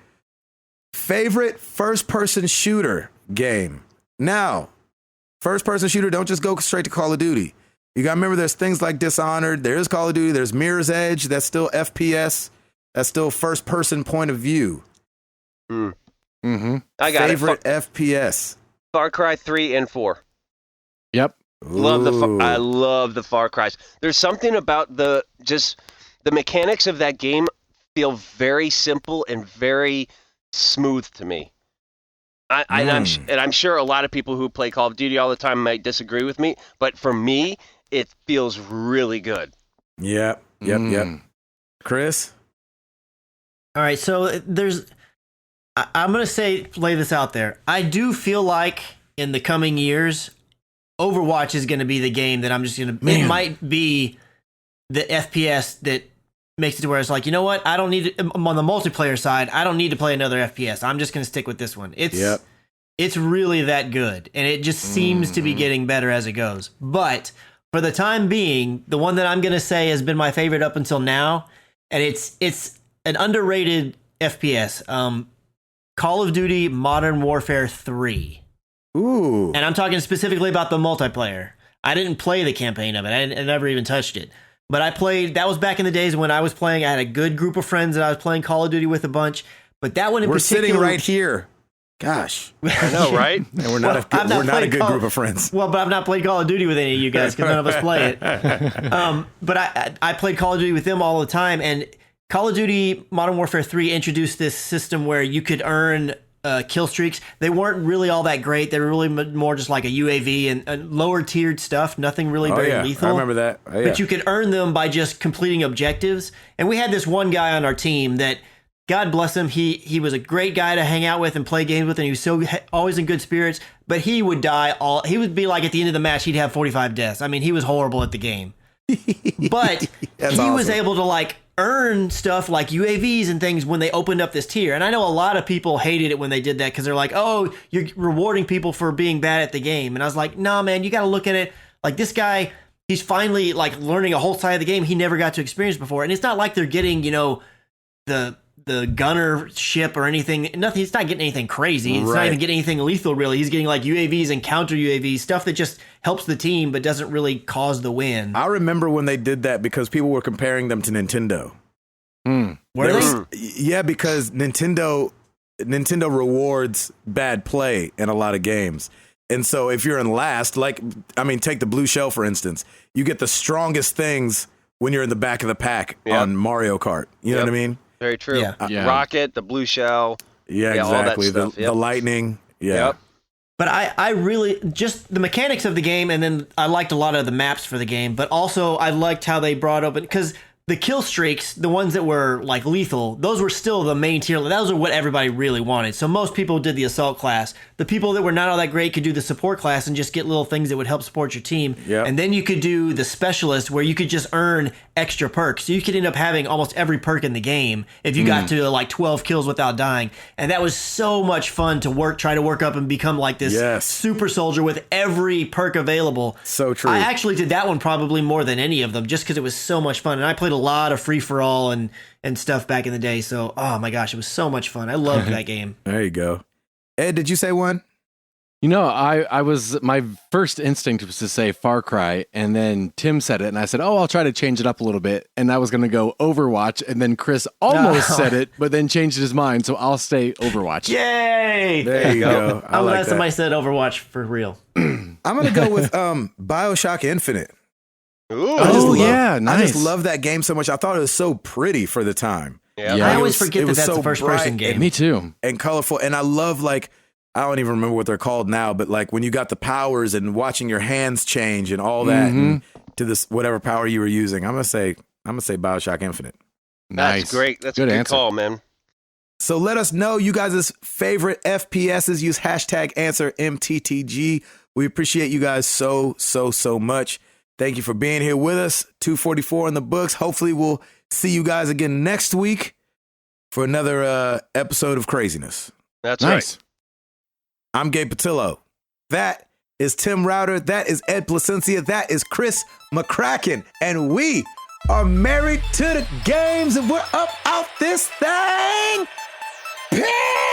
Favorite first-person shooter game. Now, first-person shooter, don't just go straight to Call of Duty. You got to remember there's things like Dishonored. There is Call of Duty. There's Mirror's Edge. That's still FPS. That's still first person point of view. Mm-hmm. I got favorite FPS. Far Cry 3 and 4. Yep. I love the Far Cries. There's something about the mechanics of that game feel very simple and very smooth to me. I'm sure a lot of people who play Call of Duty all the time might disagree with me, but for me, it feels really good. Yep. Chris? All right, so I'm going to lay this out there. I do feel like in the coming years, Overwatch is going to be the game that I'm just going to, it might be the FPS that makes it to where it's like, you know what? I don't need to, on the multiplayer side, I don't need to play another FPS. I'm just going to stick with this one. It's really that good. And it just seems to be getting better as it goes. But for the time being, the one that I'm going to say has been my favorite up until now, and it's an underrated FPS. Call of Duty Modern Warfare 3. Ooh. And I'm talking specifically about the multiplayer. I didn't play the campaign of it. I never even touched it. But I played, that was back in the days when I was playing. I had a good group of friends that I was playing Call of Duty with a bunch. But that one in particular. We're sitting right here. Gosh. I know, right? And we're not a good group of friends. Well, but I've not played Call of Duty with any of you guys because none of us play it. But I played Call of Duty with them all the time. And Call of Duty Modern Warfare 3 introduced this system where you could earn kill streaks. They weren't really all that great. They were really more just like a UAV and lower tiered stuff. Nothing really very lethal. I remember that. But you could earn them by just completing objectives. And we had this one guy on our team that, God bless him, he was a great guy to hang out with and play games with, and he was always in good spirits. But he would die he would be like at the end of the match, he'd have 45 deaths. I mean, he was horrible at the game. But he was able to like earn stuff like UAVs and things when they opened up this tier. And I know a lot of people hated it when they did that because they're like, oh, you're rewarding people for being bad at the game. And I was like, nah, man, you got to look at it like this guy, he's finally like learning a whole side of the game he never got to experience before. And it's not like they're getting, the gunner ship or anything. Nothing. He's not getting anything crazy. It's not even getting anything lethal, really. He's getting like UAVs and counter UAVs, stuff that just helps the team but doesn't really cause the win. I remember when they did that because people were comparing them to Nintendo. Were they? Yeah, because Nintendo rewards bad play in a lot of games. And so if you're in last, take the blue shell, for instance, you get the strongest things when you're in the back of the pack on Mario Kart. You know what I mean? Very true. Yeah. Rocket, the blue shell. Yeah, exactly. All that stuff. The lightning. Yeah. Yep. But I really, just the mechanics of the game, and then I liked a lot of the maps for the game, but also I liked how they brought open, because the kill streaks, the ones that were like lethal, those were still the main tier. Those are what everybody really wanted. So most people did the assault class. The people that were not all that great could do the support class and just get little things that would help support your team. Yep. And then you could do the specialist where you could just earn extra perks. So you could end up having almost every perk in the game if you got to like 12 kills without dying. And that was so much fun to try to work up and become like this super soldier with every perk available. So true. I actually did that one probably more than any of them just because it was so much fun. And I played a lot of free-for-all and stuff back in the day. So, oh my gosh, it was so much fun. I loved that game. There you go. Ed, did you say one? My first instinct was to say Far Cry, and then Tim said it, and I said, oh, I'll try to change it up a little bit. And I was going to go Overwatch, and then Chris almost said it, but then changed his mind, so I'll stay Overwatch. Yay! There you go. I'm glad somebody said Overwatch for real. I'm going to go with BioShock Infinite. Ooh. Nice. I just love that game so much. I thought it was so pretty for the time. Yeah. I always forget that's a first-person game. Me too. And colorful. And I love, I don't even remember what they're called now, but when you got the powers and watching your hands change and all that and to this whatever power you were using, I'm gonna say BioShock Infinite. Nice. That's great. That's good a good answer. call, man. So let us know you guys' favorite FPSs. Use hashtag answer MTTG. We appreciate you guys so much. Thank you for being here with us. 244 in the books. Hopefully we'll see you guys again next week for another episode of Craziness. That's nice. right. I'm Gabe Patillo. That is Tim Router. That is Ed Placencia. That is Chris McCracken. And we are married to the games, and we're up out this thing. Peace!